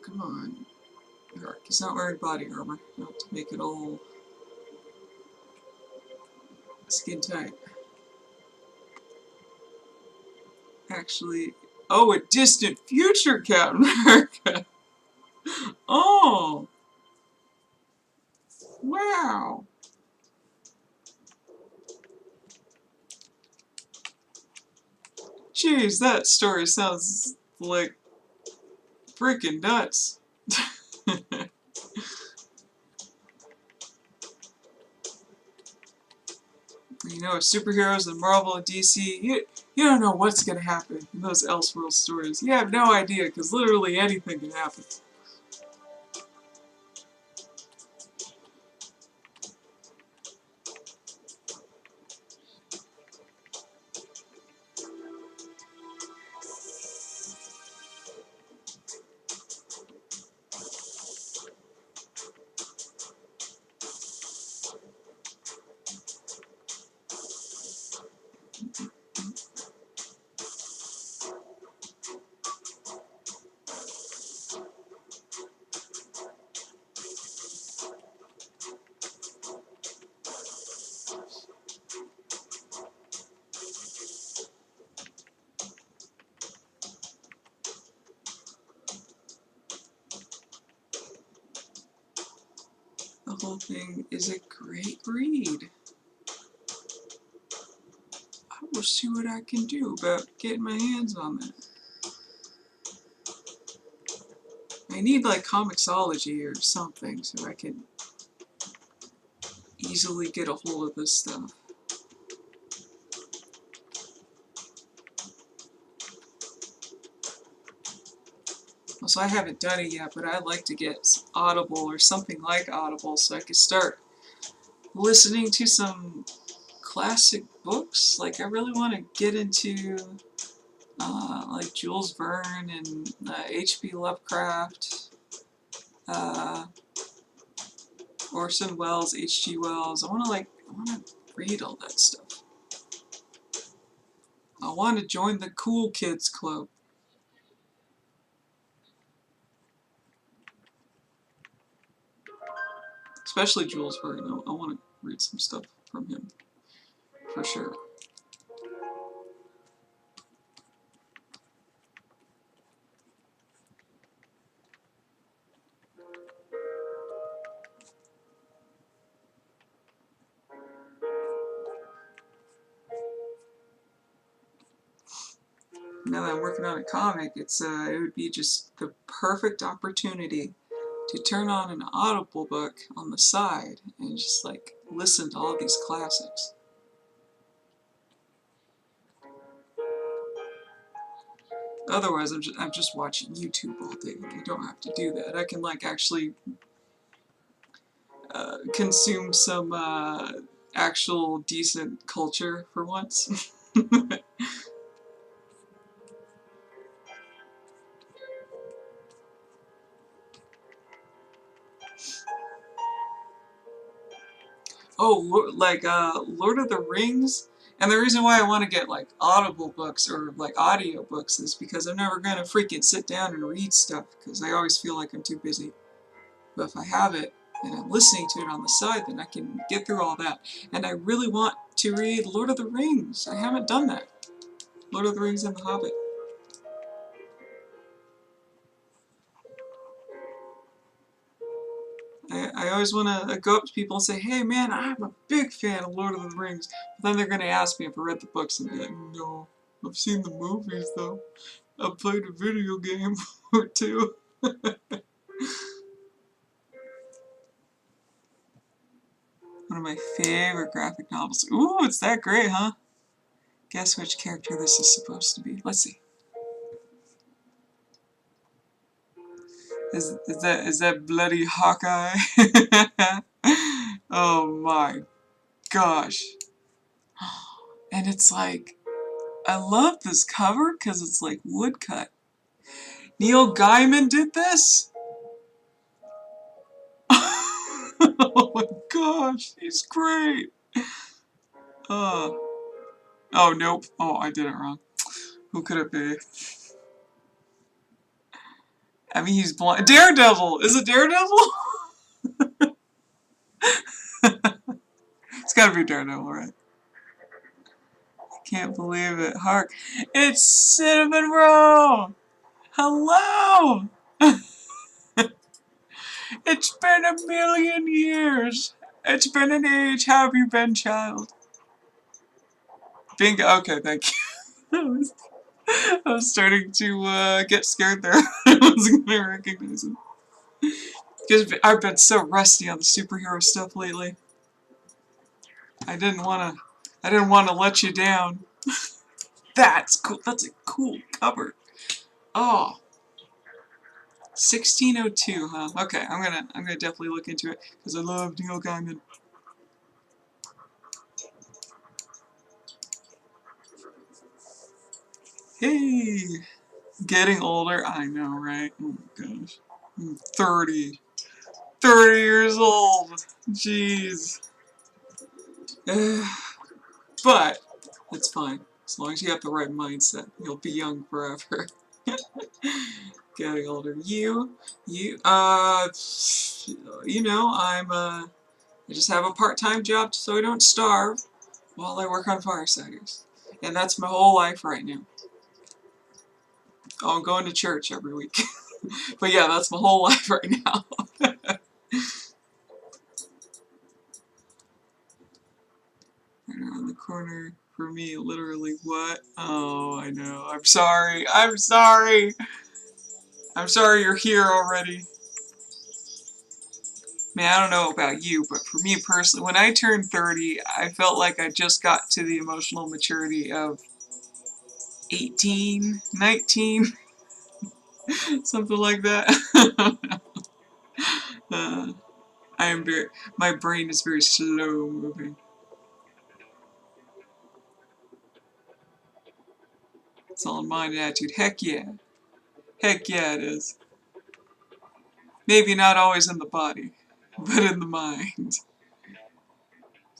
Come on. Hark. He's not wearing body armor. Not to make it all skin tight. Actually, oh, a distant future Captain America. Oh. Wow. Jeez, that story sounds like freaking nuts. You know, superheroes in Marvel and DC, you don't know what's going to happen in those Elseworld stories. You have no idea, because literally anything can happen. The whole thing is a great read. I will see what I can do about getting my hands on that. I need like Comixology or something so I can easily get a hold of this stuff. So I haven't done it yet, but I'd like to get Audible or something like Audible so I could start listening to some classic books. Like I really want to get into like Jules Verne and H.P. Lovecraft, Orson Welles, H.G. Wells. I want to read all that stuff. I want to join the cool kids club. Especially Jules Verne. I want to read some stuff from him, for sure. Now that I'm working on a comic, it would be just the perfect opportunity to turn on an Audible book on the side and just like listen to all these classics. Otherwise, I'm just watching YouTube all day. I don't have to do that. I can like actually consume some actual decent culture for once. Oh, like Lord of the Rings. And the reason why I want to get like Audible books or like audio books is because I'm never gonna freaking sit down and read stuff because I always feel like I'm too busy. But if I have it and I'm listening to it on the side, then I can get through all that. And I really want to read Lord of the Rings. I haven't done that. Lord of the Rings and The Hobbit. I always want to go up to people and say, hey man, I'm a big fan of Lord of the Rings. But then they're going to ask me if I read the books and be like, no, I've seen the movies though. I've played a video game or two. One of my favorite graphic novels. Ooh, it's that great, huh? Guess which character this is supposed to be. Let's see. Is that bloody Hawkeye? Oh my gosh. And it's like, I love this cover because it's like woodcut. Neil Gaiman did this? Oh my gosh, he's great. Oh nope. Oh, I did it wrong. Who could it be? I mean, he's blind. Daredevil! Is it Daredevil? It's gotta be Daredevil, right? Can't believe it. Hark. It's Cinnamon Roll! Hello! It's been a million years. It's been an age. How have you been, child? Bingo. Okay, thank you. I was starting to get scared there. I wasn't going to recognize him. Because I've been so rusty on the superhero stuff lately. I didn't want to let you down. That's cool. That's a cool cover. Oh. 1602, huh? Okay, I'm gonna definitely look into it because I love Neil Gaiman. Hey, getting older. I know, right? Oh my gosh, I'm 30 years old. Jeez. But it's fine as long as you have the right mindset. You'll be young forever. Getting older. You know, I just have a part-time job so I don't starve while I work on Firesiders. And that's my whole life right now. Oh, I'm going to church every week. But yeah, that's my whole life right now. Right around the corner for me, literally what? Oh, I know. I'm sorry. I'm sorry. I'm sorry you're here already. Man, I don't know about you, but for me personally, when I turned 30, I felt like I just got to the emotional maturity of 18, 19, something like that. uh, my brain is very slow moving. It's all in mind and attitude. Heck yeah. Heck yeah it is. Maybe not always in the body, but in the mind.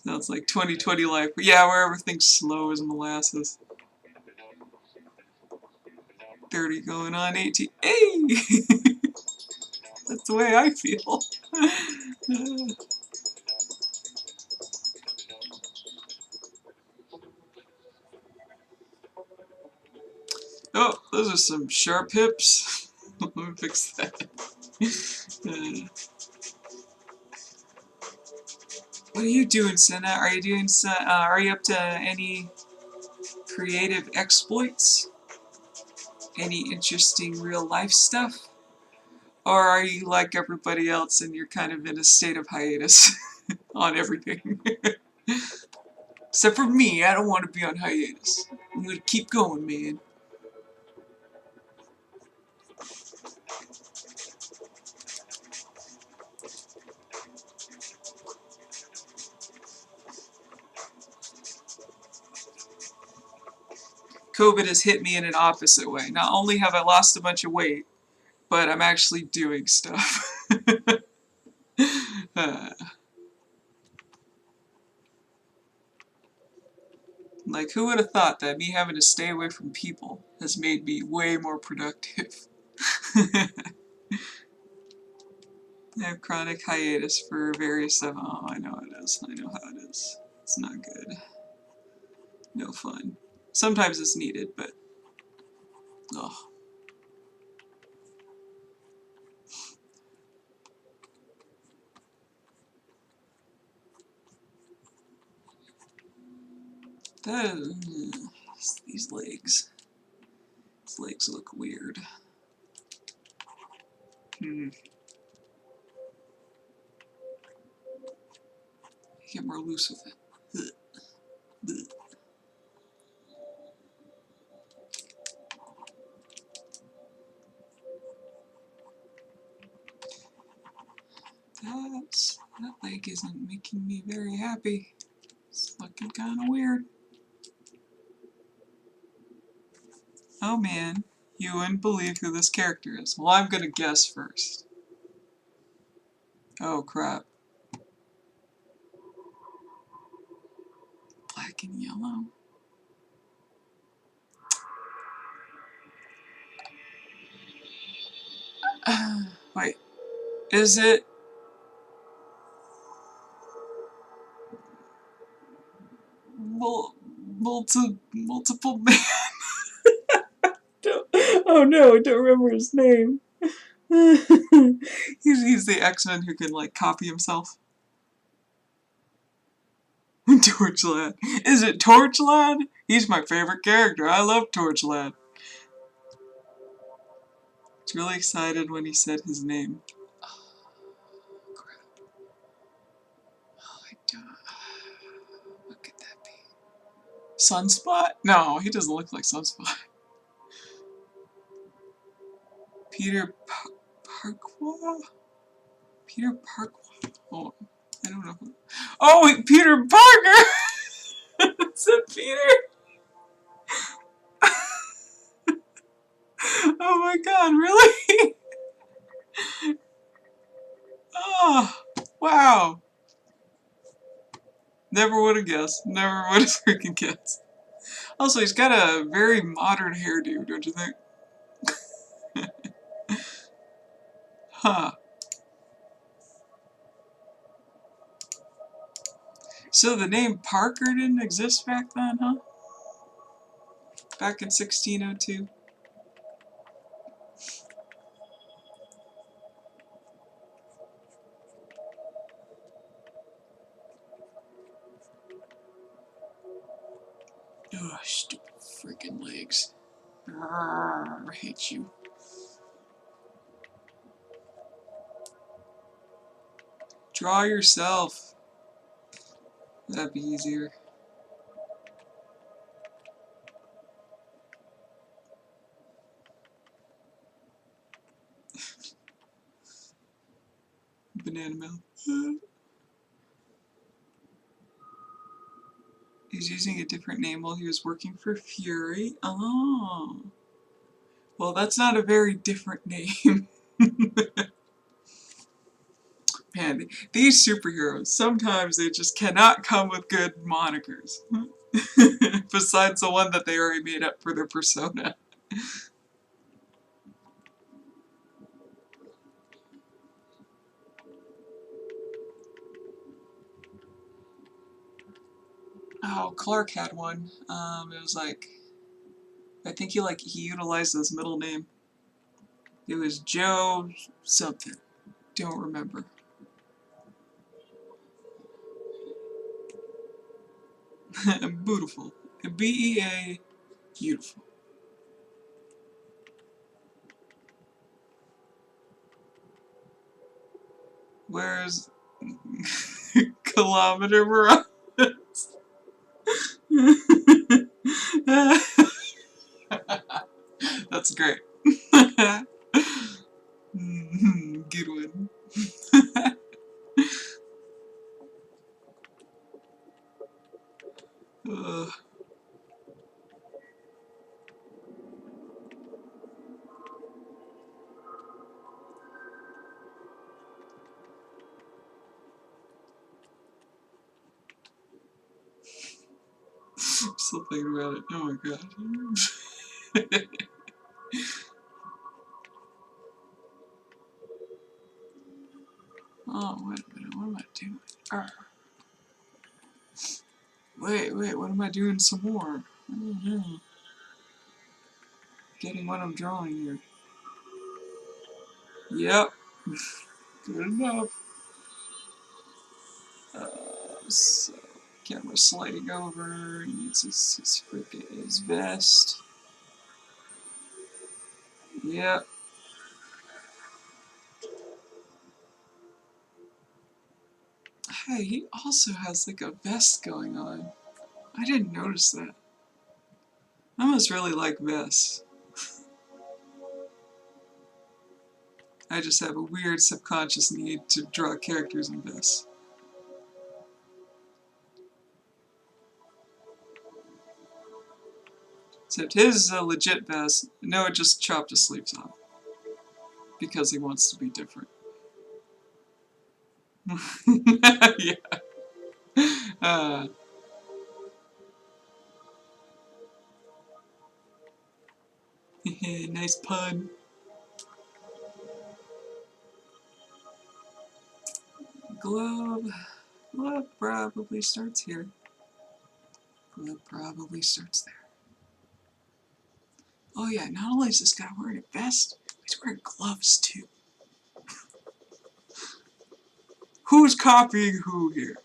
Sounds like 2020 life. But yeah, where everything's slow as molasses. 30 going on 18. Hey! That's the way I feel. Oh, those are some sharp hips. Let me fix that. What are you doing, Senna? Are you doing? Are you up to any creative exploits? Any interesting real life stuff? Or are you like everybody else and you're kind of in a state of hiatus on everything? Except for me, I don't want to be on hiatus. I'm gonna keep going, man. COVID has hit me in an opposite way. Not only have I lost a bunch of weight, but I'm actually doing stuff. Like, who would have thought that me having to stay away from people has made me way more productive? I have chronic hiatus for various stuff. Oh, I know it is. I know how it is. It's not good. No fun. Sometimes it's needed, but... ugh. These legs. These legs look weird. Get more loose with it. That leg isn't making me very happy. It's looking kind of weird. Oh man, you wouldn't believe who this character is. Well, I'm gonna guess first. Oh crap. Black and yellow. Wait, is it? Multiple man? Oh no, I don't remember his name. he's the X-Men who can like copy himself. Torch Lad. Is it Torch Lad? He's my favorite character. I love Torch Lad. I was really excited when he said his name. Oh, crap. Oh, I don't... what could that be? Sunspot? No, he doesn't look like Sunspot. Peter Parkwa? Peter Parkwa? Oh, I don't know who. Oh, Peter Parker! It's a Peter! Oh my god, really? Oh, wow. Never would have guessed. Never would have freaking guessed. Also, he's got a very modern hairdo, don't you think? Huh. So the name Parker didn't exist back then, huh? Back in 1602? Ugh, stupid freaking legs. Arrgh, I hate you. Draw yourself. That'd be easier. Banana mouth. He's using a different name while he was working for Fury. Oh. Well, that's not a very different name. Man, these superheroes, sometimes they just cannot come with good monikers. Besides the one that they already made up for their persona. Oh, Clark had one. It was like, I think he utilized his middle name. It was Joe something. Don't remember. Beautiful. B-E-A, beautiful. Where's Kilometer Mirage? That's great. Good one. Still thinking about it. Oh my god. Oh, wait a minute. What am I doing? Wait. What am I doing some more? I don't know. Getting what I'm drawing here. Yep. Good enough. So, camera sliding over. He needs his vest. Yep. Hey, he also has like a vest going on. I didn't notice that. I must really like vests. I just have a weird subconscious need to draw characters in vests. Except his is a legit vest. Noah just chopped his sleeves off. Because he wants to be different. Yeah. Nice pun. Glove probably starts here. Glove probably starts there. Oh yeah, not only is this guy wearing a vest, he's wearing gloves too. Who's copying who here?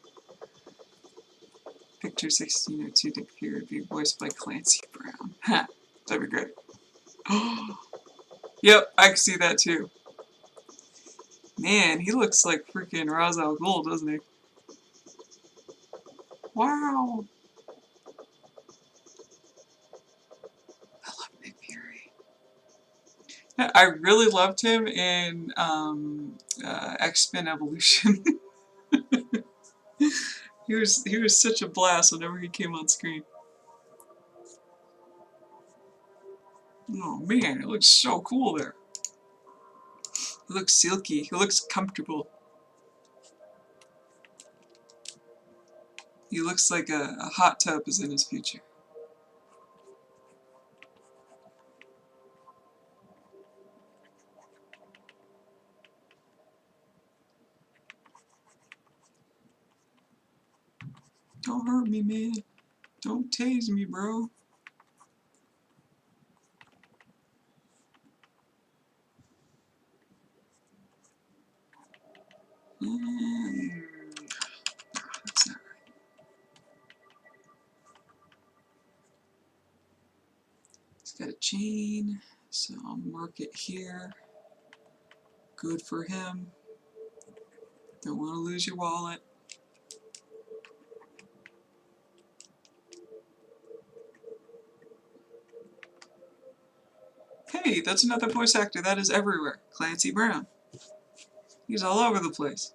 Picture 1602 Dick Fury would be voiced by Clancy Brown. Ha! That'd be great. Yep, I can see that too. Man, he looks like freaking Ra's al Ghul, doesn't he? Wow! I love Nick Fury. I really loved him in X-Men Evolution. He was such a blast whenever he came on screen. Oh man, it looks so cool there. He looks silky. He looks comfortable. He looks like a hot tub is in his future. Don't hurt me, man. Don't tase me, bro. That's not right. He's got a chain, so I'll mark it here. Good for him. Don't want to lose your wallet. Hey, that's another voice actor that is everywhere. Clancy Brown. He's all over the place.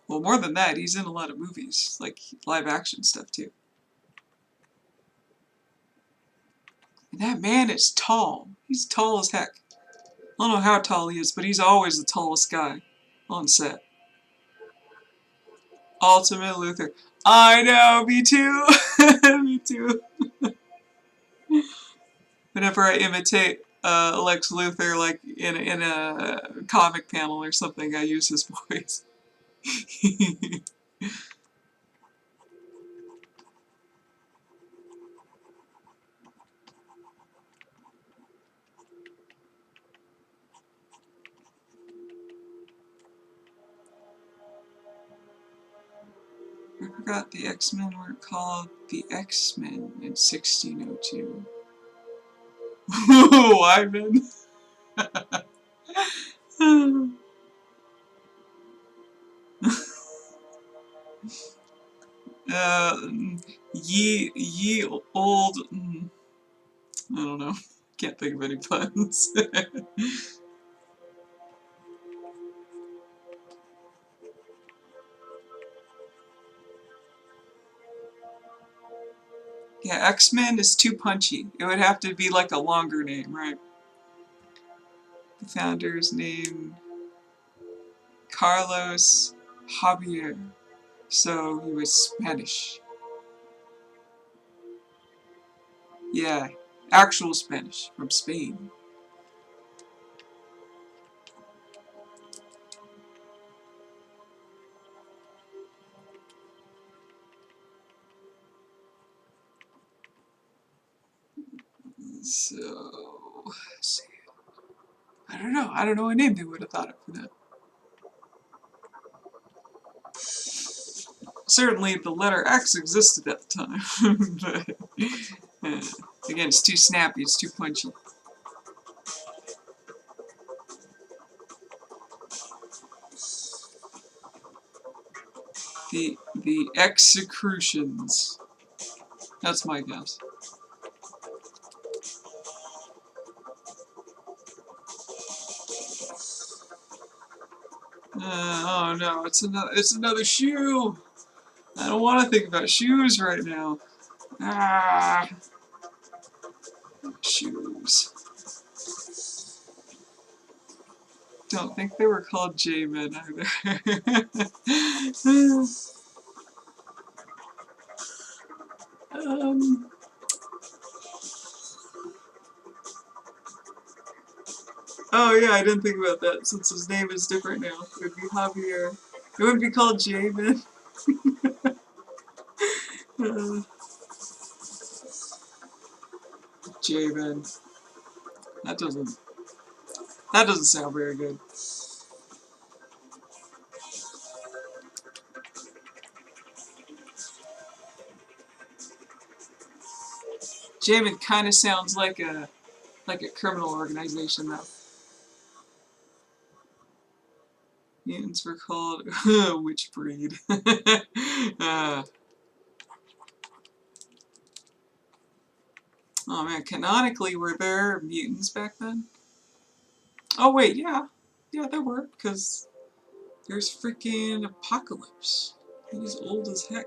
Well, more than that, he's in a lot of movies, like live action stuff too. And that man is tall. He's tall as heck. I don't know how tall he is, but he's always the tallest guy on set. Ultimate Luther. I know, me too. Me too. Whenever I imitate Lex Luthor, like in a comic panel or something, I use his voice. I forgot the X-Men weren't called the X-Men in 1602. Wyman. Ye old. I don't know. Can't think of any puns. Yeah, X-Men is too punchy. It would have to be like a longer name, right? The founder's name Carlos Javier. So he was Spanish. Yeah, actual Spanish from Spain. So, let's see. I don't know. I don't know what name they would have thought of for that. Certainly the letter X existed at the time. But, again, it's too snappy, it's too punchy. The execrutions. That's my guess. Oh no, it's another shoe. I don't want to think about shoes right now. Ah, shoes. Don't think they were called J-Men either. Oh yeah, I didn't think about that since his name is different now. It would be Javier. It wouldn't be called J-Man. J-Man. That doesn't sound very good. J-Man kind of sounds like a criminal organization though. Mutants were called which breed? Oh man, canonically, were there mutants back then? Oh wait, yeah. Yeah, there were, because there's freaking Apocalypse. He's old as heck.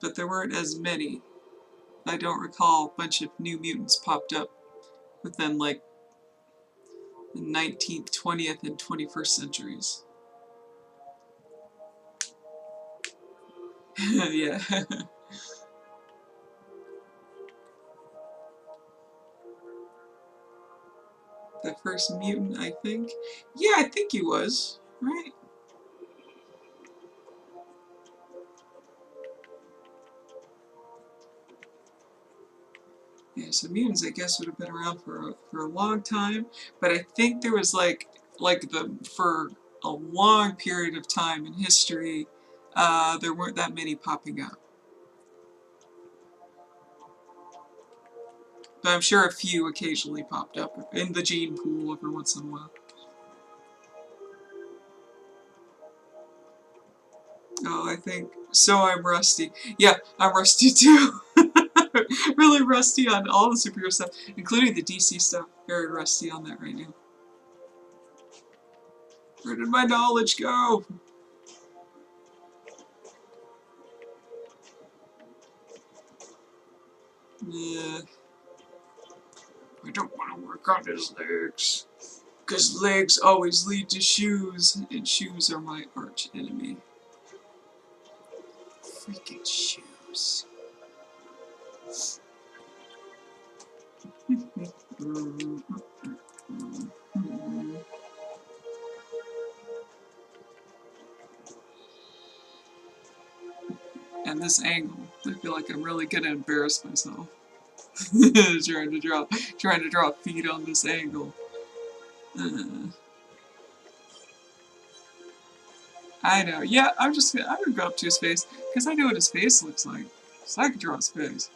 But there weren't as many. I don't recall a bunch of new mutants popped up within like the 19th, 20th, and 21st centuries. Yeah. The first mutant, I think. Yeah, I think he was, right? Yeah, so mutants, I guess, would have been around for a long time, but I think there was for a long period of time in history, there weren't that many popping up. But I'm sure a few occasionally popped up in the gene pool every once in a while. Oh, I think so. I'm rusty. Yeah, I'm rusty too. Really rusty on all the superhero stuff, including the DC stuff. Very rusty on that right now. Where did my knowledge go? Yeah. I don't want to work on his legs. Because legs always lead to shoes, and shoes are my arch enemy. Freaking shoes. And this angle, I feel like I'm really gonna embarrass myself. trying to draw feet on this angle. I know. Yeah, I'm gonna go up to his face because I know what his face looks like, so I can draw his face.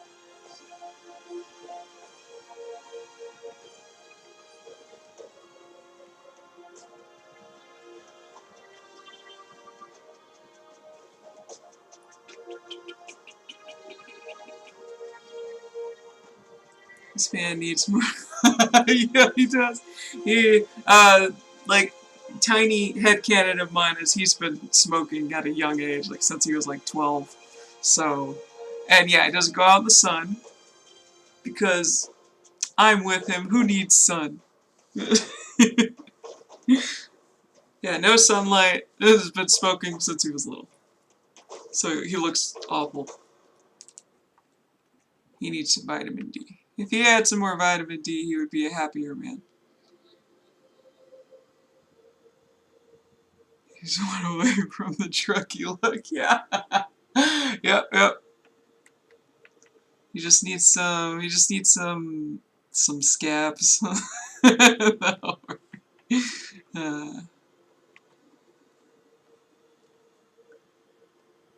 This man needs more. Yeah, he does. He, like, tiny headcanon of mine is he's been smoking at a young age, like since he was like 12. So, and yeah, he doesn't go out in the sun because I'm with him. Who needs sun? Yeah, no sunlight. Has been smoking since he was little. So he looks awful. He needs some vitamin D. If he had some more vitamin D, he would be a happier man. He's one away from the trucky look. Yeah. Yep. He just needs some scabs.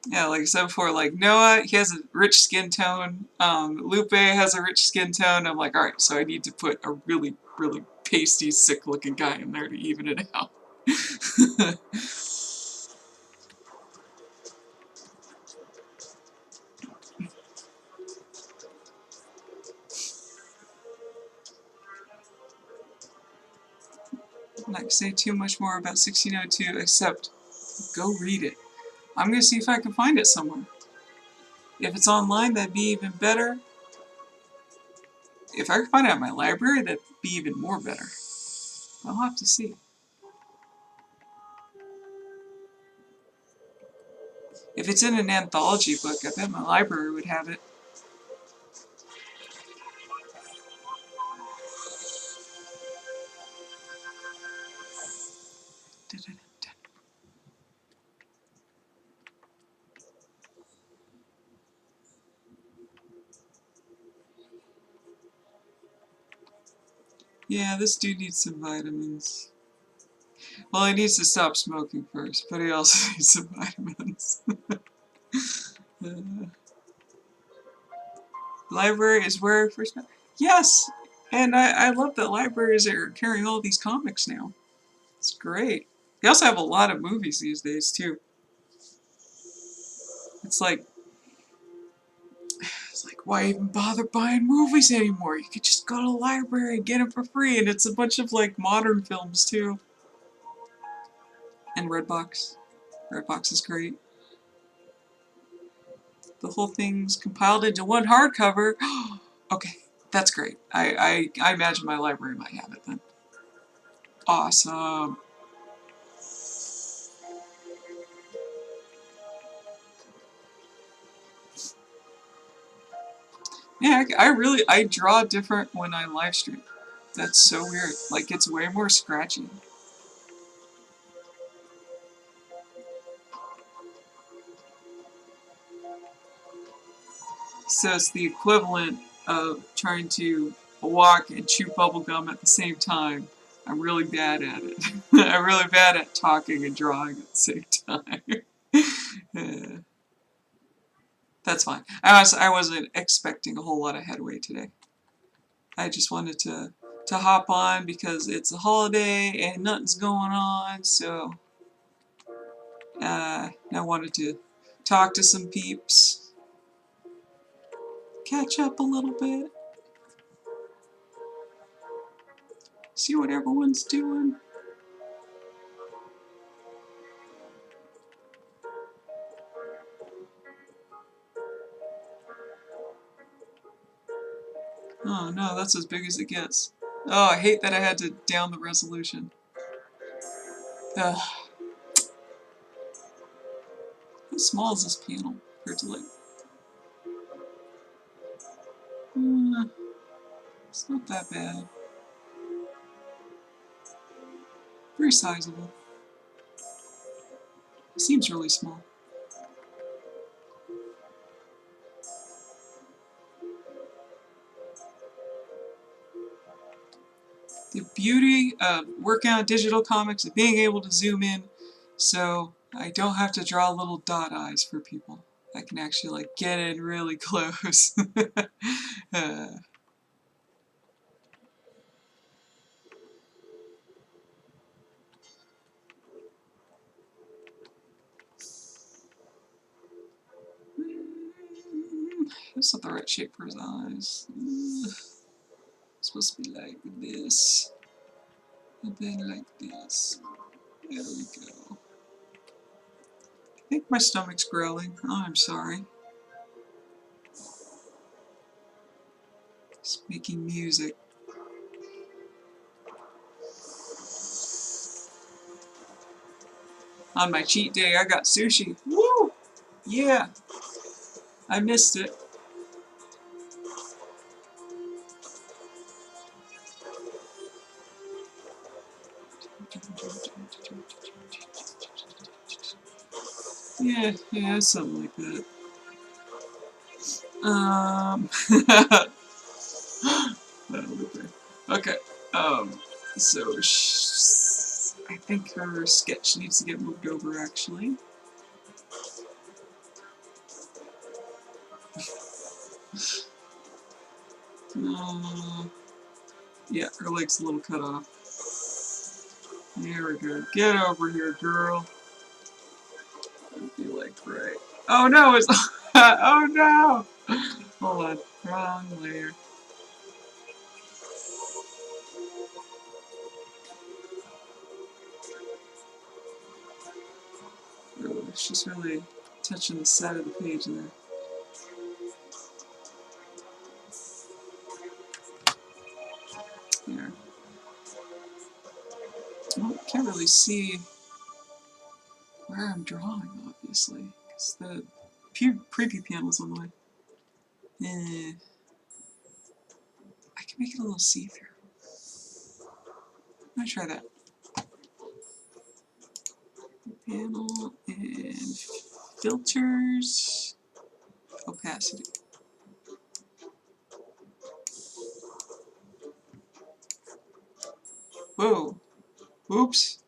Yeah, like I said before, like Noah, he has a rich skin tone. Lupe has a rich skin tone. I'm like, alright, so I need to put a really, really pasty, sick-looking guy in there to even it out. I'm not going to say too much more about 1602, except go read it. I'm going to see if I can find it somewhere. If it's online, that'd be even better. If I could find it in my library, that'd be even more better. I'll have to see. If it's in an anthology book, I bet my library would have it. Yeah, this dude needs some vitamins. Well, he needs to stop smoking first, but he also needs some vitamins. Library is where I first met. Yes! And I love that libraries are carrying all these comics now. It's great. They also have a lot of movies these days, too. It's like, why even bother buying movies anymore? You could just go to the library and get them for free, and it's a bunch of, like, modern films, too. And Redbox. Redbox is great. The whole thing's compiled into one hardcover. Okay, that's great. I imagine my library might have it then. Awesome. Yeah, I draw different when I live stream. That's so weird. Like, it's way more scratchy. So it's the equivalent of trying to walk and chew bubblegum at the same time. I'm really bad at it. I'm really bad at talking and drawing at the same time. Yeah. That's fine. I wasn't expecting a whole lot of headway today. I just wanted to hop on because it's a holiday and nothing's going on, so I wanted to talk to some peeps, catch up a little bit, see what everyone's doing. Oh no, that's as big as it gets. Oh, I hate that I had to down the resolution. Ugh. How small is this panel compared to like... it's not that bad. Very sizable. It seems really small. The beauty of working on digital comics is being able to zoom in, so I don't have to draw little dot eyes for people. I can actually like get in really close. That's not the right shape for his eyes. It's supposed to be like this, and then like this. There we go. I think my stomach's growling. Oh, I'm sorry. It's making music. On my cheat day, I got sushi. Woo! Yeah! I missed it. Yeah, something like that. Okay. So I think her sketch needs to get moved over, actually. Yeah, her leg's a little cut off. There we go. Get over here, girl. That'd be like, right. Oh no, it's... oh no! Hold on. Wrong layer. Oh, she's really touching the side of the page there. There. Well, I can't really see where I'm drawing, obviously, because the preview panel's on the way. I can make it a little see-through. I'm gonna try that. Panel and filters, opacity. Whoa! Oops!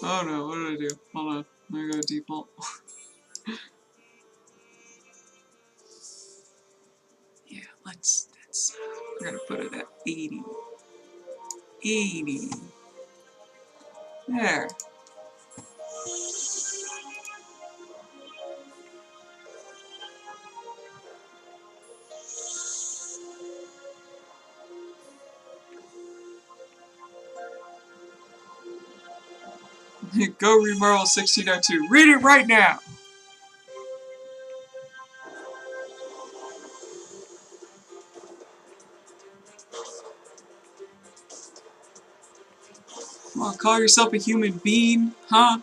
Oh no, what did I do? Hold on, I'm gonna go to default. Yeah, we're gonna put it at 80. 80. There. Go read Marvel 1602. Read it right now! Come on, call yourself a human being, huh?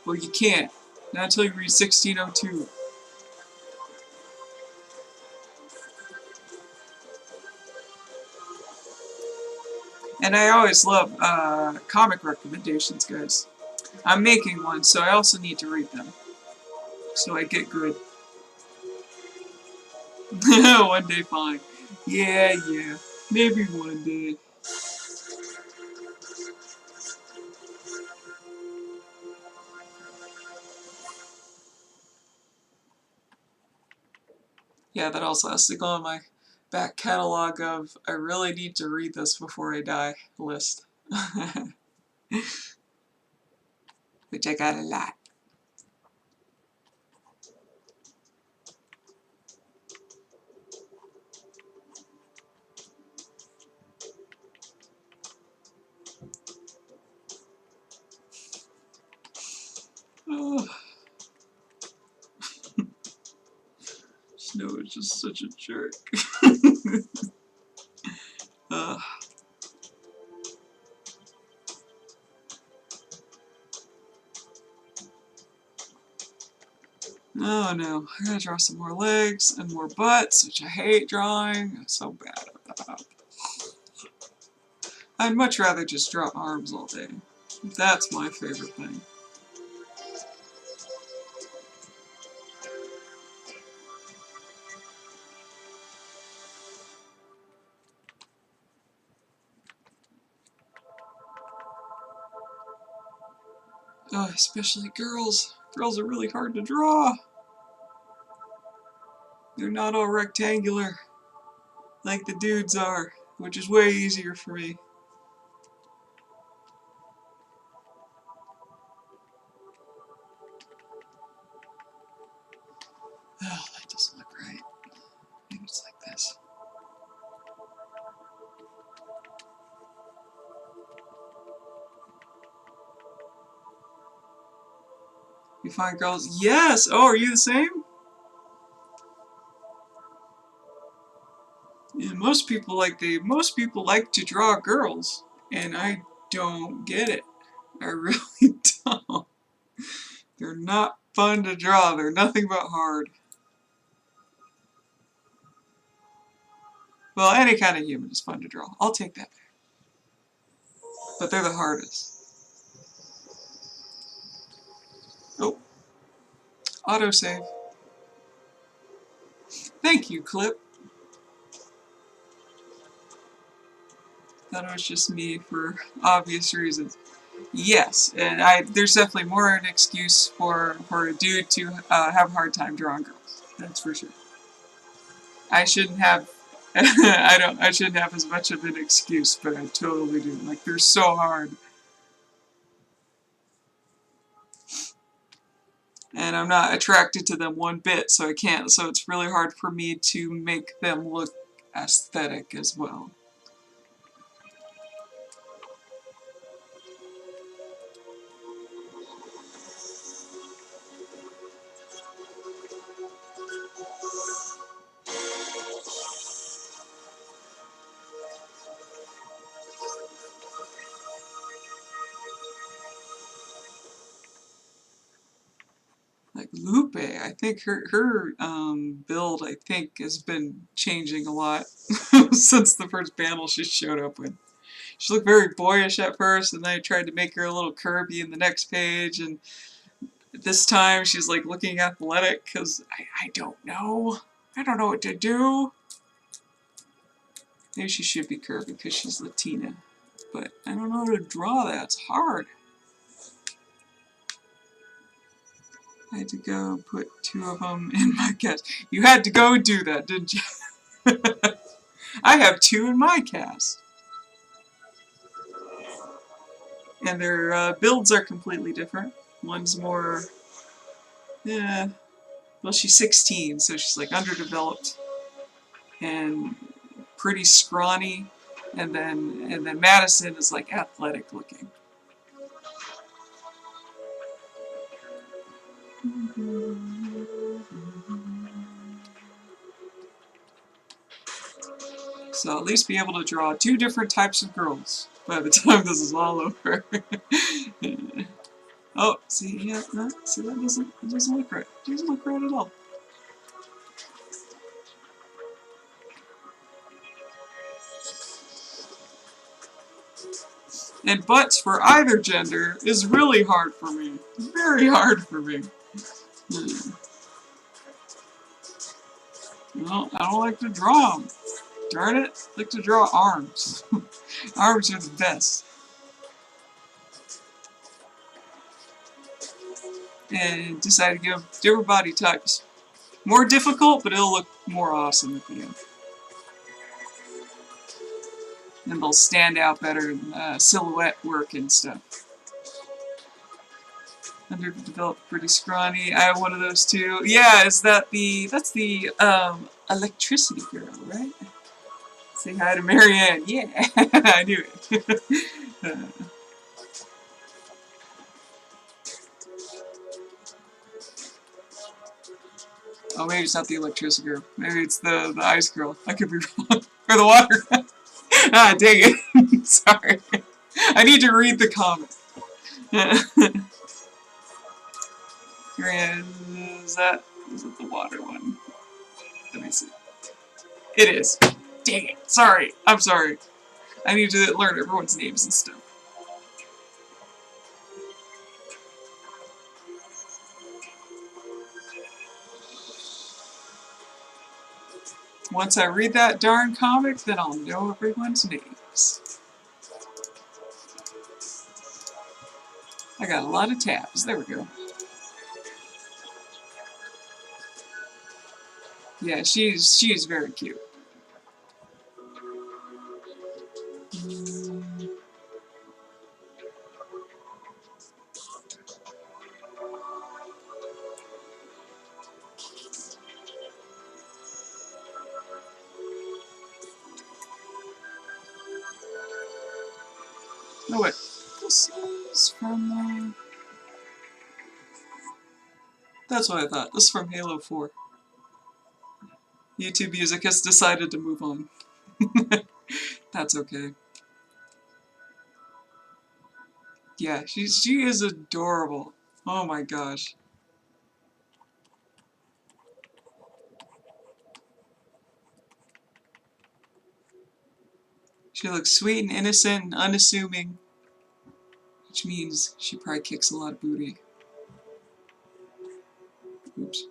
Well, you can't. Not until you read 1602. And I always love comic recommendations, guys. I'm making one, so I also need to read them. So I get good. One day, fine. Yeah. Maybe one day. Yeah, that also has to go on my back catalog of I really need to read this before I die list. Which I got a lot. Oh. Snow is just such a jerk. Oh no, I gotta draw some more legs and more butts, which I hate drawing. I'm so bad at that. I'd much rather just draw arms all day. That's my favorite thing. Oh, especially girls. Girls are really hard to draw. They're not all rectangular like the dudes are, which is way easier for me. Oh, that doesn't look right. Maybe it's like this. You find girls? Yes! Oh, are you the same? Yeah, most people like to draw girls, and I don't get it. I really don't. They're not fun to draw. They're nothing but hard. Well, any kind of human is fun to draw. I'll take that. But they're the hardest. Oh. Autosave. Thank you, Clip. Thought it was just me for obvious reasons. Yes, and there's definitely more an excuse for a dude to have a hard time drawing girls. That's for sure. I shouldn't have I shouldn't have as much of an excuse, but I totally do. Like, they're so hard. And I'm not attracted to them one bit, so I can't. So it's really hard for me to make them look aesthetic as well. Like Lupe, I think her build, I think, has been changing a lot since the first panel she showed up with. She looked very boyish at first, and then I tried to make her a little curvy in the next page, and this time she's like looking athletic, because I don't know. I don't know what to do. Maybe she should be curvy because she's Latina, but I don't know how to draw that. It's hard. I had to go put 2 of them in my cast. You had to go do that, didn't you? I have 2 in my cast. And their builds are completely different. One's more, well, she's 16, so she's like underdeveloped and pretty scrawny. And then Madison is like athletic looking. So at least be able to draw 2 different types of girls by the time this is all over. Oh, see, yeah, no, see, that doesn't look right. It doesn't look right at all. And butts for either gender is really hard for me. Very hard for me. Well, I don't like to draw them. Darn it, I like to draw arms. Arms are the best. And decided to give different body types. More difficult, but it'll look more awesome at the end. and they'll stand out better in silhouette work and stuff. Underdeveloped, pretty scrawny. I have one of those too. Yeah, that's the electricity girl, right? Say hi to Marianne. Yeah, I knew it. Oh, maybe it's not the electricity girl. Maybe it's the ice girl. I could be wrong. Or the water. Ah, dang it. Sorry. I need to read the comment. Is that the water one? Let me see. It is. Dang it. Sorry. I'm sorry. I need to learn everyone's names and stuff. Once I read that darn comic, then I'll know everyone's names. I got a lot of tabs. There we go. Yeah, she's very cute. Oh wait, this is from. That's what I thought. This is from Halo 4. YouTube Music has decided to move on. That's okay. Yeah, she is adorable. Oh my gosh. She looks sweet and innocent and unassuming, which means she probably kicks a lot of booty. Oops.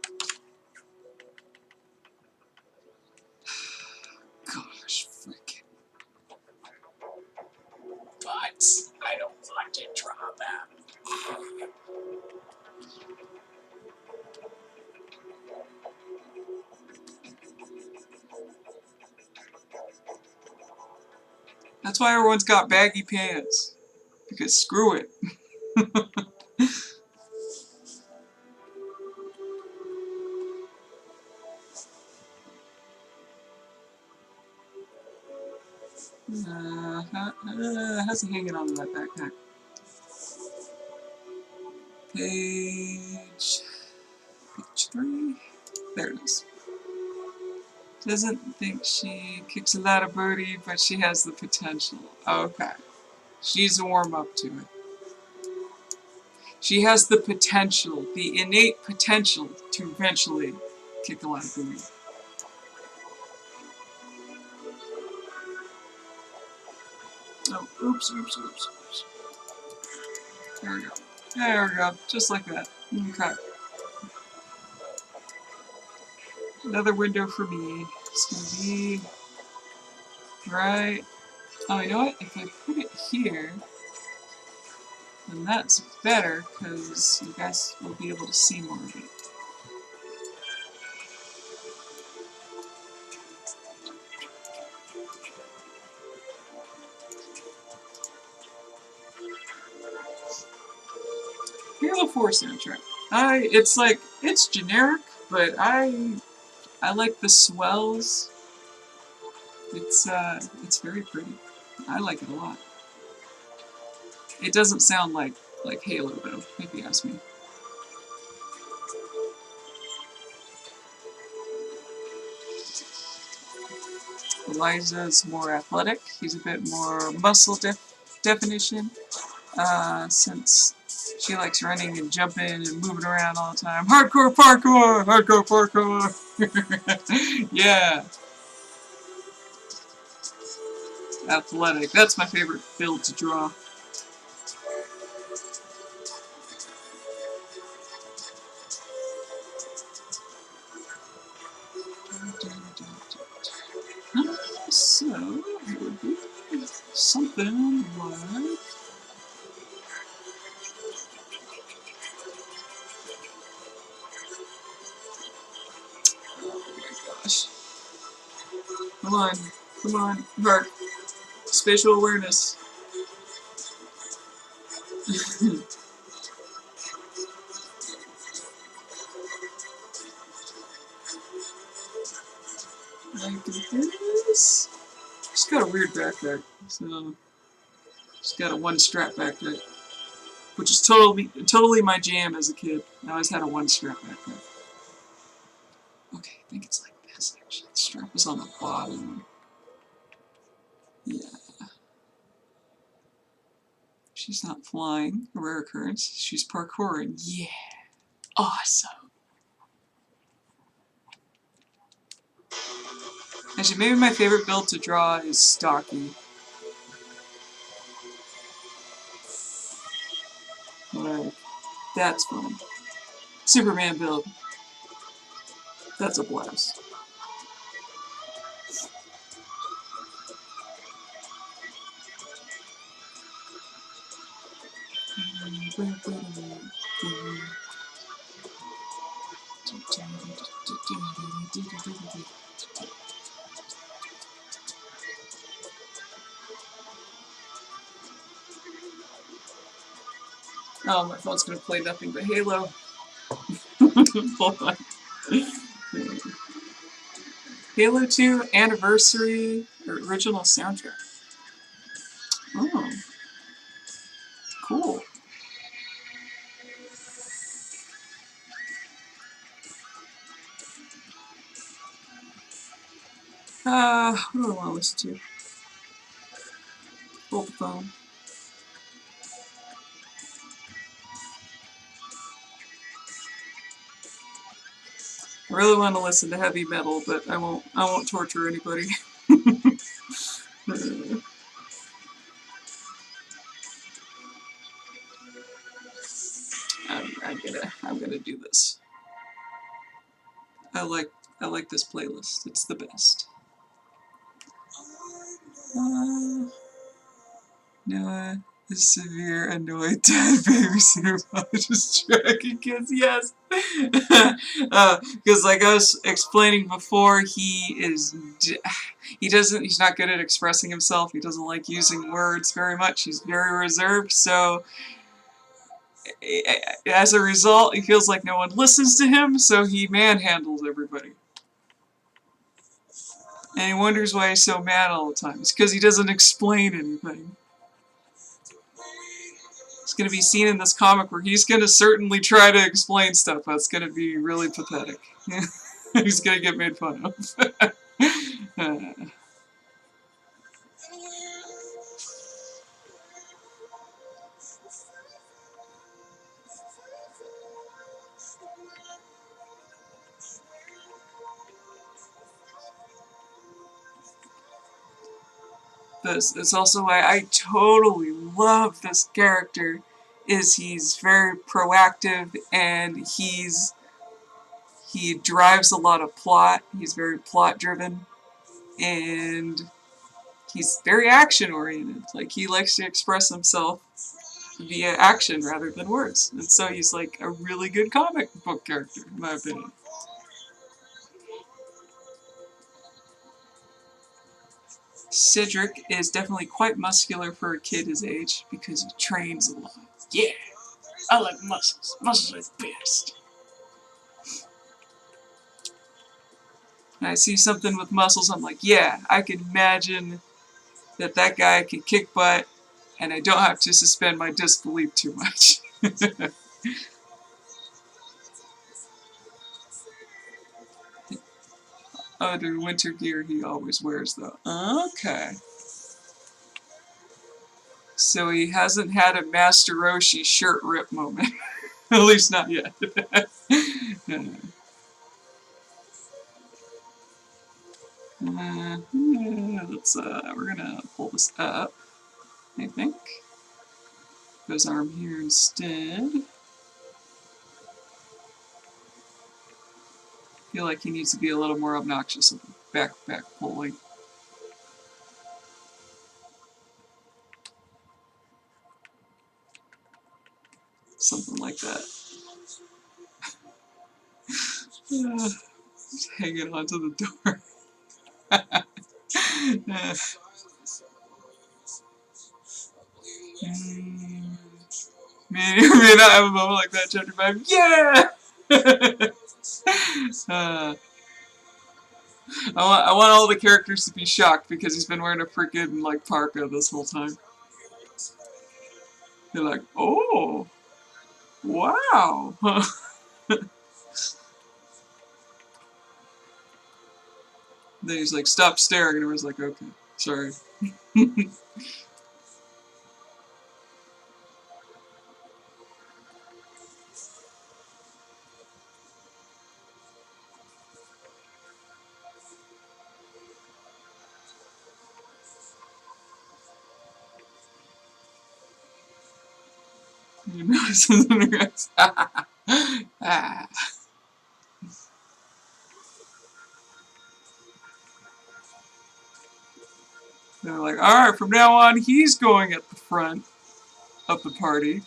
Gosh, frick. But I don't want to draw that. That's why everyone's got baggy pants. Because screw it. How's he hanging on to that backpack? Page 3? There it is. Doesn't think she kicks a lot of booty, but she has the potential. Okay. She needs to warm up to it. She has the potential, the innate potential to eventually kick a lot of booty. Oh, oops. There we go. There we go. Just like that. Okay. Another window for me. It's gonna be right. Oh, you know what? If I put it here, then that's better because you guys will be able to see more of it. Halo 4 soundtrack. It's generic, but I like the swells. It's very pretty. I like it a lot. It doesn't sound like Halo though, if you ask me. Eliza's more athletic. He's a bit more muscle definition. Since she likes running and jumping and moving around all the time. Hardcore parkour! Hardcore parkour! Yeah. Athletic. That's my favorite build to draw. So, it would be something like... Oh my gosh. Come on, Hark. Spatial awareness. Like this. She's got a weird backpack, so she's got a one-strap backpack, which is totally my jam as a kid. I always had a one-strap backpack. Okay, I think it's like this actually. The strap is on the bottom. Yeah. She's not flying, a rare occurrence. She's parkouring. Yeah. Awesome. Actually, maybe my favorite build to draw is stocky. Like, that's fun. Superman build. That's a blast. Oh, my phone's gonna play nothing but Halo. Hold on. Halo 2 Anniversary Original Soundtrack. Oh, cool. What do I want to listen to? Hold the phone. I really want to listen to heavy metal, but I won't torture anybody. I'm gonna do this. I like this playlist. It's the best. Noah is severe annoyed dad babysitter just tracking kids. Yes, because like I was explaining before, he's not good at expressing himself. He doesn't like using words very much. He's very reserved. So as a result, he feels like no one listens to him. So he manhandles everybody. And he wonders why he's so mad all the time. It's because he doesn't explain anything. It's going to be seen in this comic where he's going to certainly try to explain stuff. That's going to be really pathetic. He's going to get made fun of. This is also why I totally love this character. Is he's very proactive and he drives a lot of plot. He's very plot driven and he's very action oriented. Like he likes to express himself via action rather than words. And so he's like a really good comic book character, in my opinion. Cedric is definitely quite muscular for a kid his age because he trains a lot. Yeah, I like muscles. Muscles are the best. When I see something with muscles, I'm like, yeah, I can imagine that guy can kick butt and I don't have to suspend my disbelief too much. Other winter gear he always wears, though. Okay. So he hasn't had a Master Roshi shirt rip moment. At least not yet. We're gonna pull this up, I think. Put his arm here instead. I feel like he needs to be a little more obnoxious with back pulling. Something like that. Just hanging onto the door. Mm, may not have a moment like that, chapter 5. Yeah! I want all the characters to be shocked because he's been wearing a freaking, like, parka this whole time. They're like, oh, wow. Then he's like, stop staring, and everyone's like, okay, sorry. You notice ah. They're like, alright, from now on, he's going at the front of the party.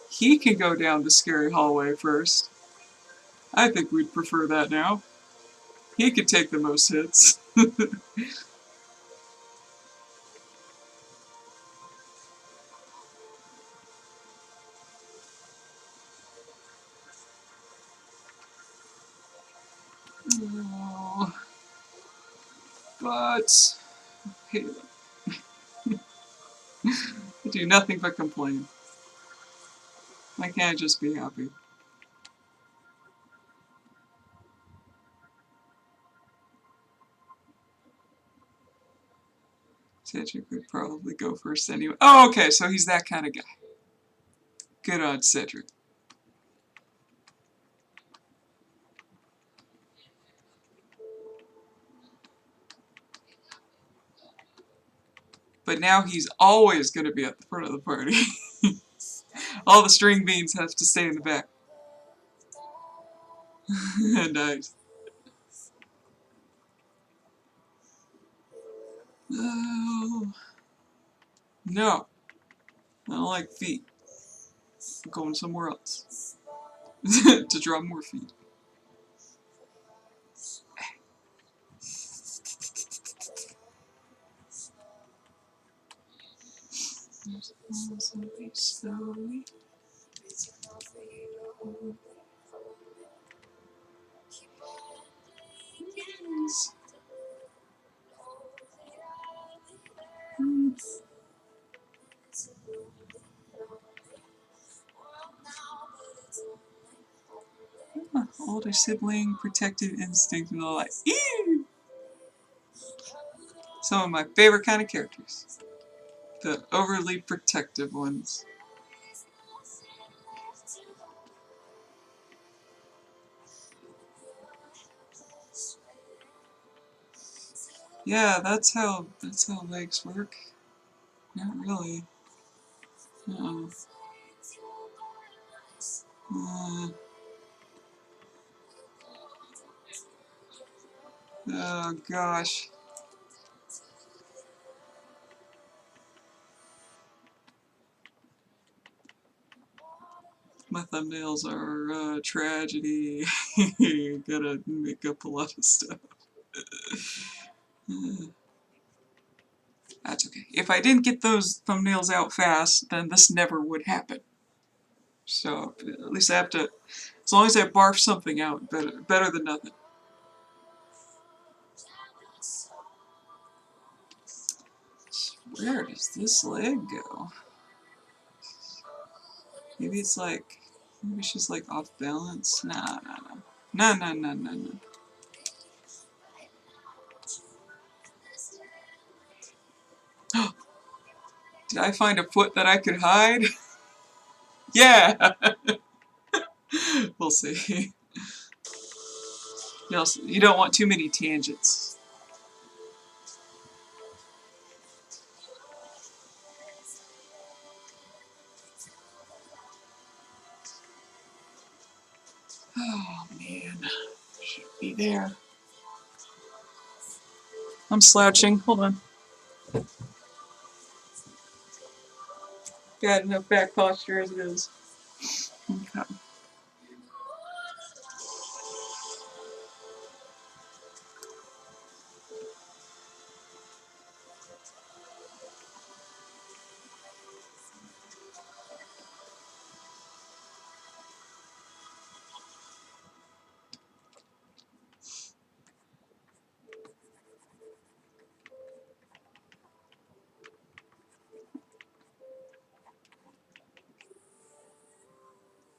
He can go down the scary hallway first. I think we'd prefer that now. He could take the most hits. Oh, but hey, I do nothing but complain. Why can't I just be happy? Cedric would probably go first anyway. Oh, okay, so he's that kind of guy. Good on Cedric. But now he's always going to be at the front of the party. All the string beans have to stay in the back. Nice. Oh, no. I don't like feet. I'm going somewhere else. To draw more feet. Slowly. Older sibling, protective instinct, and all that. Ew! Some of my favorite kind of characters. The overly protective ones. Yeah, that's how legs work. Not really. Uh-oh. Oh gosh. My thumbnails are tragedy. Gotta make up a lot of stuff. That's okay. If I didn't get those thumbnails out fast, then this never would happen. So at least I have to, as long as I barf something out, better than nothing. Where does this leg go? Maybe it's like, maybe she's like off balance. Nah. Did I find a foot that I could hide? Yeah! We'll see. You don't want too many tangents. Oh man, should be there. I'm slouching. Hold on. Got enough back posture as it is. Okay.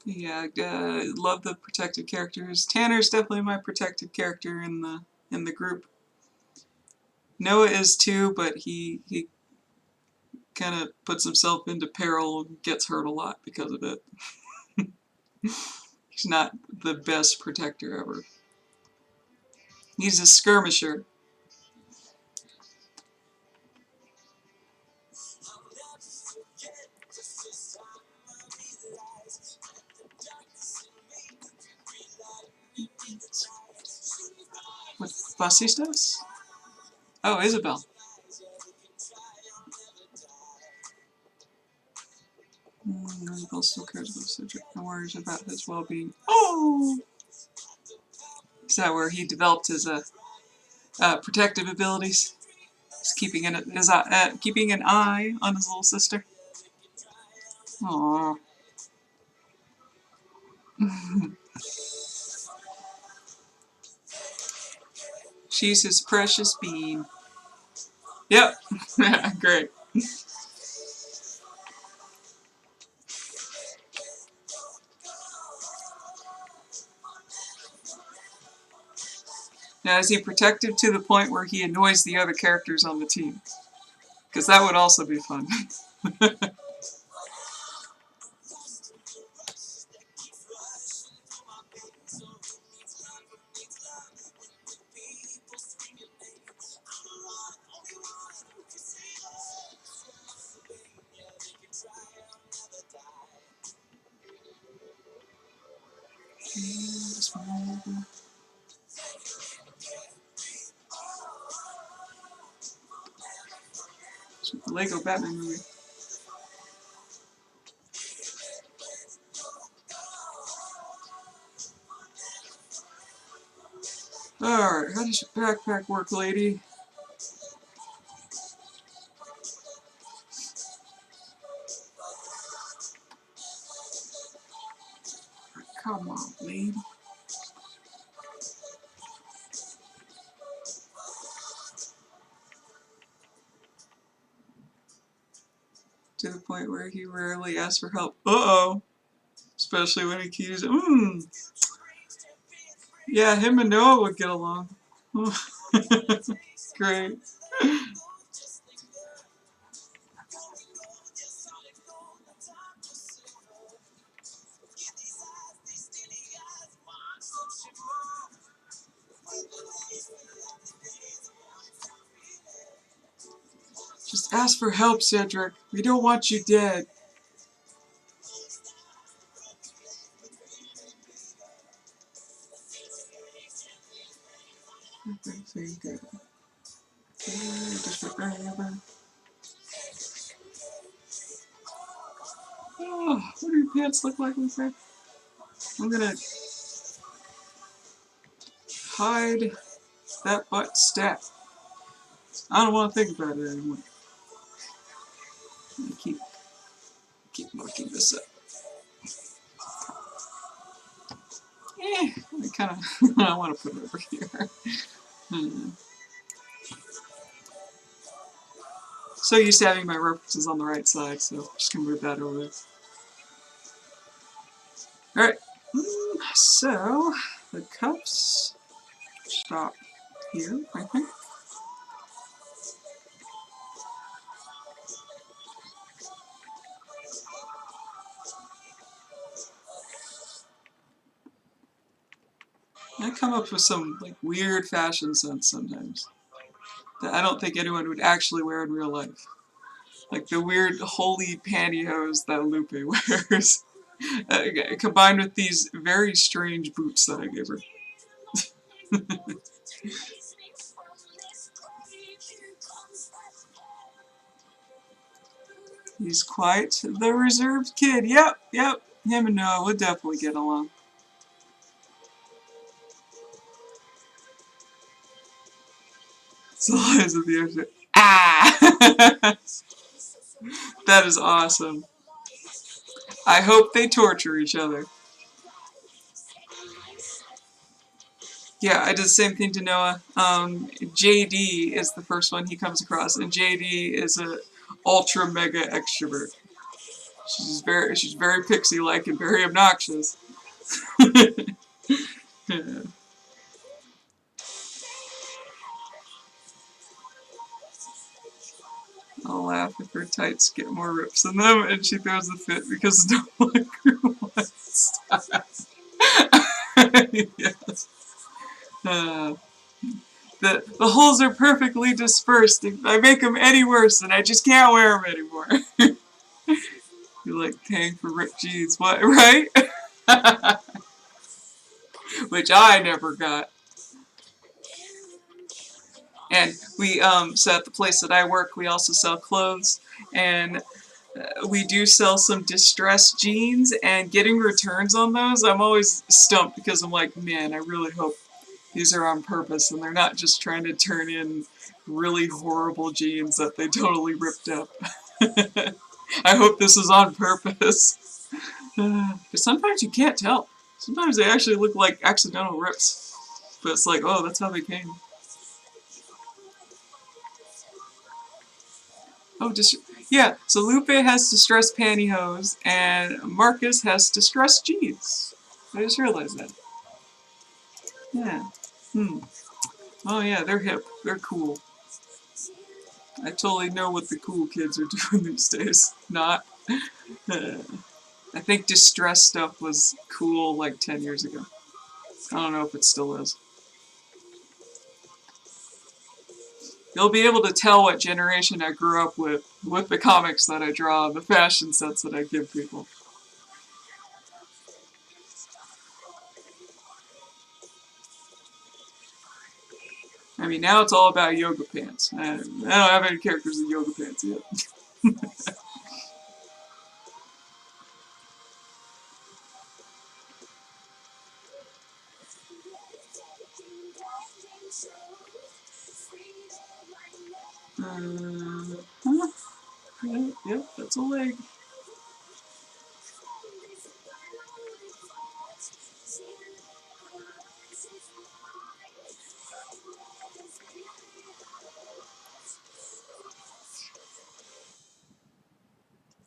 Yeah, love the protective characters. Tanner's definitely my protective character in the group. Noah is too, but he kind of puts himself into peril and gets hurt a lot because of it. He's not the best protector ever. He's a skirmisher. What Bussy does? Oh, Isabel. Isabel still cares about Cedric and worries about his well-being. Oh! Is that where he developed his protective abilities? He's keeping keeping an eye on his little sister. Aww. She's his precious bean. Yep. Great. Now, is he protective to the point where he annoys the other characters on the team? Because that would also be fun. The Lego Batman movie. Alright, how does your backpack work, lady? Come on, lady. To the point where he rarely asks for help. Uh-oh. Especially when he keeps yeah, him and Noah would get along. Great. Just ask for help, Cedric. We don't want you dead. Oh, what do your pants look like, Lisa? I'm gonna hide that butt stat. I don't want to think about it anymore. Keep looking this up. I kind of I want to put it over here. So used to having my references on the right side, so I'm just gonna move that over there. Alright, so the cups stop here, I think. I come up with some like weird fashion sense sometimes that I don't think anyone would actually wear in real life. Like the weird holy pantyhose that Lupe wears, combined with these very strange boots that I gave her. He's quite the reserved kid. Yep. Him and Noah would definitely get along. So lies at the exit. Ah! That is awesome. I hope they torture each other. Yeah, I did the same thing to Noah. JD is the first one he comes across, and JD is a ultra mega extrovert. She's very pixie-like and very obnoxious. Yeah. I'll laugh if her tights get more rips in them and she throws a fit because no longer wants to. Yes. The holes are perfectly dispersed. If I make them any worse, and I just can't wear them anymore. You're like paying for ripped jeans, what? Right? Which I never got. And we, so at the place that I work, we also sell clothes, and we do sell some distressed jeans, and getting returns on those, I'm always stumped because I'm like, man, I really hope these are on purpose and they're not just trying to turn in really horrible jeans that they totally ripped up. I hope this is on purpose. But sometimes you can't tell. Sometimes they actually look like accidental rips. But it's like, oh, that's how they came. Oh, yeah, so Lupe has distressed pantyhose, and Marcus has distressed jeans. I just realized that. Yeah. Oh yeah, they're hip. They're cool. I totally know what the cool kids are doing these days. Not. I think distressed stuff was cool like 10 years ago. I don't know if it still is. You'll be able to tell what generation I grew up with the comics that I draw, the fashion sets that I give people. I mean, now it's all about yoga pants. I don't have any characters in yoga pants yet. Huh? Yep, that's a leg.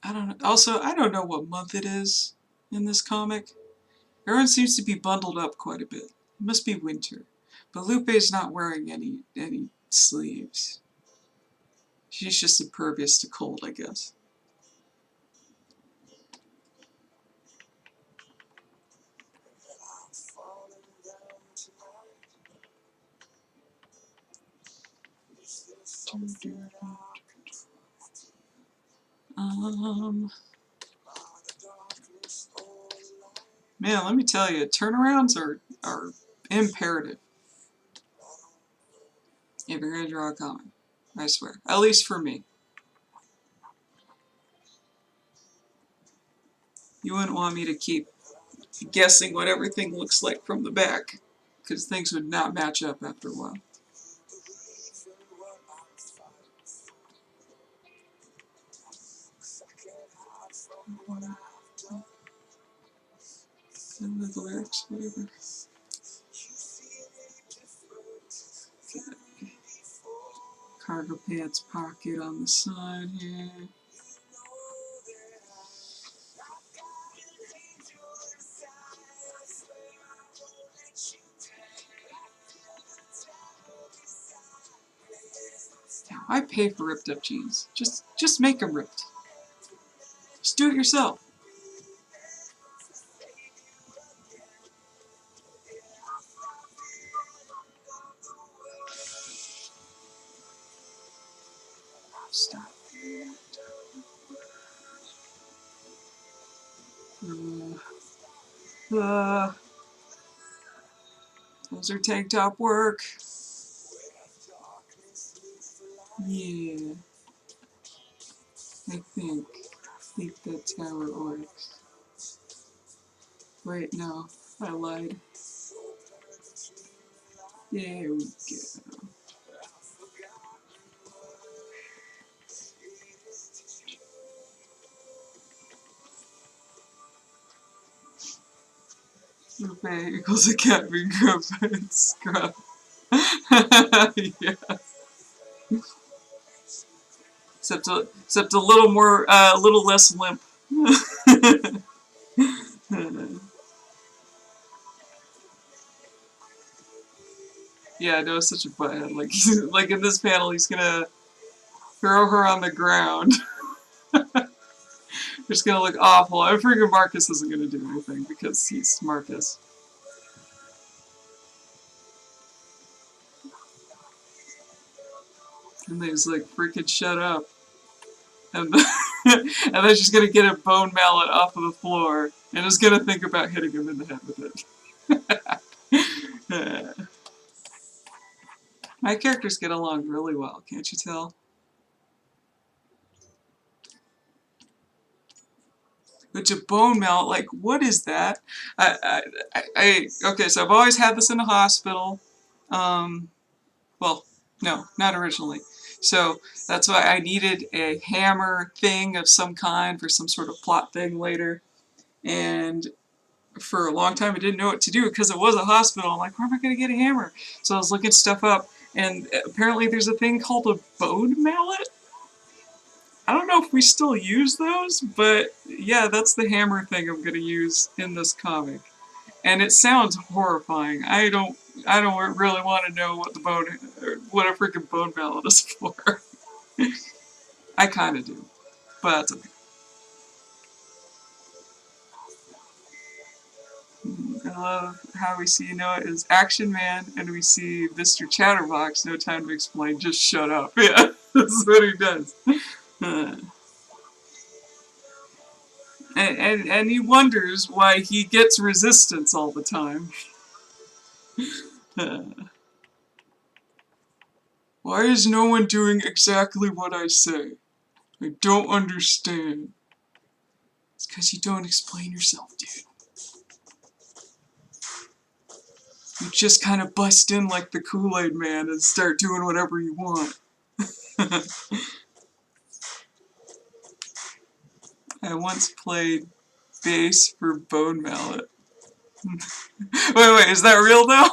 I don't know. Also, I don't know what month it is in this comic. Everyone seems to be bundled up quite a bit. It must be winter. But Lupe's not wearing any sleeves. She's just impervious to cold, I guess. Man, let me tell you, turnarounds are imperative if you're gonna draw a comic. I swear. At least for me. You wouldn't want me to keep guessing what everything looks like from the back, because things would not match up after a while. And the lyrics, whatever. Okay. Cargo pants pocket on the side here. Now, I pay for ripped up jeans. Just make them ripped. Just do it yourself. Stop. Those are tank top work. Yeah. I think that's how it works. Wait, no. I lied. There we go. Lupe equals a cat being grubbed by its scrub. Yeah. Except a little more, a little less limp Yeah, no, such a butthead. Like, like in this panel, he's gonna throw her on the ground. It's gonna look awful. I figure Marcus isn't gonna do anything because he's Marcus. And then he's like, freaking shut up. And, and then she's gonna get a bone mallet off of the floor and is gonna think about hitting him in the head with it. My characters get along really well, can't you tell? Which a bone mallet, like, what is that? Okay, so I've always had this in the hospital. Well, no, not originally. So that's why I needed a hammer thing of some kind for some sort of plot thing later. And for a long time I didn't know what to do because it was a hospital. I'm like, where am I going to get a hammer? So I was looking stuff up, and apparently there's a thing called a bone mallet. I don't know if we still use those, but yeah, that's the hammer thing I'm going to use in this comic. And it sounds horrifying. I don't really want to know what what a freaking bone mallet is for. I kind of do, but that's okay. I love how we see Noah is Action Man, and we see Mr. Chatterbox, no time to explain, just shut up. Yeah, that's what he does. And he wonders why he gets resistance all the time. Why is no one doing exactly what I say? I don't understand. It's because you don't explain yourself, dude. You just kind of bust in like the Kool-Aid Man and start doing whatever you want. I once played bass for Bone Mallet. Wait, is that real though?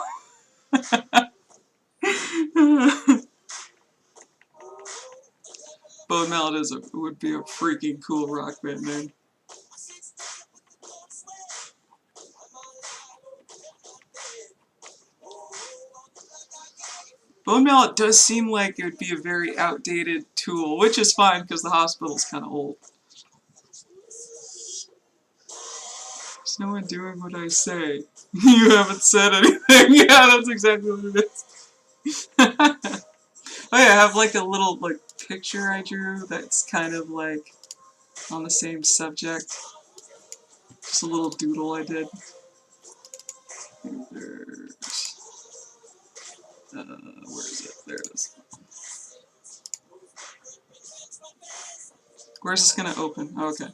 Bone Mallet would be a freaking cool rock band name. Bone Mallet does seem like it would be a very outdated tool, which is fine because the hospital's kind of old. There's no one doing what I say. You haven't said anything. Yeah, that's exactly what it is. Oh yeah, I have like a little like picture I drew that's kind of like on the same subject. Just a little doodle I did. Where is it? There it is. Where's this gonna open? Oh, okay.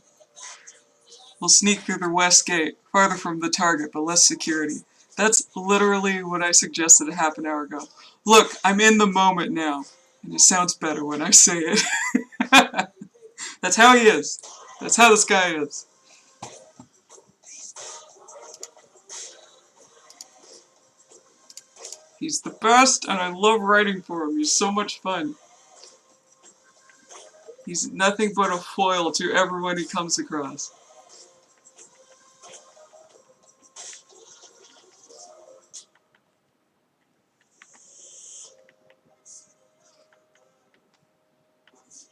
We'll sneak through the west gate, farther from the target, but less security. That's literally what I suggested a half an hour ago. Look, I'm in the moment now, and it sounds better when I say it. That's how he is. That's how this guy is. He's the best, and I love writing for him. He's so much fun. He's nothing but a foil to everyone he comes across.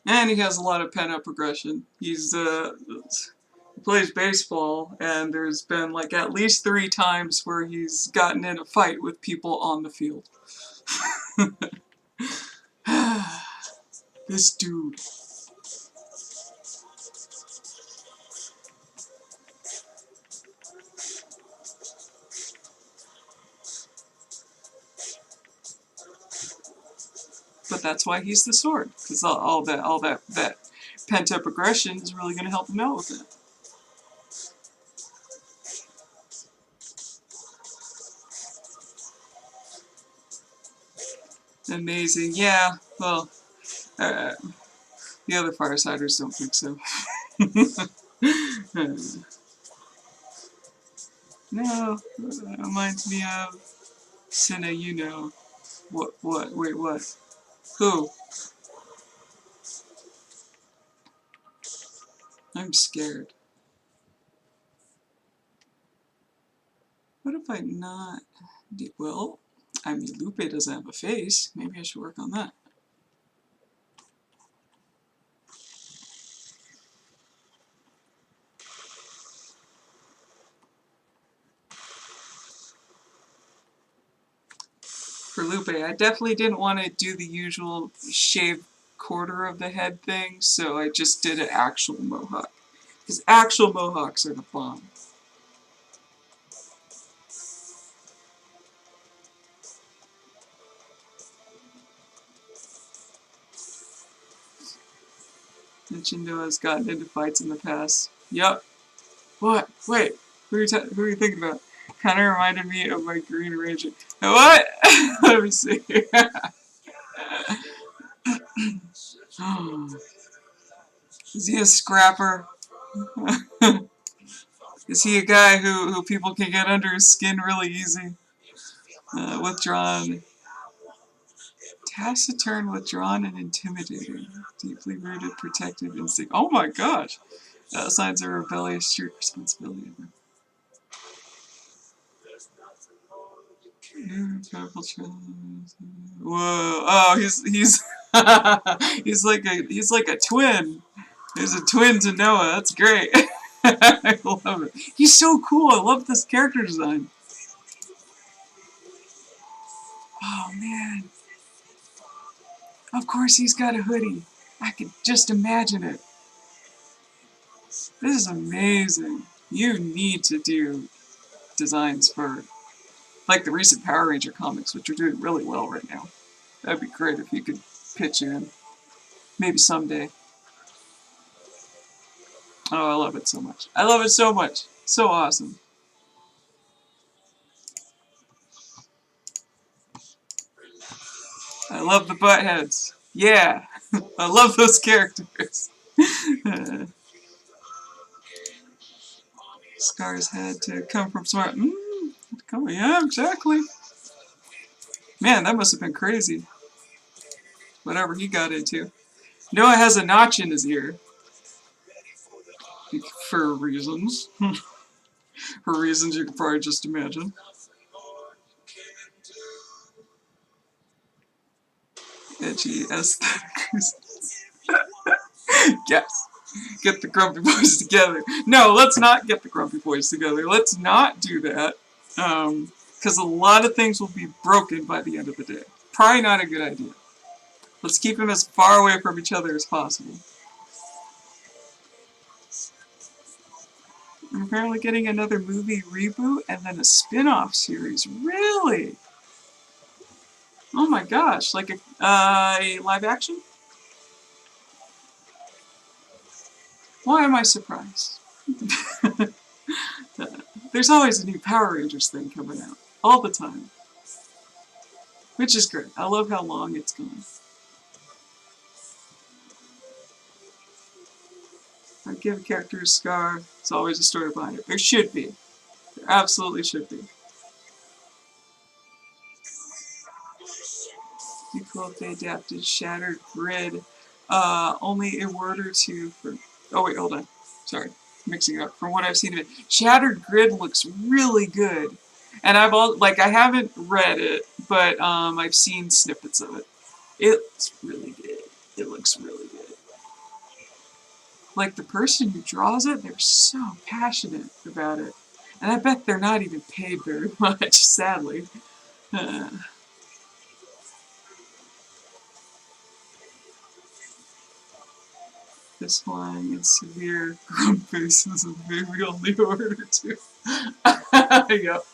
And he has a lot of pent-up aggression. He plays baseball, and there's been like at least 3 times where he's gotten in a fight with people on the field. This dude. But that's why he's the sword, because all that pent-up aggression is really going to help him out with it. Amazing, yeah. Well, the other Firesiders don't think so. No, that reminds me of Cinna, you know. What? Wait, what? Who? I'm scared. What if I not... Well, I mean, Lupe doesn't have a face. Maybe I should work on that. For Lupe, I definitely didn't want to do the usual shaved quarter of the head thing, so I just did an actual mohawk. Because actual mohawks are the bomb. Nintendo has gotten into fights in the past. Yup. What? Wait. Who are you thinking about? Kind of reminded me of my Green Ranger. What? Let me see. Is he a scrapper? Is he a guy who people can get under his skin really easy? Withdrawn. Taciturn, withdrawn, and intimidating. Deeply rooted protective instinct. Oh my gosh! Signs of rebellious street responsibility. Whoa! Oh, he's he's like a twin. He's a twin to Noah. That's great. I love it. He's so cool. I love this character design. Oh man! Of course he's got a hoodie. I could just imagine it. This is amazing. You need to do designs for like the recent Power Ranger comics, which are doing really well right now. That'd be great if you could pitch in. Maybe someday. Oh, I love it so much. I love it so much. So awesome. I love the buttheads. Yeah. I love those characters. Scars had to come from smart. Yeah, exactly. Man, that must have been crazy. Whatever he got into. Noah has a notch in his ear. For reasons. For reasons you can probably just imagine. Edgy aesthetic. Yes. Get the Grumpy Boys together. No, let's not get the Grumpy Boys together. Let's not do that. Because a lot of things will be broken by the end of the day. Probably not a good idea. Let's keep them as far away from each other as possible. I'm apparently getting another movie reboot and then a spin-off series. Really? Oh my gosh, like a live action? Why am I surprised? There's always a new Power Rangers thing coming out. All the time. Which is great. I love how long it's gone. I give a character a scar. There's always a story behind it. There should be. There absolutely should be. It'd be cool if they adapted Shattered Grid. Only a word or two for... Oh wait, hold on. Sorry. Mixing it up. From what I've seen of it. Shattered Grid looks really good. And I haven't read it, but I've seen snippets of it. It's really good. It looks really good. Like the person who draws it, they're so passionate about it. And I bet they're not even paid very much, sadly. This flying and severe grump faces and maybe only order to. Yep.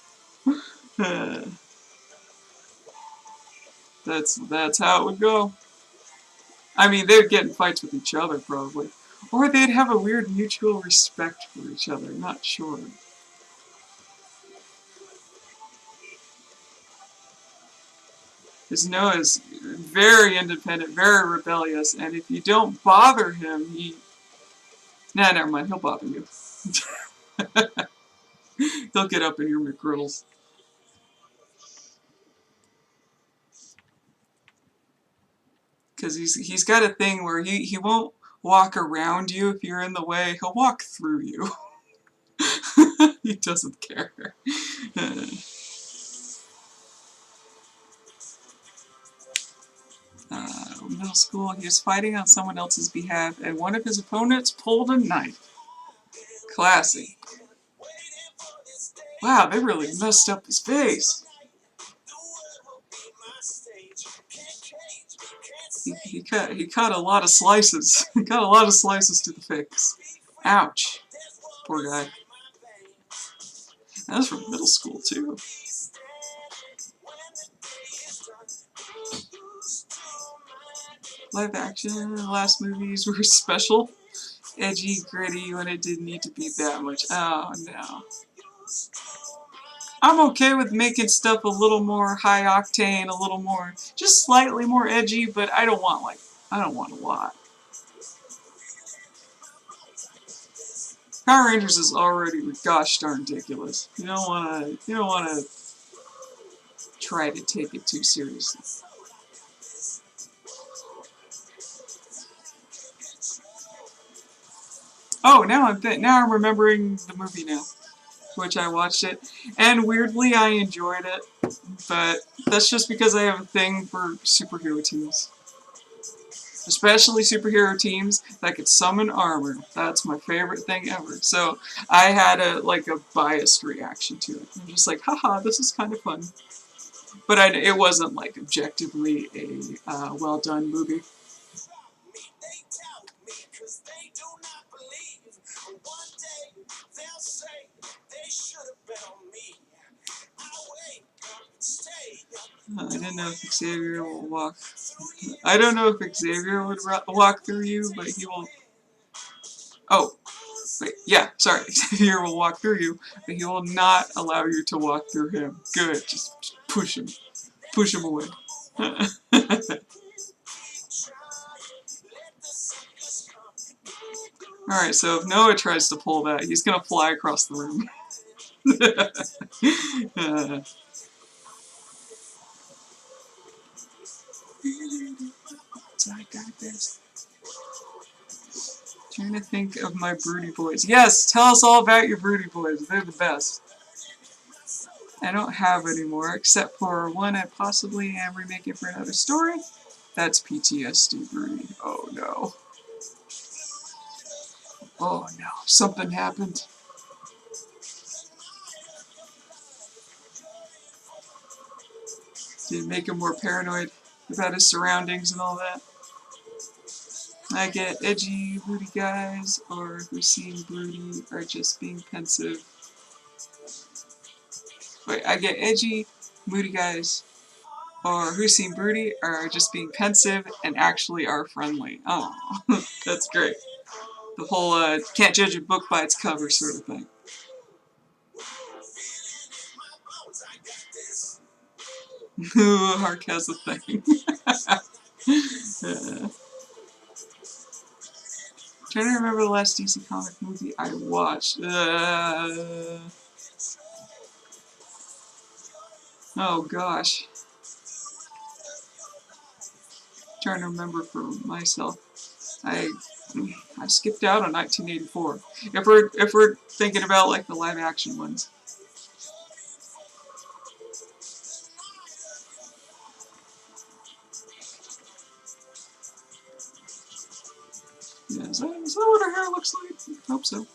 That's how it would go. I mean, they'd get in fights with each other, probably. Or they'd have a weird mutual respect for each other, not sure. Because Noah's very independent, very rebellious, and if you don't bother him, Nah, never mind, he'll bother you. He'll get up in your McGriddles. Because he's got a thing where he won't walk around you if you're in the way, he'll walk through you. He doesn't care. Middle school, he was fighting on someone else's behalf, and one of his opponents pulled a knife. Classy. Wow, they really messed up his face. He cut a lot of slices. He cut a lot of slices to the face. Ouch. Poor guy. That was from middle school too. Live action, the last movies were special, edgy, gritty when it didn't need to be that much. Oh no. I'm okay with making stuff a little more high octane, a little more, just slightly more edgy, but I don't want a lot. Power Rangers is already gosh darn ridiculous. You don't wanna try to take it too seriously. Oh, now I'm remembering the movie now, which I watched it, and weirdly I enjoyed it, but that's just because I have a thing for superhero teams. Especially superhero teams that could summon armor. That's my favorite thing ever. So I had a biased reaction to it. I'm just like, haha, this is kind of fun. But it wasn't like objectively a well done movie. I didn't know if Xavier will walk. I don't know if Xavier would walk through you, but he will. Oh, wait, yeah, sorry. Xavier will walk through you, but he will not allow you to walk through him. Good, just push him. Push him away. Alright, so if Noah tries to pull that, he's gonna fly across the room. I got this. Trying to think of my broody boys. Yes, tell us all about your broody boys. They're the best. I don't have any more, except for one I possibly am remaking for another story. That's PTSD broody. Oh no. Oh no, something happened. Did it make him more paranoid about his surroundings and all that? I get edgy, broody guys, or who seem broody are just being pensive. Wait, I get edgy, moody guys, or who seem broody are just being pensive and actually are friendly. Oh, that's great. The whole can't judge a book by its cover sort of thing. Hark has a thing. Trying to remember the last DC comic movie I watched. Oh gosh. Trying to remember for myself. I skipped out on 1984. If we're thinking about like the live action ones. Yeah, is that what her hair looks like? I hope so.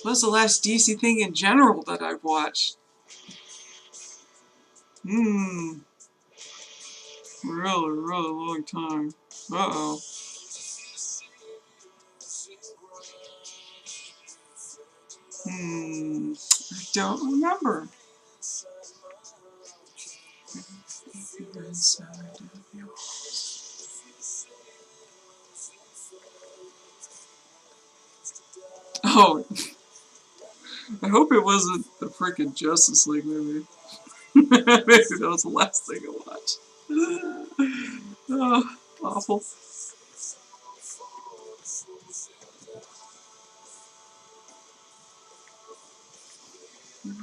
What's the last DC thing in general that I've watched? Really, really long time. Uh-oh. I don't remember. Oh, I hope it wasn't the frickin' Justice League movie. Maybe that was the last thing I watched. Oh, awful. Maybe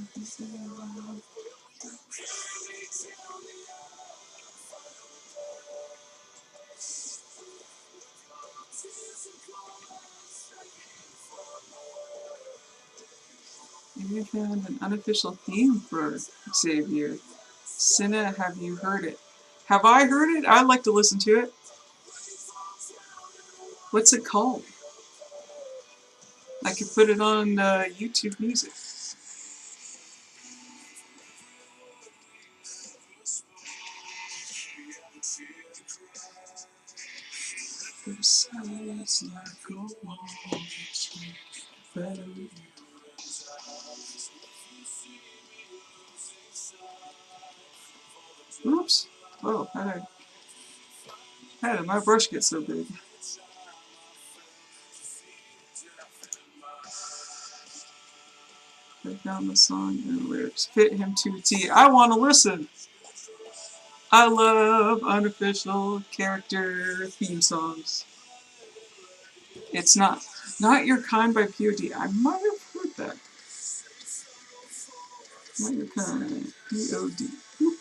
I found an unofficial theme for Xavier. Cinna, have you heard it? Have I heard it? I'd like to listen to it. What's it called? I could put it on YouTube Music. Oops. Whoa, how did my brush get so big? I found the song and the lyrics fit him to a T. I want to listen. I love unofficial character theme songs. It's not Your Kind by POD. I might have heard that. Not Your Kind. POD. Boop.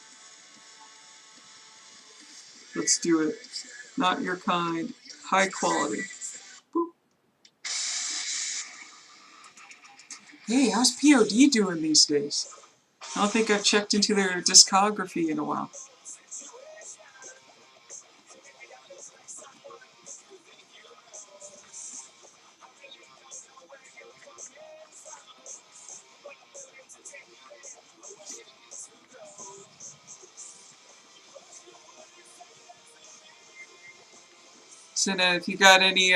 Let's do it. Not Your Kind. High quality. Boop. Hey, how's POD doing these days? I don't think I've checked into their discography in a while. So now, if you got any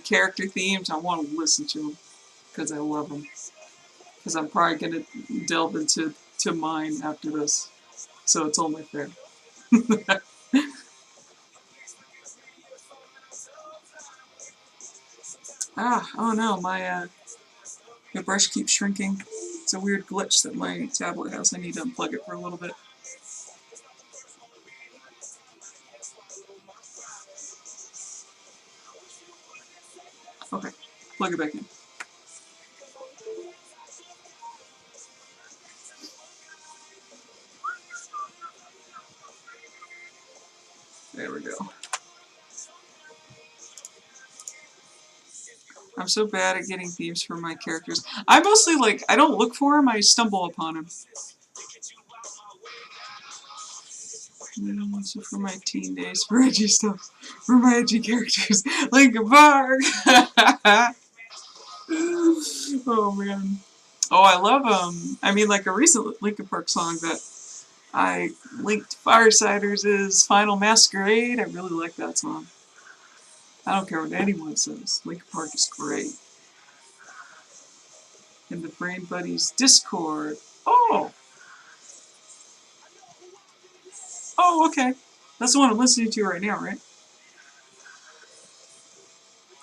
character themes, I want to listen to them because I love them. Because I'm probably gonna delve into mine after this, so it's only fair. Oh no, my brush keeps shrinking. It's a weird glitch that my tablet has. I need to unplug it for a little bit. Okay, plug it back in. There we go. I'm so bad at getting themes for my characters. I mostly I don't look for them, I stumble upon them. So for my teen days, for edgy stuff, for my edgy characters, Linkin Park. Oh man. Oh, I love I mean, like a recent Linkin Park song that I linked Firesiders' Final Masquerade. I really like that song. I don't care what anyone says. Linkin Park is great. In the Brain Buddies Discord. Oh! Oh, okay. That's the one I'm listening to right now, right?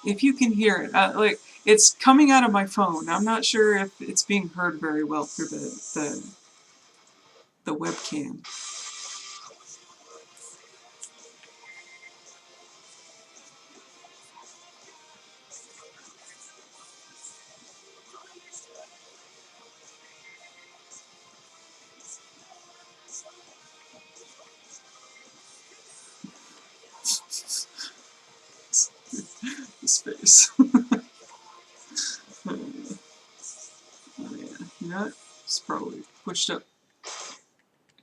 If you can hear it, it's coming out of my phone. I'm not sure if it's being heard very well through the webcam. The space. Oh yeah, you know what? It's probably pushed up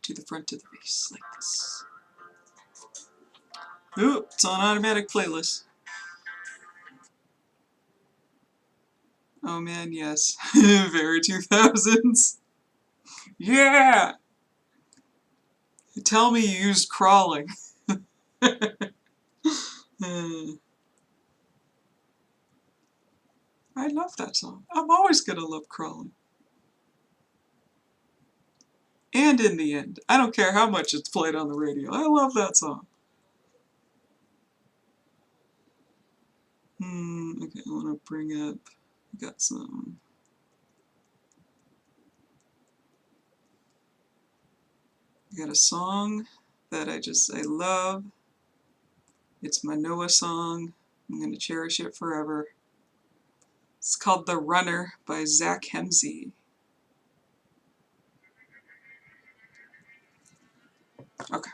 to the front of the face like this. Ooh, it's on automatic playlist. Oh man, yes. Very 2000s. Yeah! Tell me you used crawling. I love that song. I'm always gonna love crawling. And in the end, I don't care how much it's played on the radio. I love that song. Okay, I want to bring up, I got some. I got a song that I love. It's my Noah song. I'm going to cherish it forever. It's called The Runner by Zach Hemsey. Okay.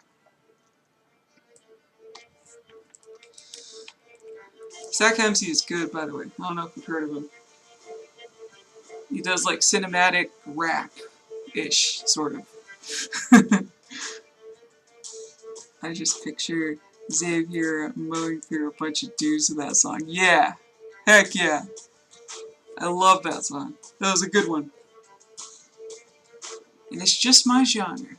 Zach Hemsey is good, by the way. I don't know if you've heard of him. He does like cinematic rap-ish, sort of. I just picture Xavier mowing through a bunch of dudes with that song. Yeah! Heck yeah! I love that song. That was a good one. And it's just my genre.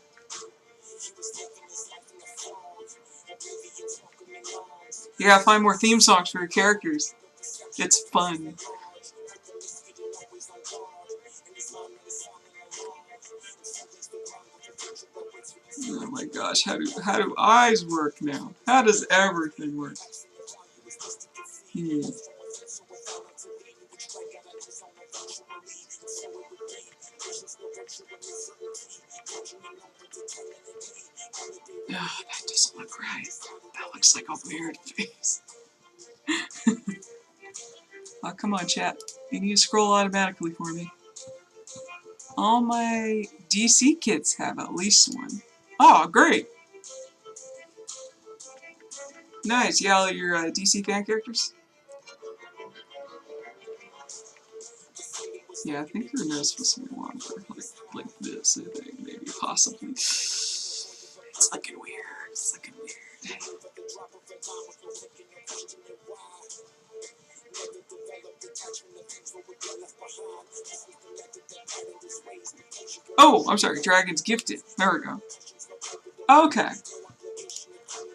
You gotta find more theme songs for your characters. It's fun. Oh my gosh, how do eyes work now? How does everything work? Hmm. Oh, that doesn't look right. That looks like a weird face. Oh, come on, chat. You need to scroll automatically for me. All my DC kits have at least one. Oh, great! Nice. You got all your DC fan characters? Yeah, I think your nose supposed to be longer, like this, I think, maybe, possibly. It's looking weird. It's looking weird. Oh, I'm sorry, Dragon's Gifted. There we go. Okay.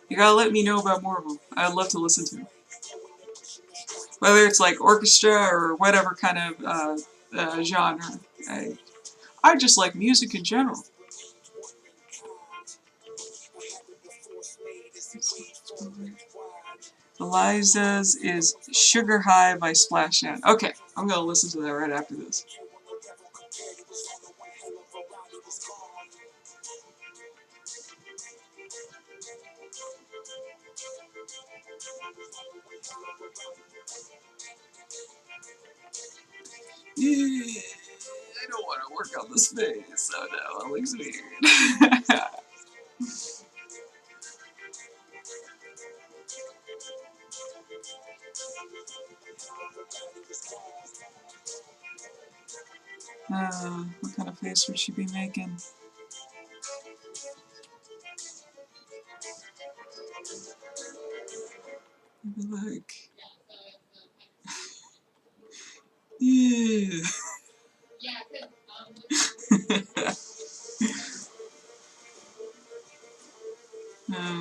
You gotta let me know about more of them. I'd love to listen to them. Whether it's like orchestra or whatever kind of genre. I just like music in general. Eliza's is Sugar High by Splashdown. Okay, I'm gonna listen to that right after this. Yeah, I don't want to work on this face, so no, it looks weird. What kind of face would she be making? Maybe like... Yeah. Yeah.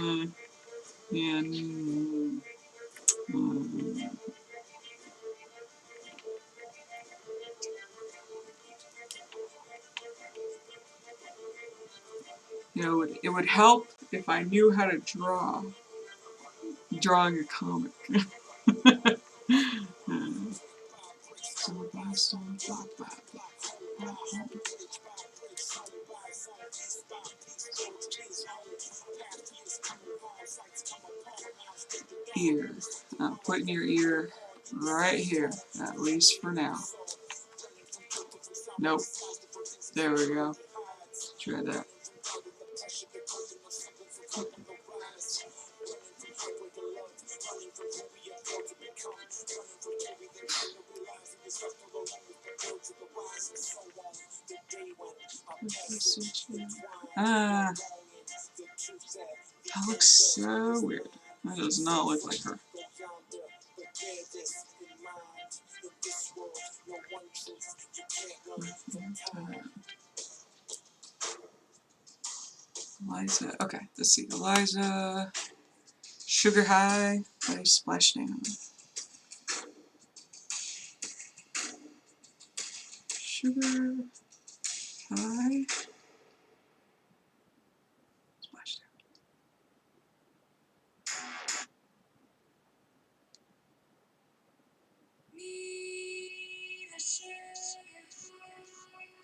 You know, it would help if I knew how to draw. Drawing a comic. Ear. Putting your ear right here, at least for now. Nope. There we go. Try that. That looks so weird. That does not look like her. Eliza. Okay, let's see. Eliza. Sugar High by Splashdown. Sugar High. Splashdown.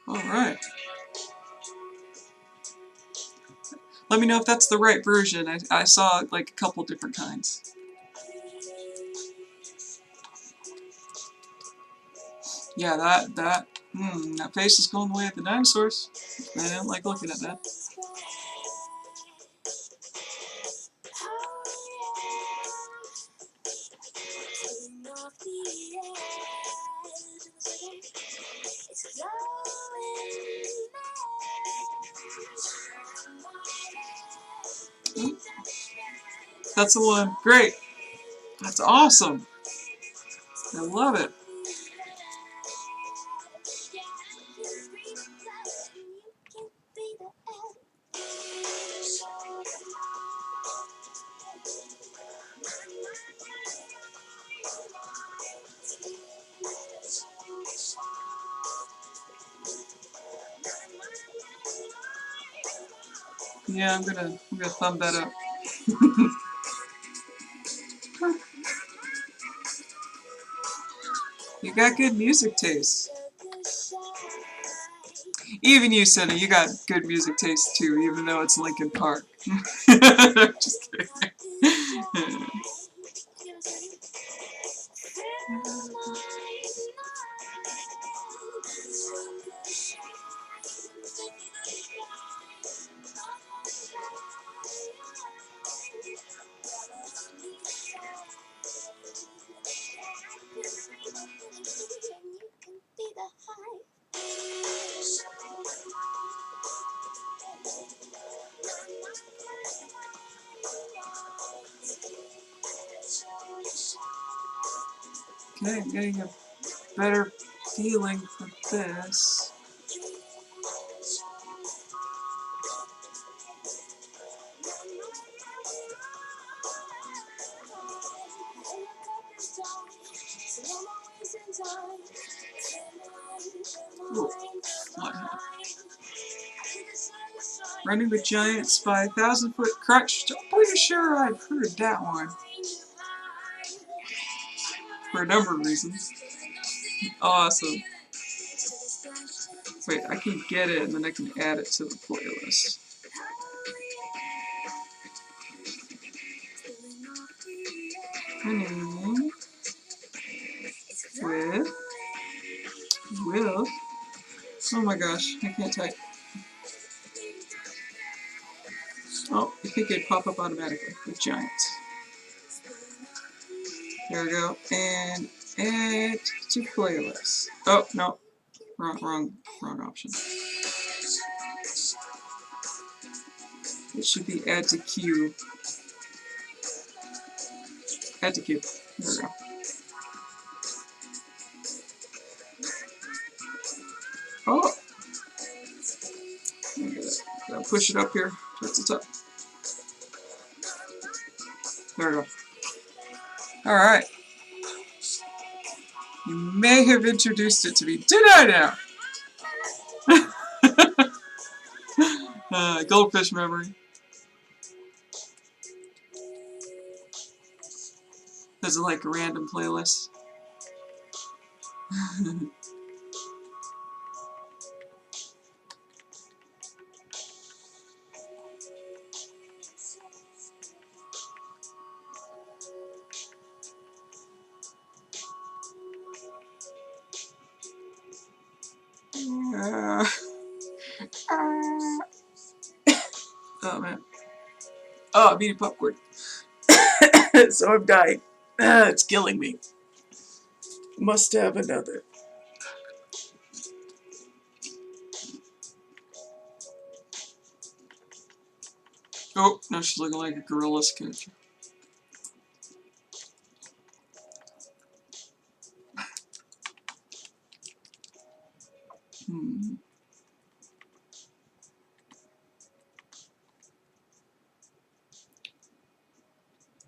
Alright. Let me know if that's the right version. I saw like a couple different kinds. Yeah, that face is going the way of the dinosaurs. I don't like looking at that. That's the one. Great. That's awesome. I love it. Yeah, I'm gonna thumb that up. You got good music taste. Even you, Cindy, you got good music taste too, even though it's Linkin Park. Just kidding. Okay, I'm getting a better feeling for this. Ooh, what happened? Running with Giants by 1,000-Foot Crutch. I'm pretty sure I've heard that one. For a number of reasons. Awesome. Wait, I can get it and then I can add it to the playlist. Running with, oh my gosh, I can't type. Oh, I think it'd pop up automatically with Giants. There we go, and add to playlist. Oh, no, wrong option. It should be add to queue. Add to queue. There we go. Oh! Gotta push it up here towards the top. There we go. Alright. You may have introduced it to me. Did I now? Goldfish memory. This is like a random playlist. Oh man. Oh, I'm eating popcorn. So I'm dying. It's killing me. Must have another. Oh, now she's looking like a gorilla sketch.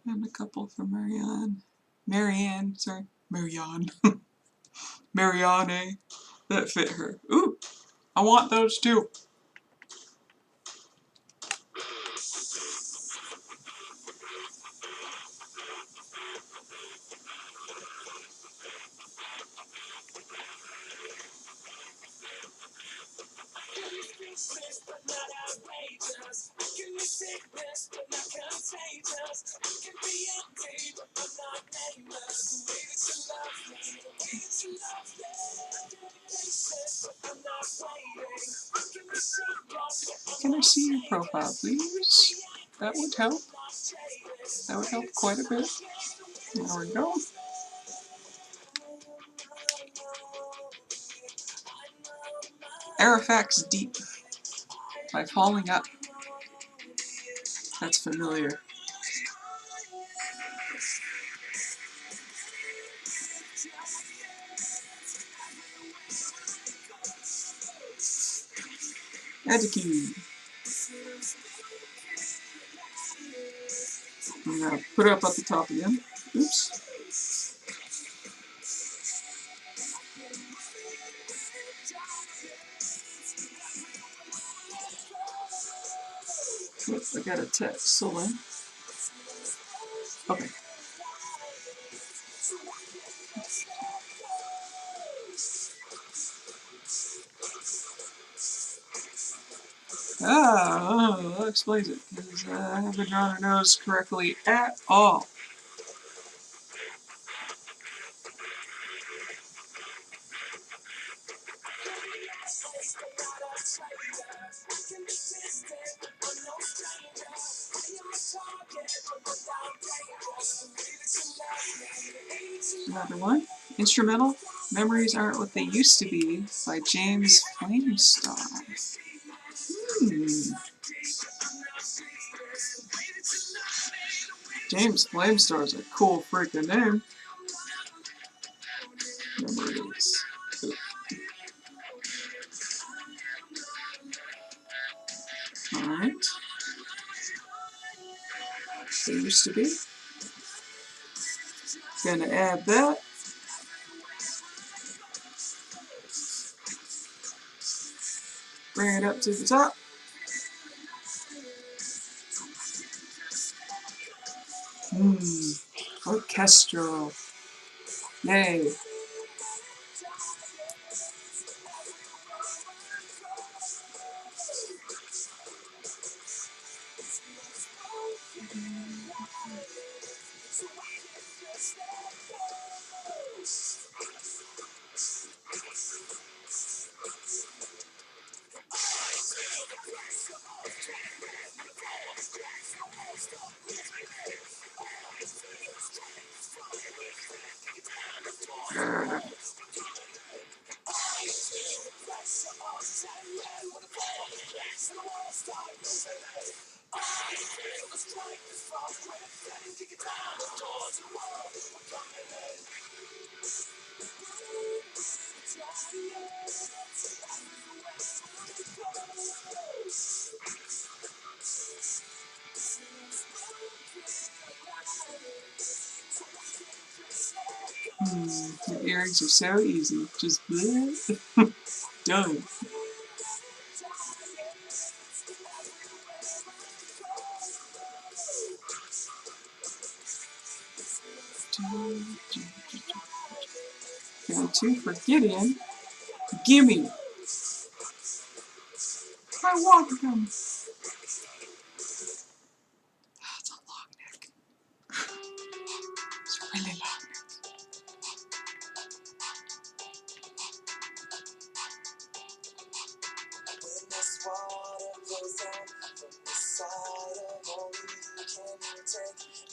And a couple for Marianne, sorry. Marianne. Marianne. That fit her. Ooh, I want those too. Can I see your profile, please? That would help. That would help quite a bit. There we go. Artifacts Deep by Falling Up. That's familiar. Add to key. I'm gonna put it up at the top again. Oops. Oops, I got a text. So then. Okay. Oh, that explains it. Because I haven't drawn her nose correctly at all. Another one. Instrumental. Memories Aren't What They Used to Be by James Flamestar. James Flamestar is a cool freaking name. Memories. Alright. They used to be. Gonna add that. Bring it up to the top. Orchestral. Yay. The earrings are so easy. Just bleh. Done. Got two for Gideon. Gimme! I want them! That's a long neck. It's a really long neck.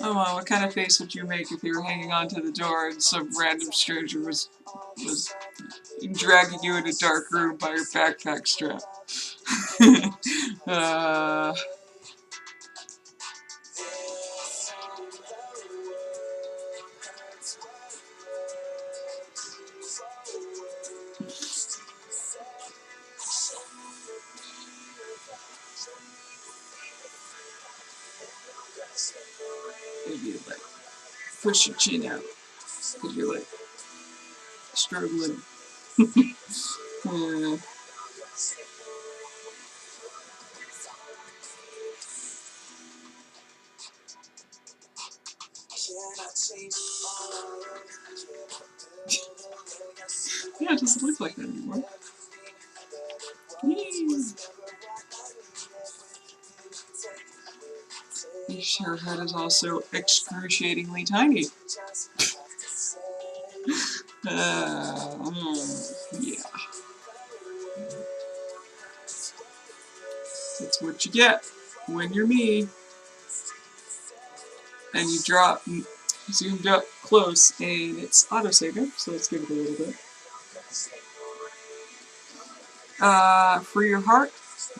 Oh well, what kind of face would you make if you were hanging onto the door and some random stranger was dragging you in a dark room by your backpack strap? Maybe like push your chin out because you're like struggling. Yeah, it doesn't look like that anymore. Her head is also excruciatingly tiny. Yeah. That's what you get when you're me. And you drop zoomed up close and it's autosaving, so let's give it a little bit. For your Hark,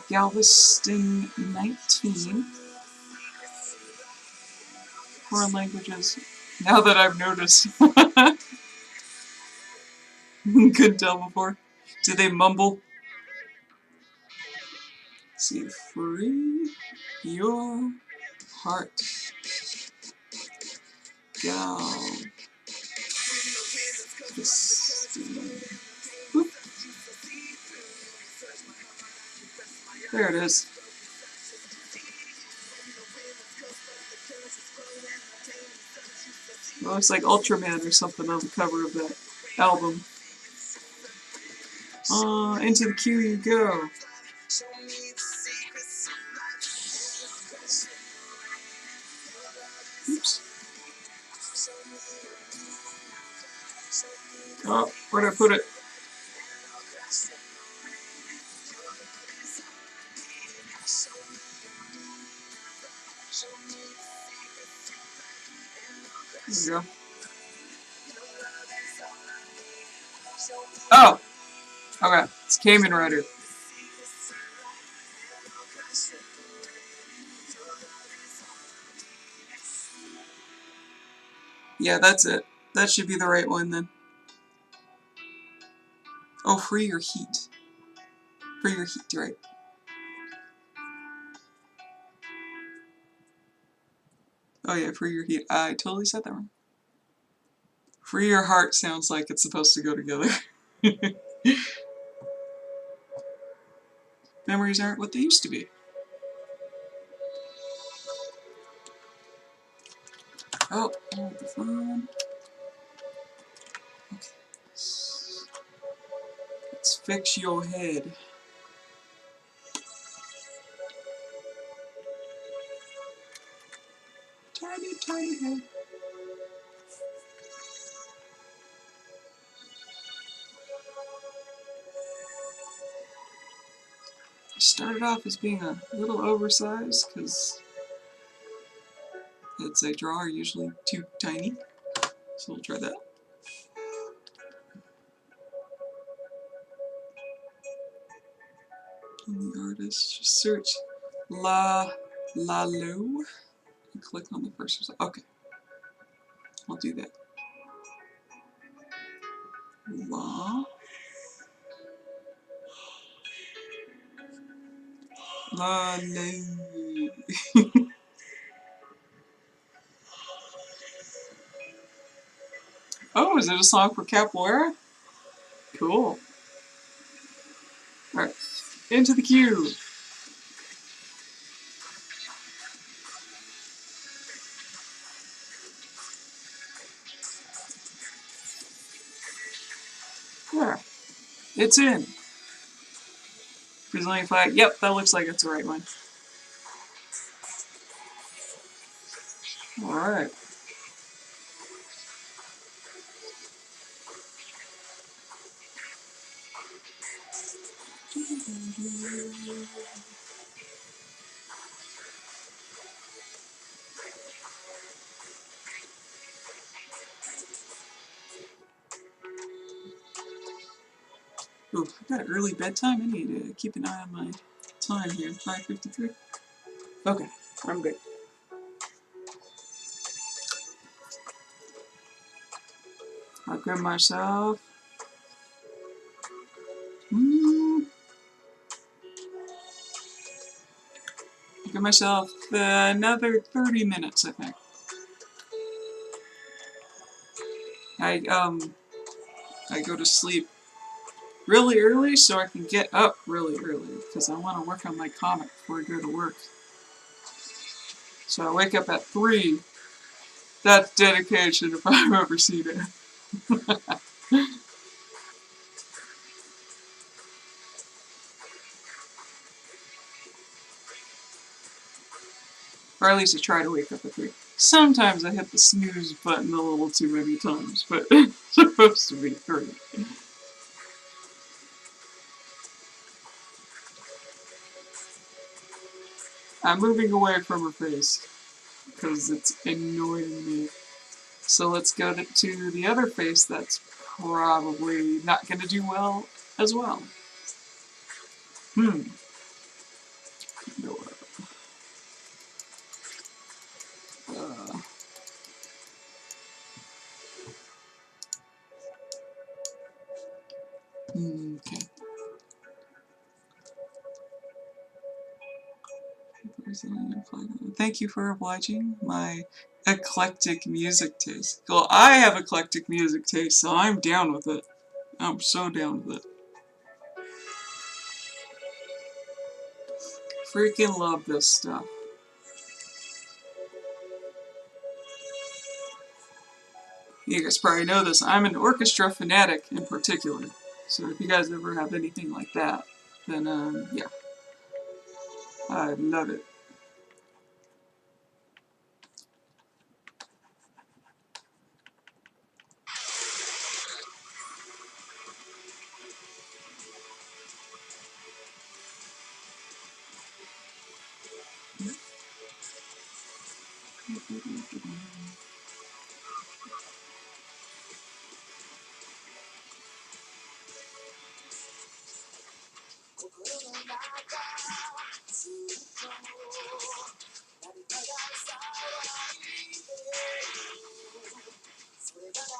Galveston 19. Foreign languages. Now that I've noticed. Couldn't tell before. Do they mumble? See, free your heart. Go. Whoop. There it is. It looks like Ultraman or something on the cover of that album. Into the queue you go. Oops. Oh, where'd I put it? There we go. Oh! Okay, it's Kamen Rider. Yeah, that's it. That should be the right one then. Oh, free your heat. Free your heat, right. Oh yeah, free your heat. I totally said that wrong. Free your heart sounds like it's supposed to go together. Memories aren't what they used to be. Oh, the phone. Okay. Let's fix your head. Tiny, tiny head. It started off as being a little oversized because heads I draw are usually too tiny. So we'll try that. And the artist, just search La Lo. And click on the first result. Okay. I'll do that. La Lo. Oh, is it a song for capoeira? Cool. Alright, into the queue. There. It's in. Brazilian flag. Yep, that looks like it's the right one. Alright. Ooh, I got an early bedtime. I need to keep an eye on my time here. 5:53. Okay, I'm good. I'll grab myself. Give myself another 30 minutes, I think. I go to sleep really early so I can get up really early because I want to work on my comic before I go to work. So I wake up at 3. That's dedication if I've ever seen it. Or at least I try to wake up at 3. Sometimes I hit the snooze button a little too many times, but it's supposed to be 3. I'm moving away from her face because it's annoying me. So let's go to the other face that's probably not going to do well as well. No. Okay. Thank you for obliging my eclectic music taste. Well, I have eclectic music taste, so I'm down with it. I'm so down with it. Freaking love this stuff. You guys probably know this. I'm an orchestra fanatic in particular. So if you guys ever have anything like that, then yeah, I love it.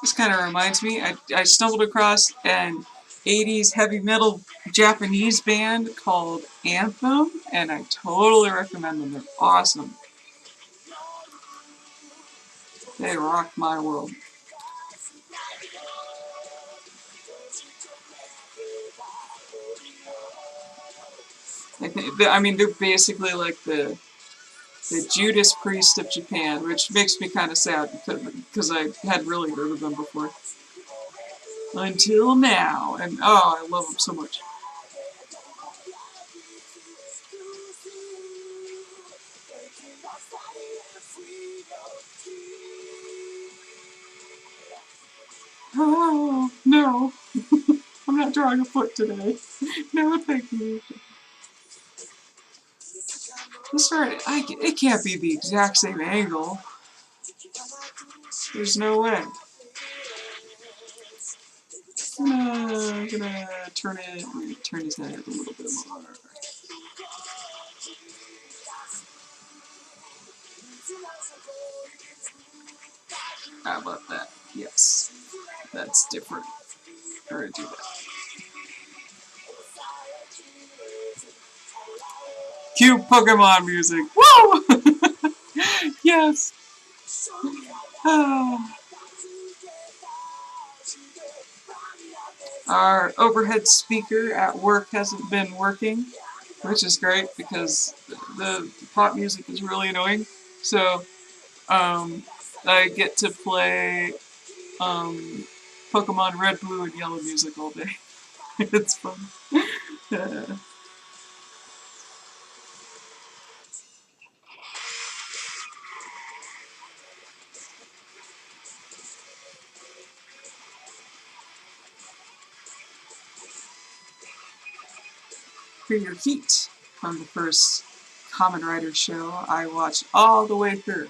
This kind of reminds me, I stumbled across an 80s heavy metal Japanese band called Anthem, and I totally recommend them. They're awesome. They rock my world. I mean, they're basically like the Judas Priest of Japan, which makes me kind of sad because I had really heard of them before. Until now, and oh, I love them so much. Oh, no. I'm not drawing a foot today. No, thank you. It can't be the exact same angle. There's no way. I'm gonna turn his head a little bit more. How about that? Yes. That's different. We're gonna do that. Cue Pokemon music. Woo! Yes. Oh. Our overhead speaker at work hasn't been working, which is great because the pop music is really annoying. So I get to play Pokemon Red, Blue, and Yellow music all day. It's fun. For your heat from the first Kamen Rider show, I watched all the way through.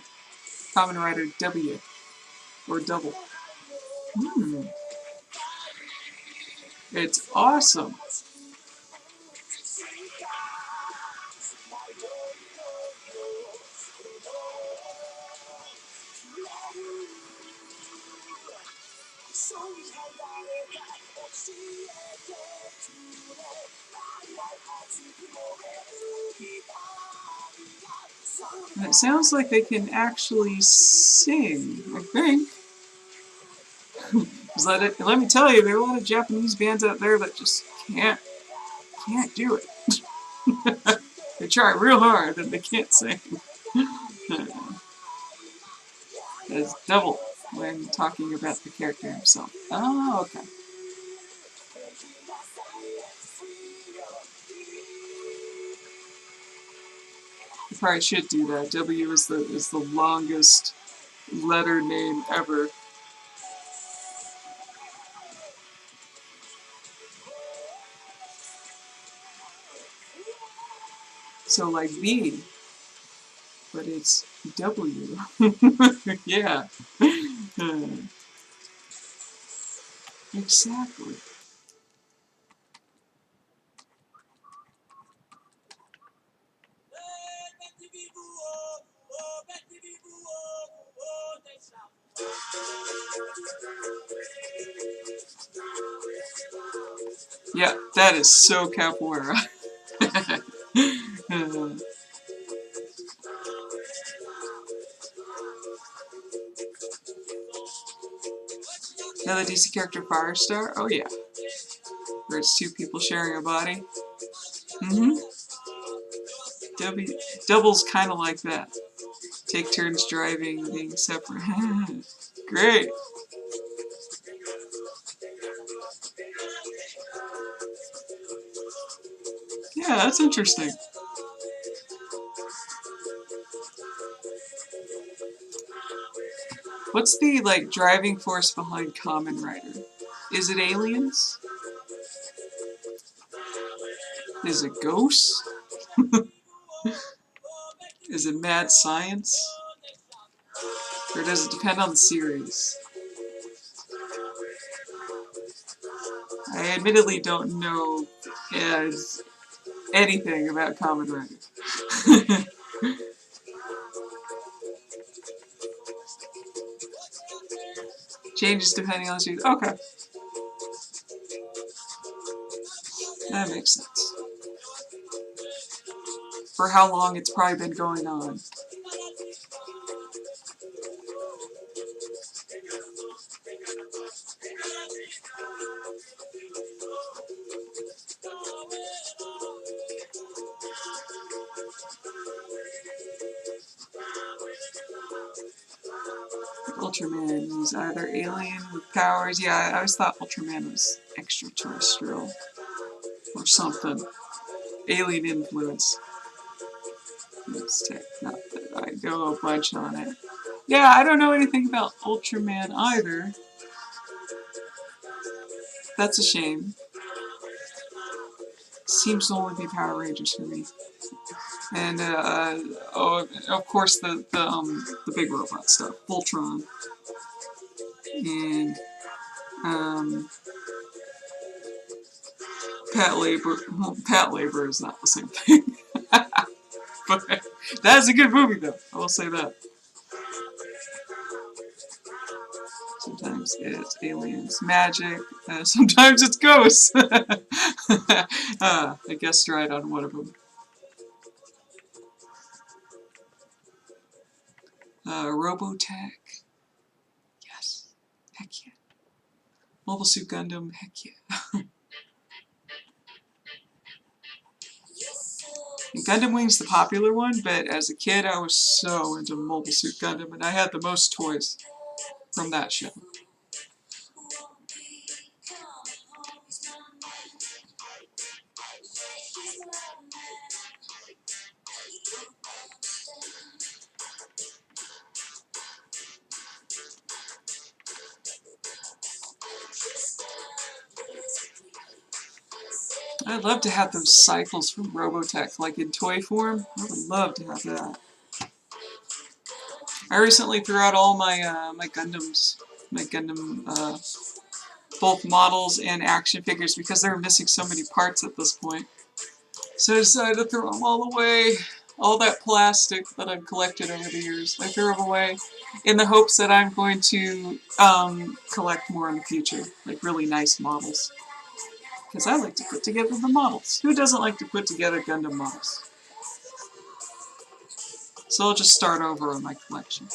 Kamen Rider W, or Double. It's awesome. And it sounds like they can actually sing, I think. Let me tell you, there are a lot of Japanese bands out there that just can't do it. They try real hard and they can't sing. It's Double when talking about the character himself. Oh, okay. You probably should do that. W is the longest letter name ever. So like B, but it's W. Yeah. Exactly. Yeah, that is so capoeira. Another DC character, Firestar. Oh yeah. Where it's two people sharing a body. Mm-hmm. Double's kind of like that. Take turns driving, being separate. Great. Yeah, that's interesting. What's the, like, driving force behind Kamen Rider? Is it aliens? Is it ghosts? Is it mad science? Or does it depend on the series? I admittedly don't know anything about Kamen Rider. Changes depending on the series. Okay. That makes sense. For how long it's probably been going on. Ultraman is either alien with powers. Yeah, I always thought Ultraman was extraterrestrial or something. Alien influence. Let's take, not that I go a bunch on it. Yeah, I don't know anything about Ultraman either. That's a shame. Seems to only be Power Rangers for me. And oh, of course the big robot stuff, Voltron, and Pat Labor. Well, Pat Labor is not the same thing, but that is a good movie though. I will say that. Sometimes it's aliens, magic. Sometimes it's ghosts. I guessed right on one of them. Robotech. Yes. Heck yeah. Mobile Suit Gundam. Heck yeah. And Gundam Wing's the popular one, but as a kid I was so into Mobile Suit Gundam, and I had the most toys from that show. I'd love to have those cycles from Robotech, like in toy form. I would love to have that. I recently threw out all my my Gundams, my Gundam, both models and action figures, because they were missing so many parts at this point. So I decided to throw them all away. All that plastic that I've collected over the years, I threw them away in the hopes that I'm going to collect more in the future, like really nice models. Because I like to put together the models. Who doesn't like to put together Gundam models? So I'll just start over on my collection.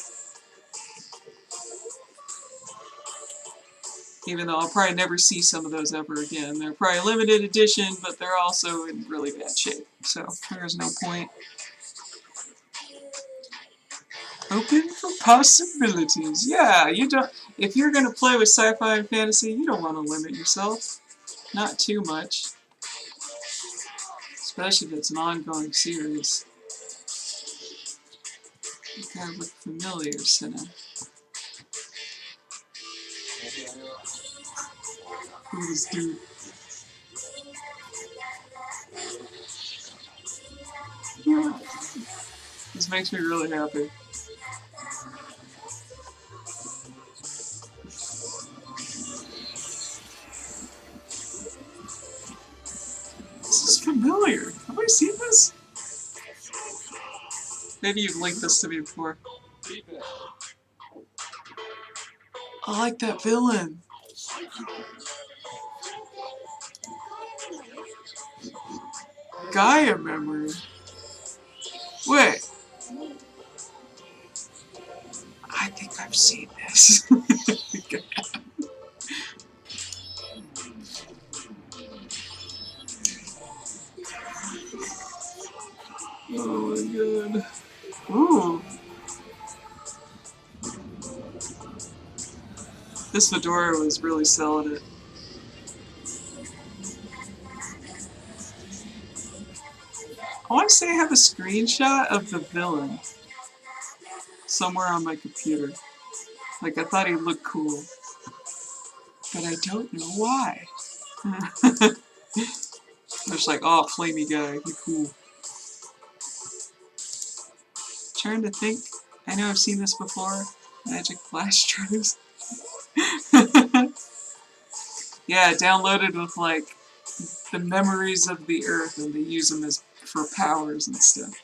Even though I'll probably never see some of those ever again. They're probably limited edition, but they're also in really bad shape. So there's no point. Open for possibilities. Yeah, you don't. If you're gonna play with sci-fi and fantasy, you don't want to limit yourself. Not too much. Especially if it's an ongoing series. You gotta look familiar, Senna. Who's this dude? Yeah. This makes me really happy. This is familiar. Have I seen this? Maybe you've linked this to me before. I like that villain. Gaia memory. Wait. I think I've seen this. Oh my god. Ooh. This fedora was really selling it. I want to say I have a screenshot of the villain somewhere on my computer. Like, I thought he looked cool. But I don't know why. Just like, oh, flamey guy, he cool. Trying to think. I know I've seen this before. Magic flash drives. Yeah, downloaded with like the memories of the Earth, and they use them as for powers and stuff.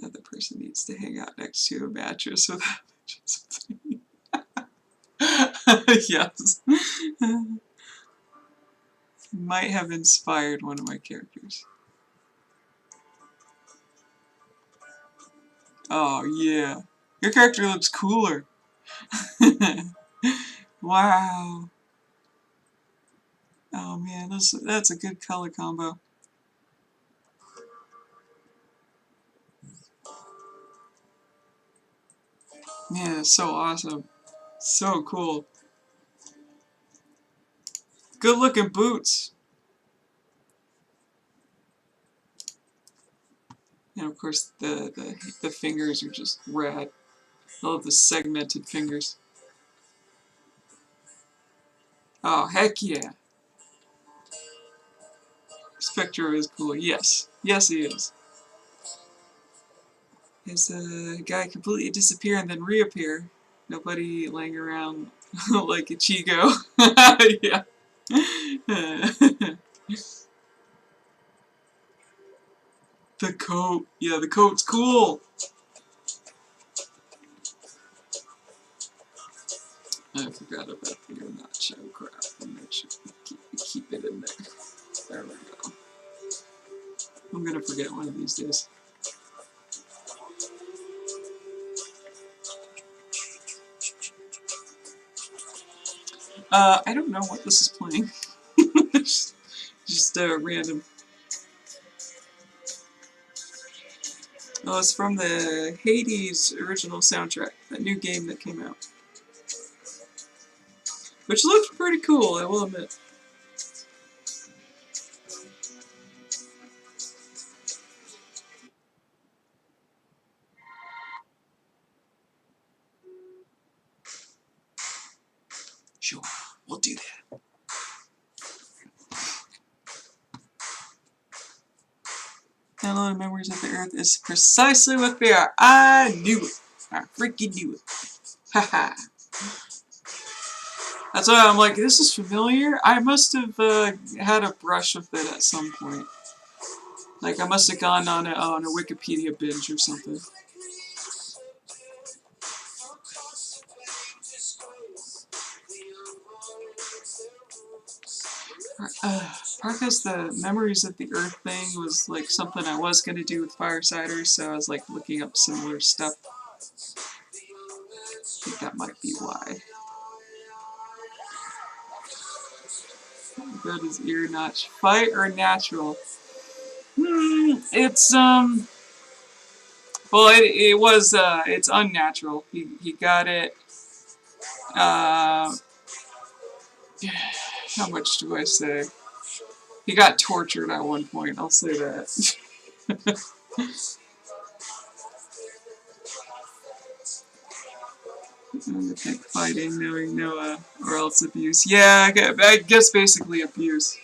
The other person needs to hang out next to a mattress without just yes. Might have inspired one of my characters. Oh yeah. Your character looks cooler. Wow. Oh man, that's a good color combo. Yeah, so awesome. So cool. Good looking boots. And of course the fingers are just rad. I love the segmented fingers. Oh heck yeah. Spectro is cool. Yes. Yes he is. Is a guy completely disappear and then reappear. Nobody laying around like a Chigo. Yeah. The coat. Yeah, the coat's cool. I forgot about the nacho crap. Make sure keep it in there. There we go. I'm gonna forget one of these days. I don't know what this is playing. just random. Oh, it's from the Hades original soundtrack, that new game that came out. Which looks pretty cool, I will admit. Sure, we'll do that. Downloading memories of the Earth is precisely what they are. I knew it. I freaking knew it. Haha. That's why I'm like, this is familiar. I must have had a brush with it at some point. Like, I must have gone on a Wikipedia binge or something. Parka's the Memories of the Earth thing was like something I was going to do with Firesiders, so I was like looking up similar stuff. I think that might be why. Got his ear notch. Fight or natural? It's well, it was it's unnatural. He got it. How much do I say? He got tortured at one point. I'll say that. I think fighting, knowing Noah, or else abuse. Yeah, I guess basically abuse.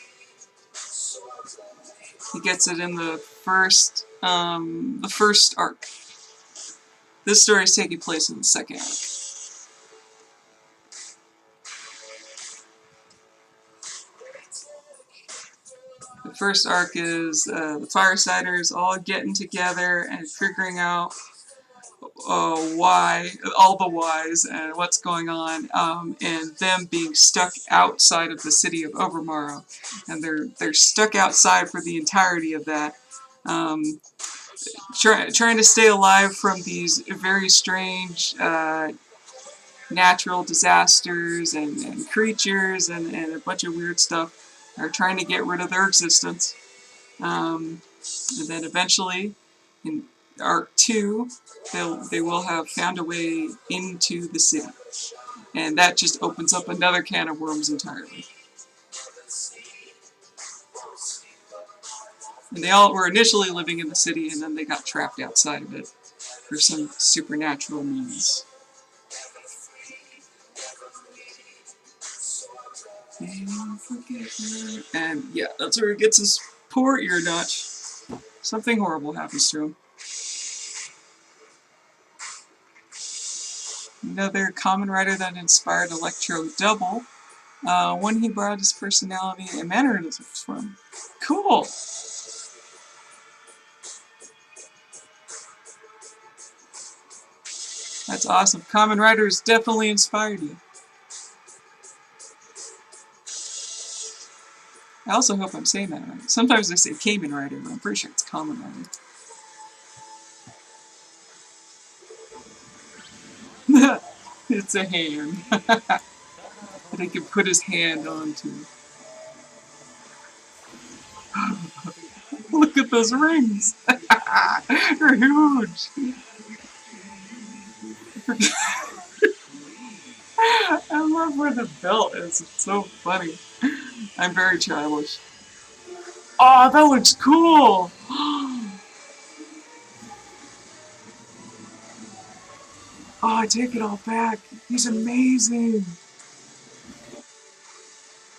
He gets it in the first arc. This story is taking place in the second arc. The first arc is the Firesiders all getting together and figuring out why, all the whys, and what's going on, and them being stuck outside of the city of Overmorrow, and they're stuck outside for the entirety of that, trying to stay alive from these very strange natural disasters and creatures and a bunch of weird stuff. are trying to get rid of their existence. And then eventually, in Arc 2, they will have found a way into the city. And that just opens up another can of worms entirely. And they all were initially living in the city, and then they got trapped outside of it for some supernatural means. And yeah, that's where he gets his poor ear notch. Something horrible happens to him. Another common writer that inspired Electro Double, one he brought his personality and mannerisms from. Cool! That's awesome. Common writers definitely inspired you. I also hope I'm saying that right. Sometimes I say Kamen Rider, but I'm pretty sure it's Common Rider. It's a hand. That he can put his hand onto. Look at those rings! They're huge! I love where the belt is. It's so funny. I'm very childish. Oh, that looks cool! Oh, I take it all back. He's amazing.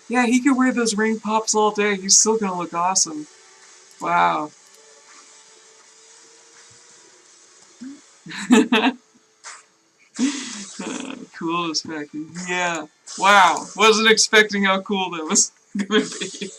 Yeah, he could wear those ring pops all day. He's still gonna look awesome. Wow. Cool as heck. Yeah. Wow. Wasn't expecting how cool that was gonna be.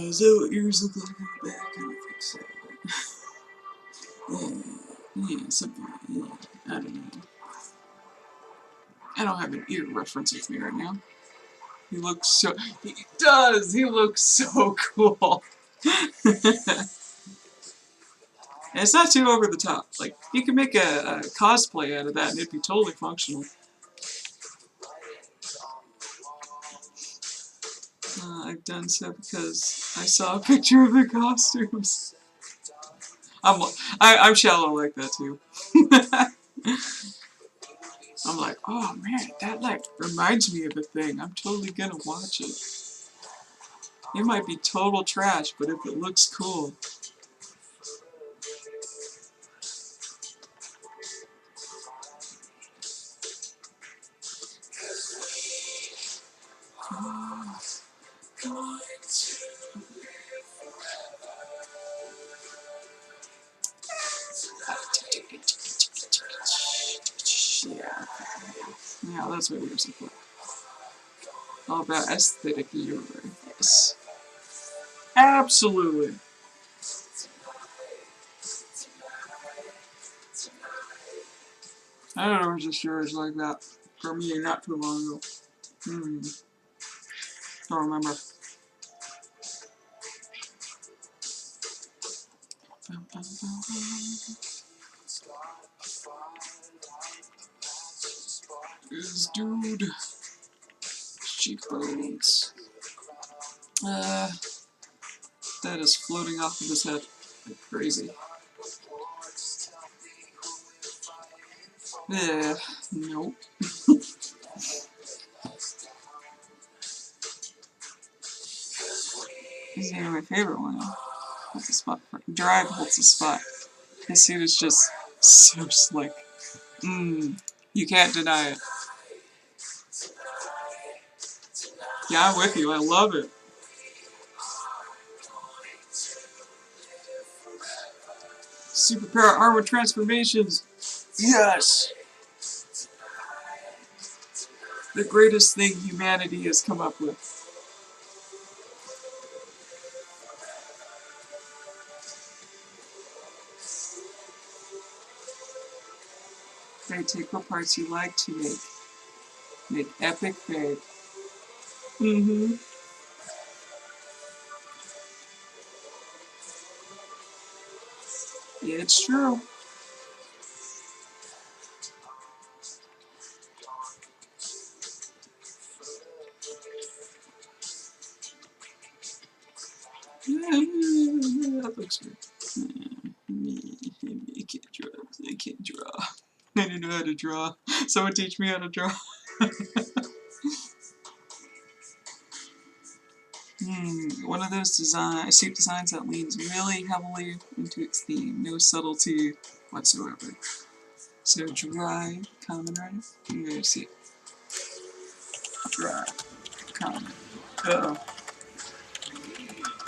Is that what yours look like on the back? I don't think so. Yeah, something like that. I don't know. I don't have an ear reference with me right now. He looks so... He does! He looks so cool! And it's not too over the top. Like, you can make a cosplay out of that and it'd be totally functional. I've done so because I saw a picture of the costumes. I'm shallow like that too. I'm like, oh man, that like reminds me of a thing. I'm totally gonna watch it. It might be total trash, but if it looks cool. Yeah. Yeah, that's what yours look like. All about aesthetic humor. Yes. Absolutely. I don't know, just yours like that for me not too long ago. Don't remember. This dude. Cheekbones. That is floating off of his head like crazy. Yeah, nope. This is even my favorite one. Holds the spot. Drive holds the spot. His suit is just so slick. You can't deny it. Yeah, I'm with you. I love it. Superpower armor transformations. Yes! The greatest thing humanity has come up with. They take what parts you like to make epic fake. Mm-hmm. Yeah, it's true. That looks good. I can't draw. I can't draw. I didn't know how to draw. Someone teach me how to draw. One of those suit designs that leans really heavily into its theme. No subtlety whatsoever. So dry, common, right? Let's see. Dry, common. Uh-oh.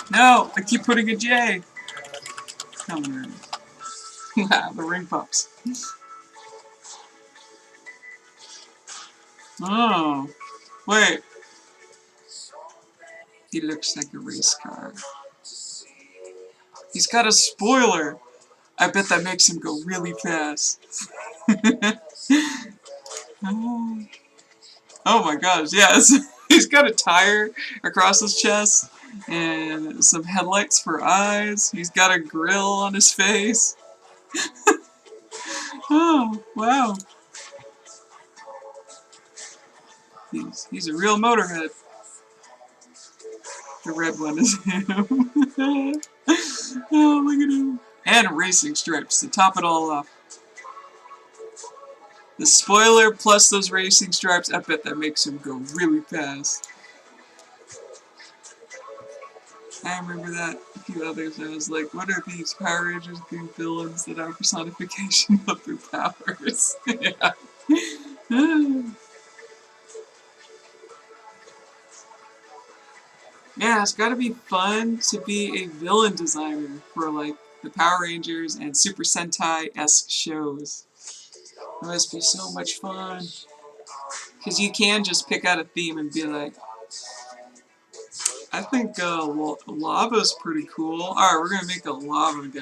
No! I keep putting a J! Common, right? The ring pops. Oh. Wait. He looks like a race car. He's got a spoiler! I bet that makes him go really fast. Oh. Oh my gosh, yes. He's got a tire across his chest and some headlights for eyes. He's got a grill on his face. Oh, wow. He's a real motorhead. The red one is him. Oh, look at him. And racing stripes to top it all off. The spoiler plus those racing stripes, I bet that makes him go really fast. I remember that. A few others. I was like, what are these Power Rangers being villains that are personification of their powers? Yeah. Yeah, it's gotta be fun to be a villain designer for like the Power Rangers and Super Sentai-esque shows. It must be so much fun. Because you can just pick out a theme and be like, I think lava's pretty cool. Alright, we're gonna make a lava guy.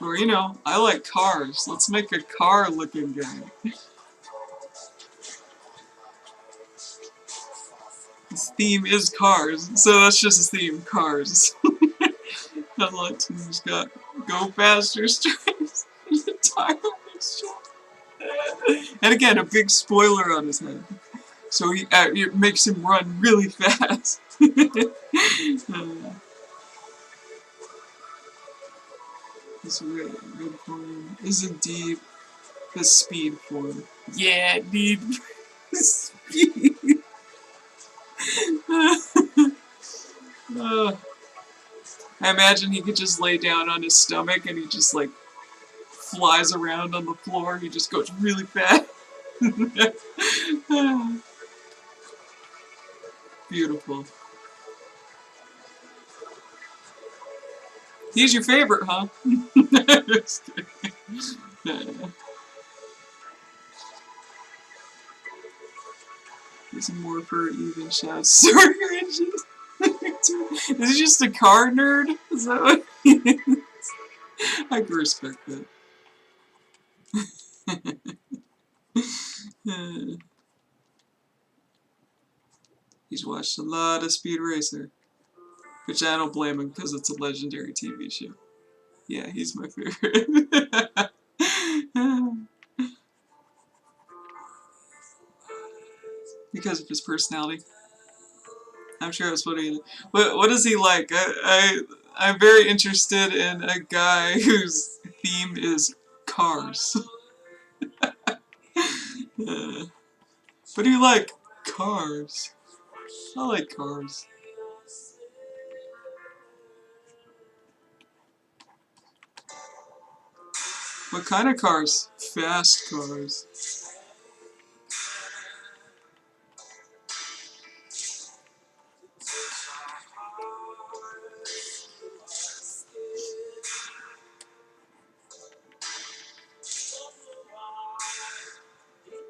Or, you know, I like cars. Let's make a car-looking guy. His theme is cars, so that's just his theme, cars. Headlights, and he's got go faster stripes. Tire mixture. And again, a big spoiler on his head. So it makes him run really fast. This red form is indeed the speed form. Yeah, indeed. Speed. I imagine he could just lay down on his stomach and he just like flies around on the floor. He just goes really fast. Beautiful. He's your favorite, huh? He's more for even shots. Sorry, is he just a car nerd? Is that what he is? I can respect that. He's watched a lot of Speed Racer. Which I don't blame him because it's a legendary TV show. Yeah, he's my favorite. Because of his personality. I'm sure that's what he... What is he like? I'm very interested in a guy whose theme is cars. But do you like cars? I like cars. What kind of cars? Fast cars.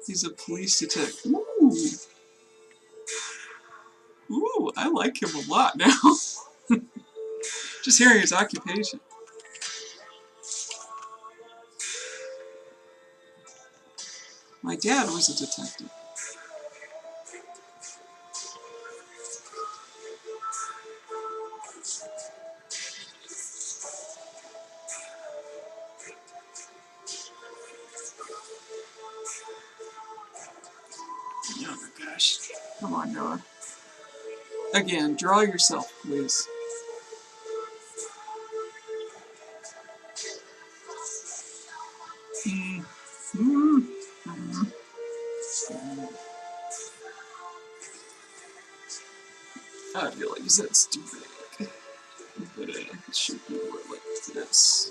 He's a police detective. Ooh. Ooh, I like him a lot now. Just hearing his occupation. My dad was a detective. Oh my gosh. Come on, Noah. Again, draw yourself, please. Mm. Mm. Mm. I feel like that's too big. But it should be more like this.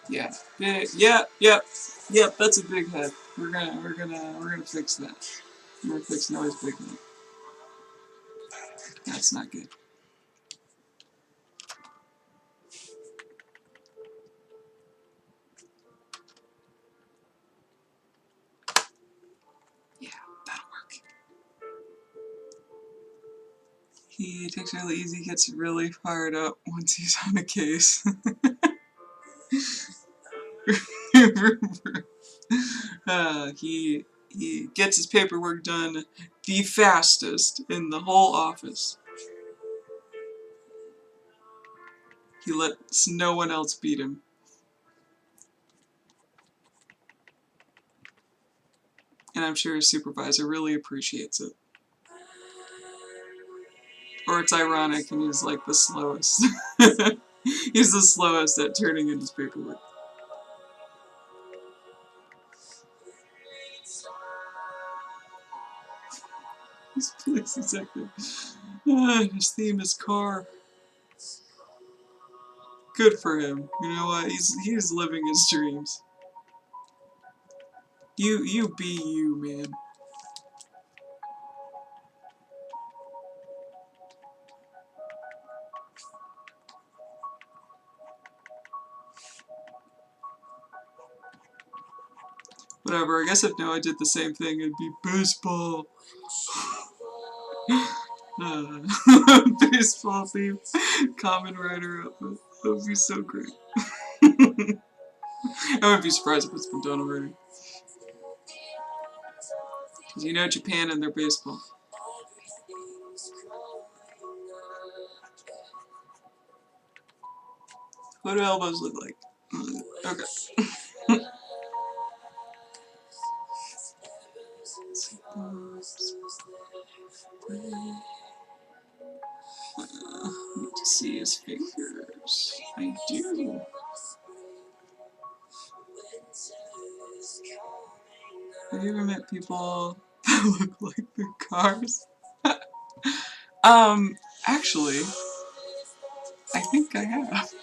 Yeah. Big. Yep. That's a big head. We're gonna fix that. We're gonna fix Noah's big head. That's not good. Yeah, that'll work. He takes it really easy, gets really fired up once he's on a case. He gets his paperwork done the fastest in the whole office. He lets no one else beat him. And I'm sure his supervisor really appreciates it. Or it's ironic and he's like the slowest. He's the slowest at turning in his paperwork. His police detective. His theme is car. Good for him. You know what? He's living his dreams. You be you, man. Whatever, I guess if Noah did the same thing, it'd be baseball. Baseball theme. Common Rider outfit. That would be so great. I wouldn't be surprised if it's been done already. Because you know Japan and their baseball. What do elbows look like? Okay. Need to see his fingers. I do. Have you ever met people that look like their cars? Actually, I think I have.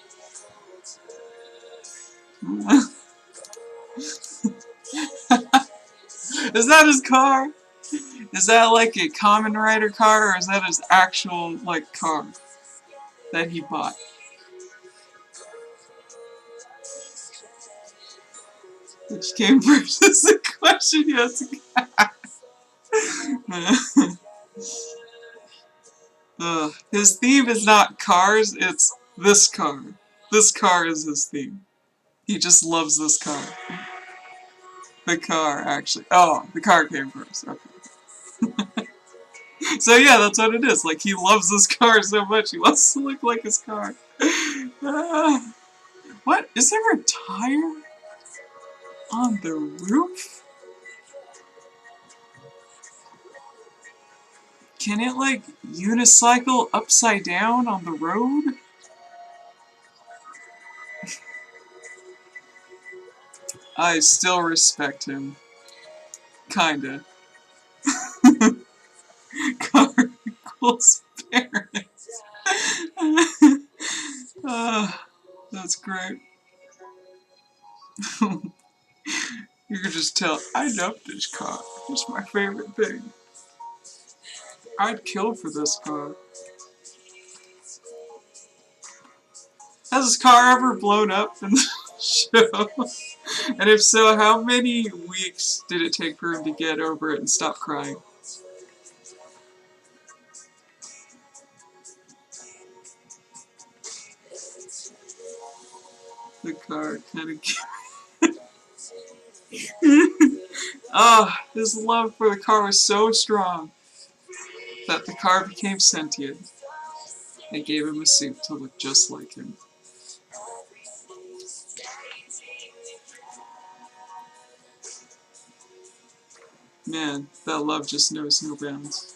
Is that his car? Is that like a Kamen Rider car, or is that his actual, like, car that he bought? Which came first is a question you have to his theme is not cars, it's this car. This car is his theme. He just loves this car. The car, actually. Oh, the car came first. Okay. So yeah, that's what it is. Like, he loves this car so much, he wants to look like his car. What? Is there a tire on the roof? Can it, like, unicycle upside down on the road? I still respect him. Kinda. Car equals parents. That's great. You can just tell, I love this car. It's my favorite thing. I'd kill for this car. Has this car ever blown up in the show? And if so, how many weeks did it take for him to get over it and stop crying? The car kind of... Ah, his love for the car was so strong that the car became sentient and gave him a suit to look just like him. Man, that love just knows no bounds.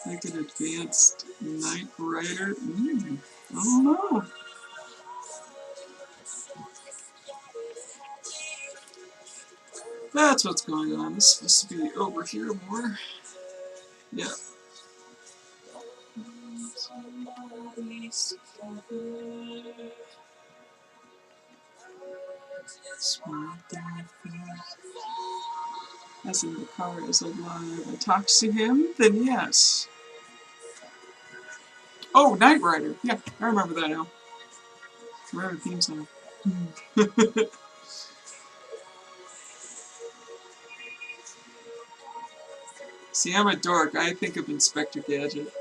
Like an advanced Knight Rider? I don't know. That's what's going on. It's supposed to be over here more. Yeah. As in the car is alive and talks to him, then yes. Oh, Knight Rider. Yeah, I remember that now. I remember the theme song. See, I'm a dork. I think of Inspector Gadget.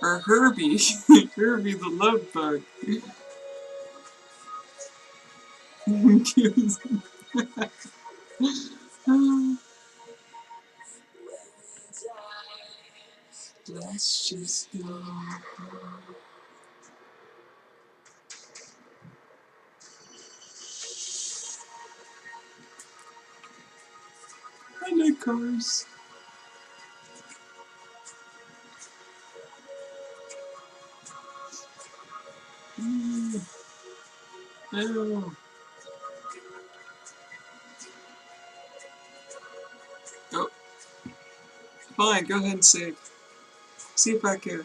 Or Herbie. Herbie the love bug. Let's just go. I like cars. Oh. Oh. Fine, go ahead and save. See if I care.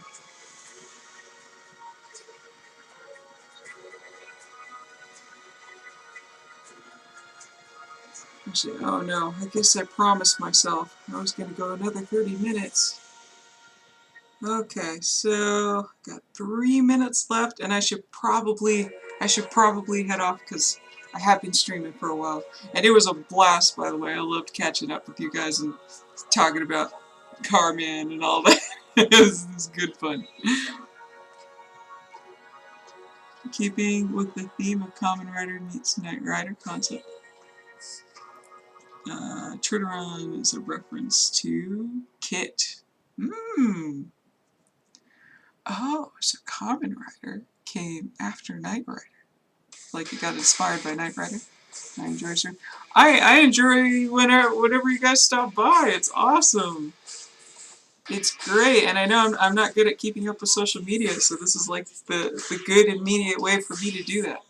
Actually, oh no, I guess I promised myself I was going to go another 30 minutes. Okay, so got 3 minutes left, and I should probably head off because I have been streaming for a while, and it was a blast, by the way. I loved catching up with you guys and talking about Carman and all that. It was good fun. Keeping with the theme of Kamen Rider meets Knight Rider concept. Trideron is a reference to Kit. Oh, so Kamen Rider came after Knight Rider. Like it got inspired by Knight Rider. I enjoy it. I enjoy whenever you guys stop by. It's awesome. It's great, and I know I'm not good at keeping up with social media, so this is like the good immediate way for me to do that.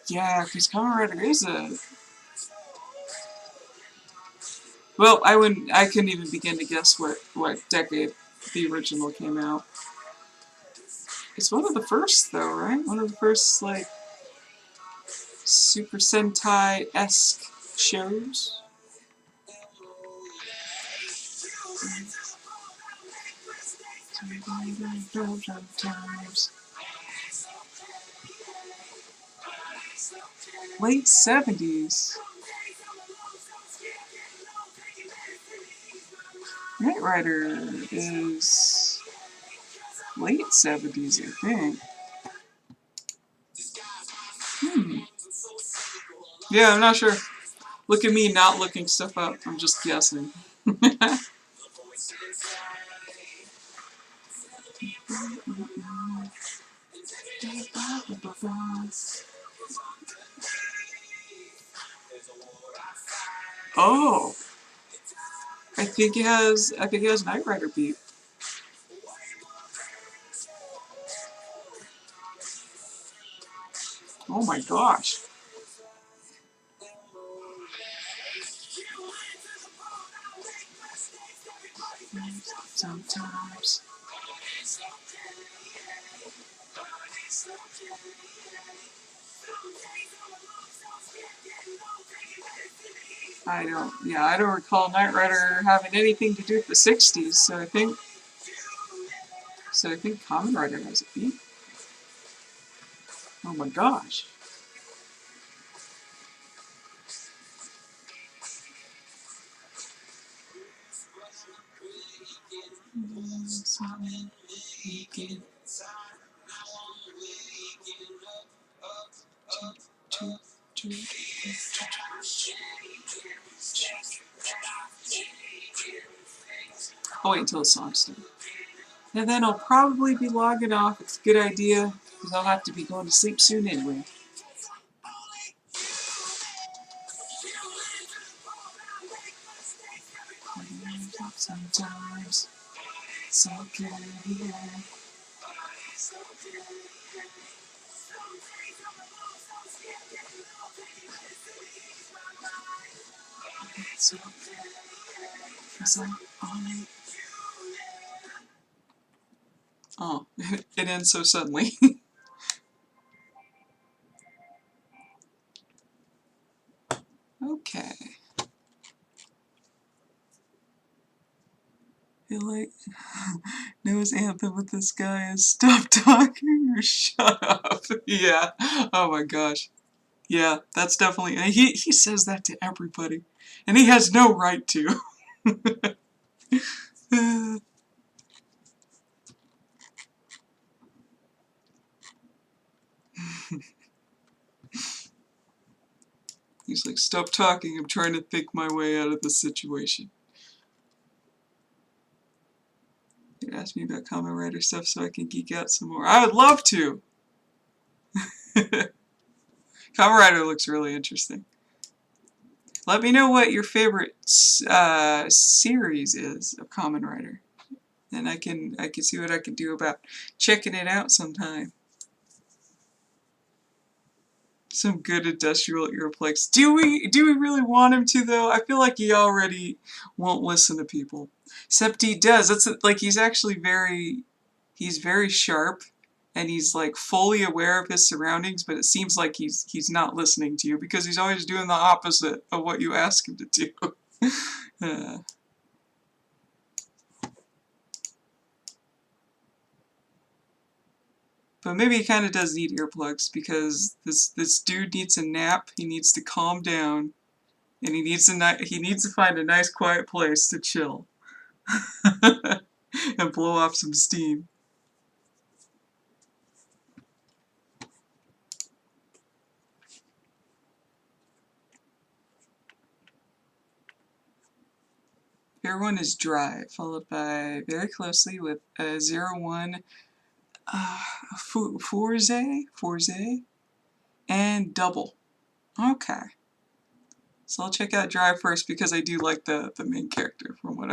Yeah, because Kamen Rider is a... Well, I couldn't even begin to guess what decade the original came out. It's one of the first, though, right? One of the first, like, Super Sentai-esque shows. Late 70s. Knight Rider is late 70s, I think. Yeah, I'm not sure. Look at me not looking stuff up. I'm just guessing. Oh, I think it has Knight Rider beat. Oh my gosh. Sometimes. I don't recall Knight Rider having anything to do with the 60s, so I think Kamen Rider has a beat. Oh my gosh. I'll wait until the song's done. And then I'll probably be logging off. It's a good idea, because I'll have to be going to sleep soon anyway. Sometimes it's okay, yeah. It's okay, 'cause I'm on it. Oh, it ends so suddenly. Okay. I feel like Noah's anthem with this guy is stop talking or shut up. Yeah. Oh my gosh. Yeah, that's definitely, and he says that to everybody. And he has no right to. He's like, stop talking, I'm trying to think my way out of the situation. You asked me about Kamen Rider stuff so I can geek out some more. I would love to! Kamen Rider looks really interesting. Let me know what your favorite series is of Kamen Rider. And I can see what I can do about checking it out sometime. Some good industrial earplugs. Do we really want him to though? I feel like he already won't listen to people. Except he does. It's like he's actually he's very sharp, and he's like fully aware of his surroundings, but it seems like he's not listening to you because he's always doing the opposite of what you ask him to do. But maybe he kind of does need earplugs because this dude needs a nap. He needs to calm down, and he needs to find a nice quiet place to chill and blow off some steam. Fair one is dry, followed by very closely with 0-1 Forze, and double. Okay. So I'll check out dry first because I do like the main character from what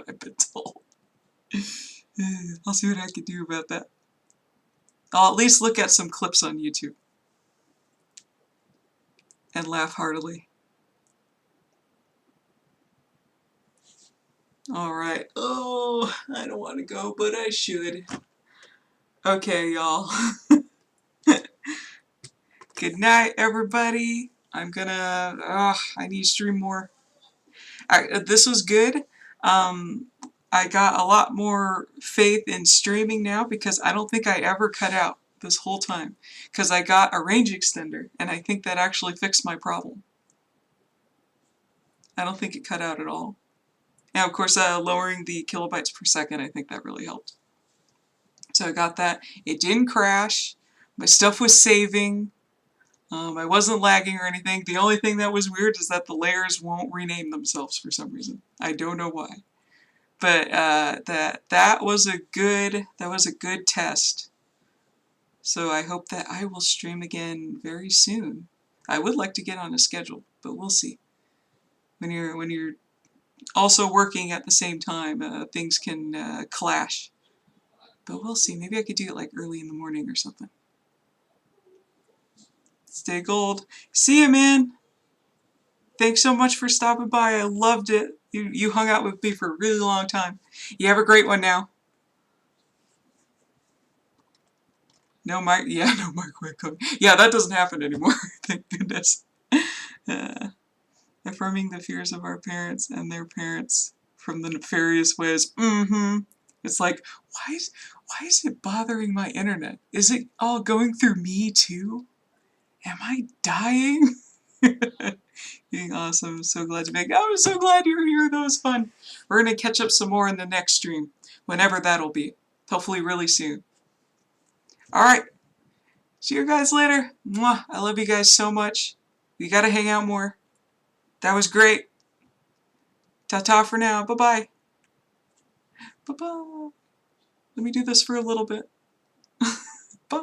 I've been told. I'll see what I can do about that. I'll at least look at some clips on YouTube and laugh heartily. Alright. Oh, I don't want to go, but I should. Okay, y'all. Good night, everybody. I'm gonna... I need to stream more. This was good. I got a lot more faith in streaming now because I don't think I ever cut out this whole time. Because I got a range extender, and I think that actually fixed my problem. I don't think it cut out at all. And of course, lowering the kilobytes per second, I think that really helped. So I got that. It didn't crash. My stuff was saving. I wasn't lagging or anything. The only thing that was weird is that the layers won't rename themselves for some reason. I don't know why. But that was a good test. So I hope that I will stream again very soon. I would like to get on a schedule, but we'll see. When you're also working at the same time, things can clash. But we'll see. Maybe I could do it like early in the morning or something. Stay gold. See you, man. Thanks so much for stopping by. I loved it. You hung out with me for a really long time. You have a great one now. No microwave cooking. Yeah, that doesn't happen anymore. Thank goodness. Affirming the fears of our parents and their parents from the nefarious ways. It's like, why is it bothering my internet? Is it all going through me too? Am I dying? Being awesome. I'm so glad to make it. I was so glad you were here. That was fun. We're going to catch up some more in the next stream, whenever that'll be. Hopefully really soon. Alright. See you guys later. Mwah. I love you guys so much. We gotta hang out more. That was great. Ta-ta for now. Bye-bye. Bye-bye. Let me do this for a little bit. Bye.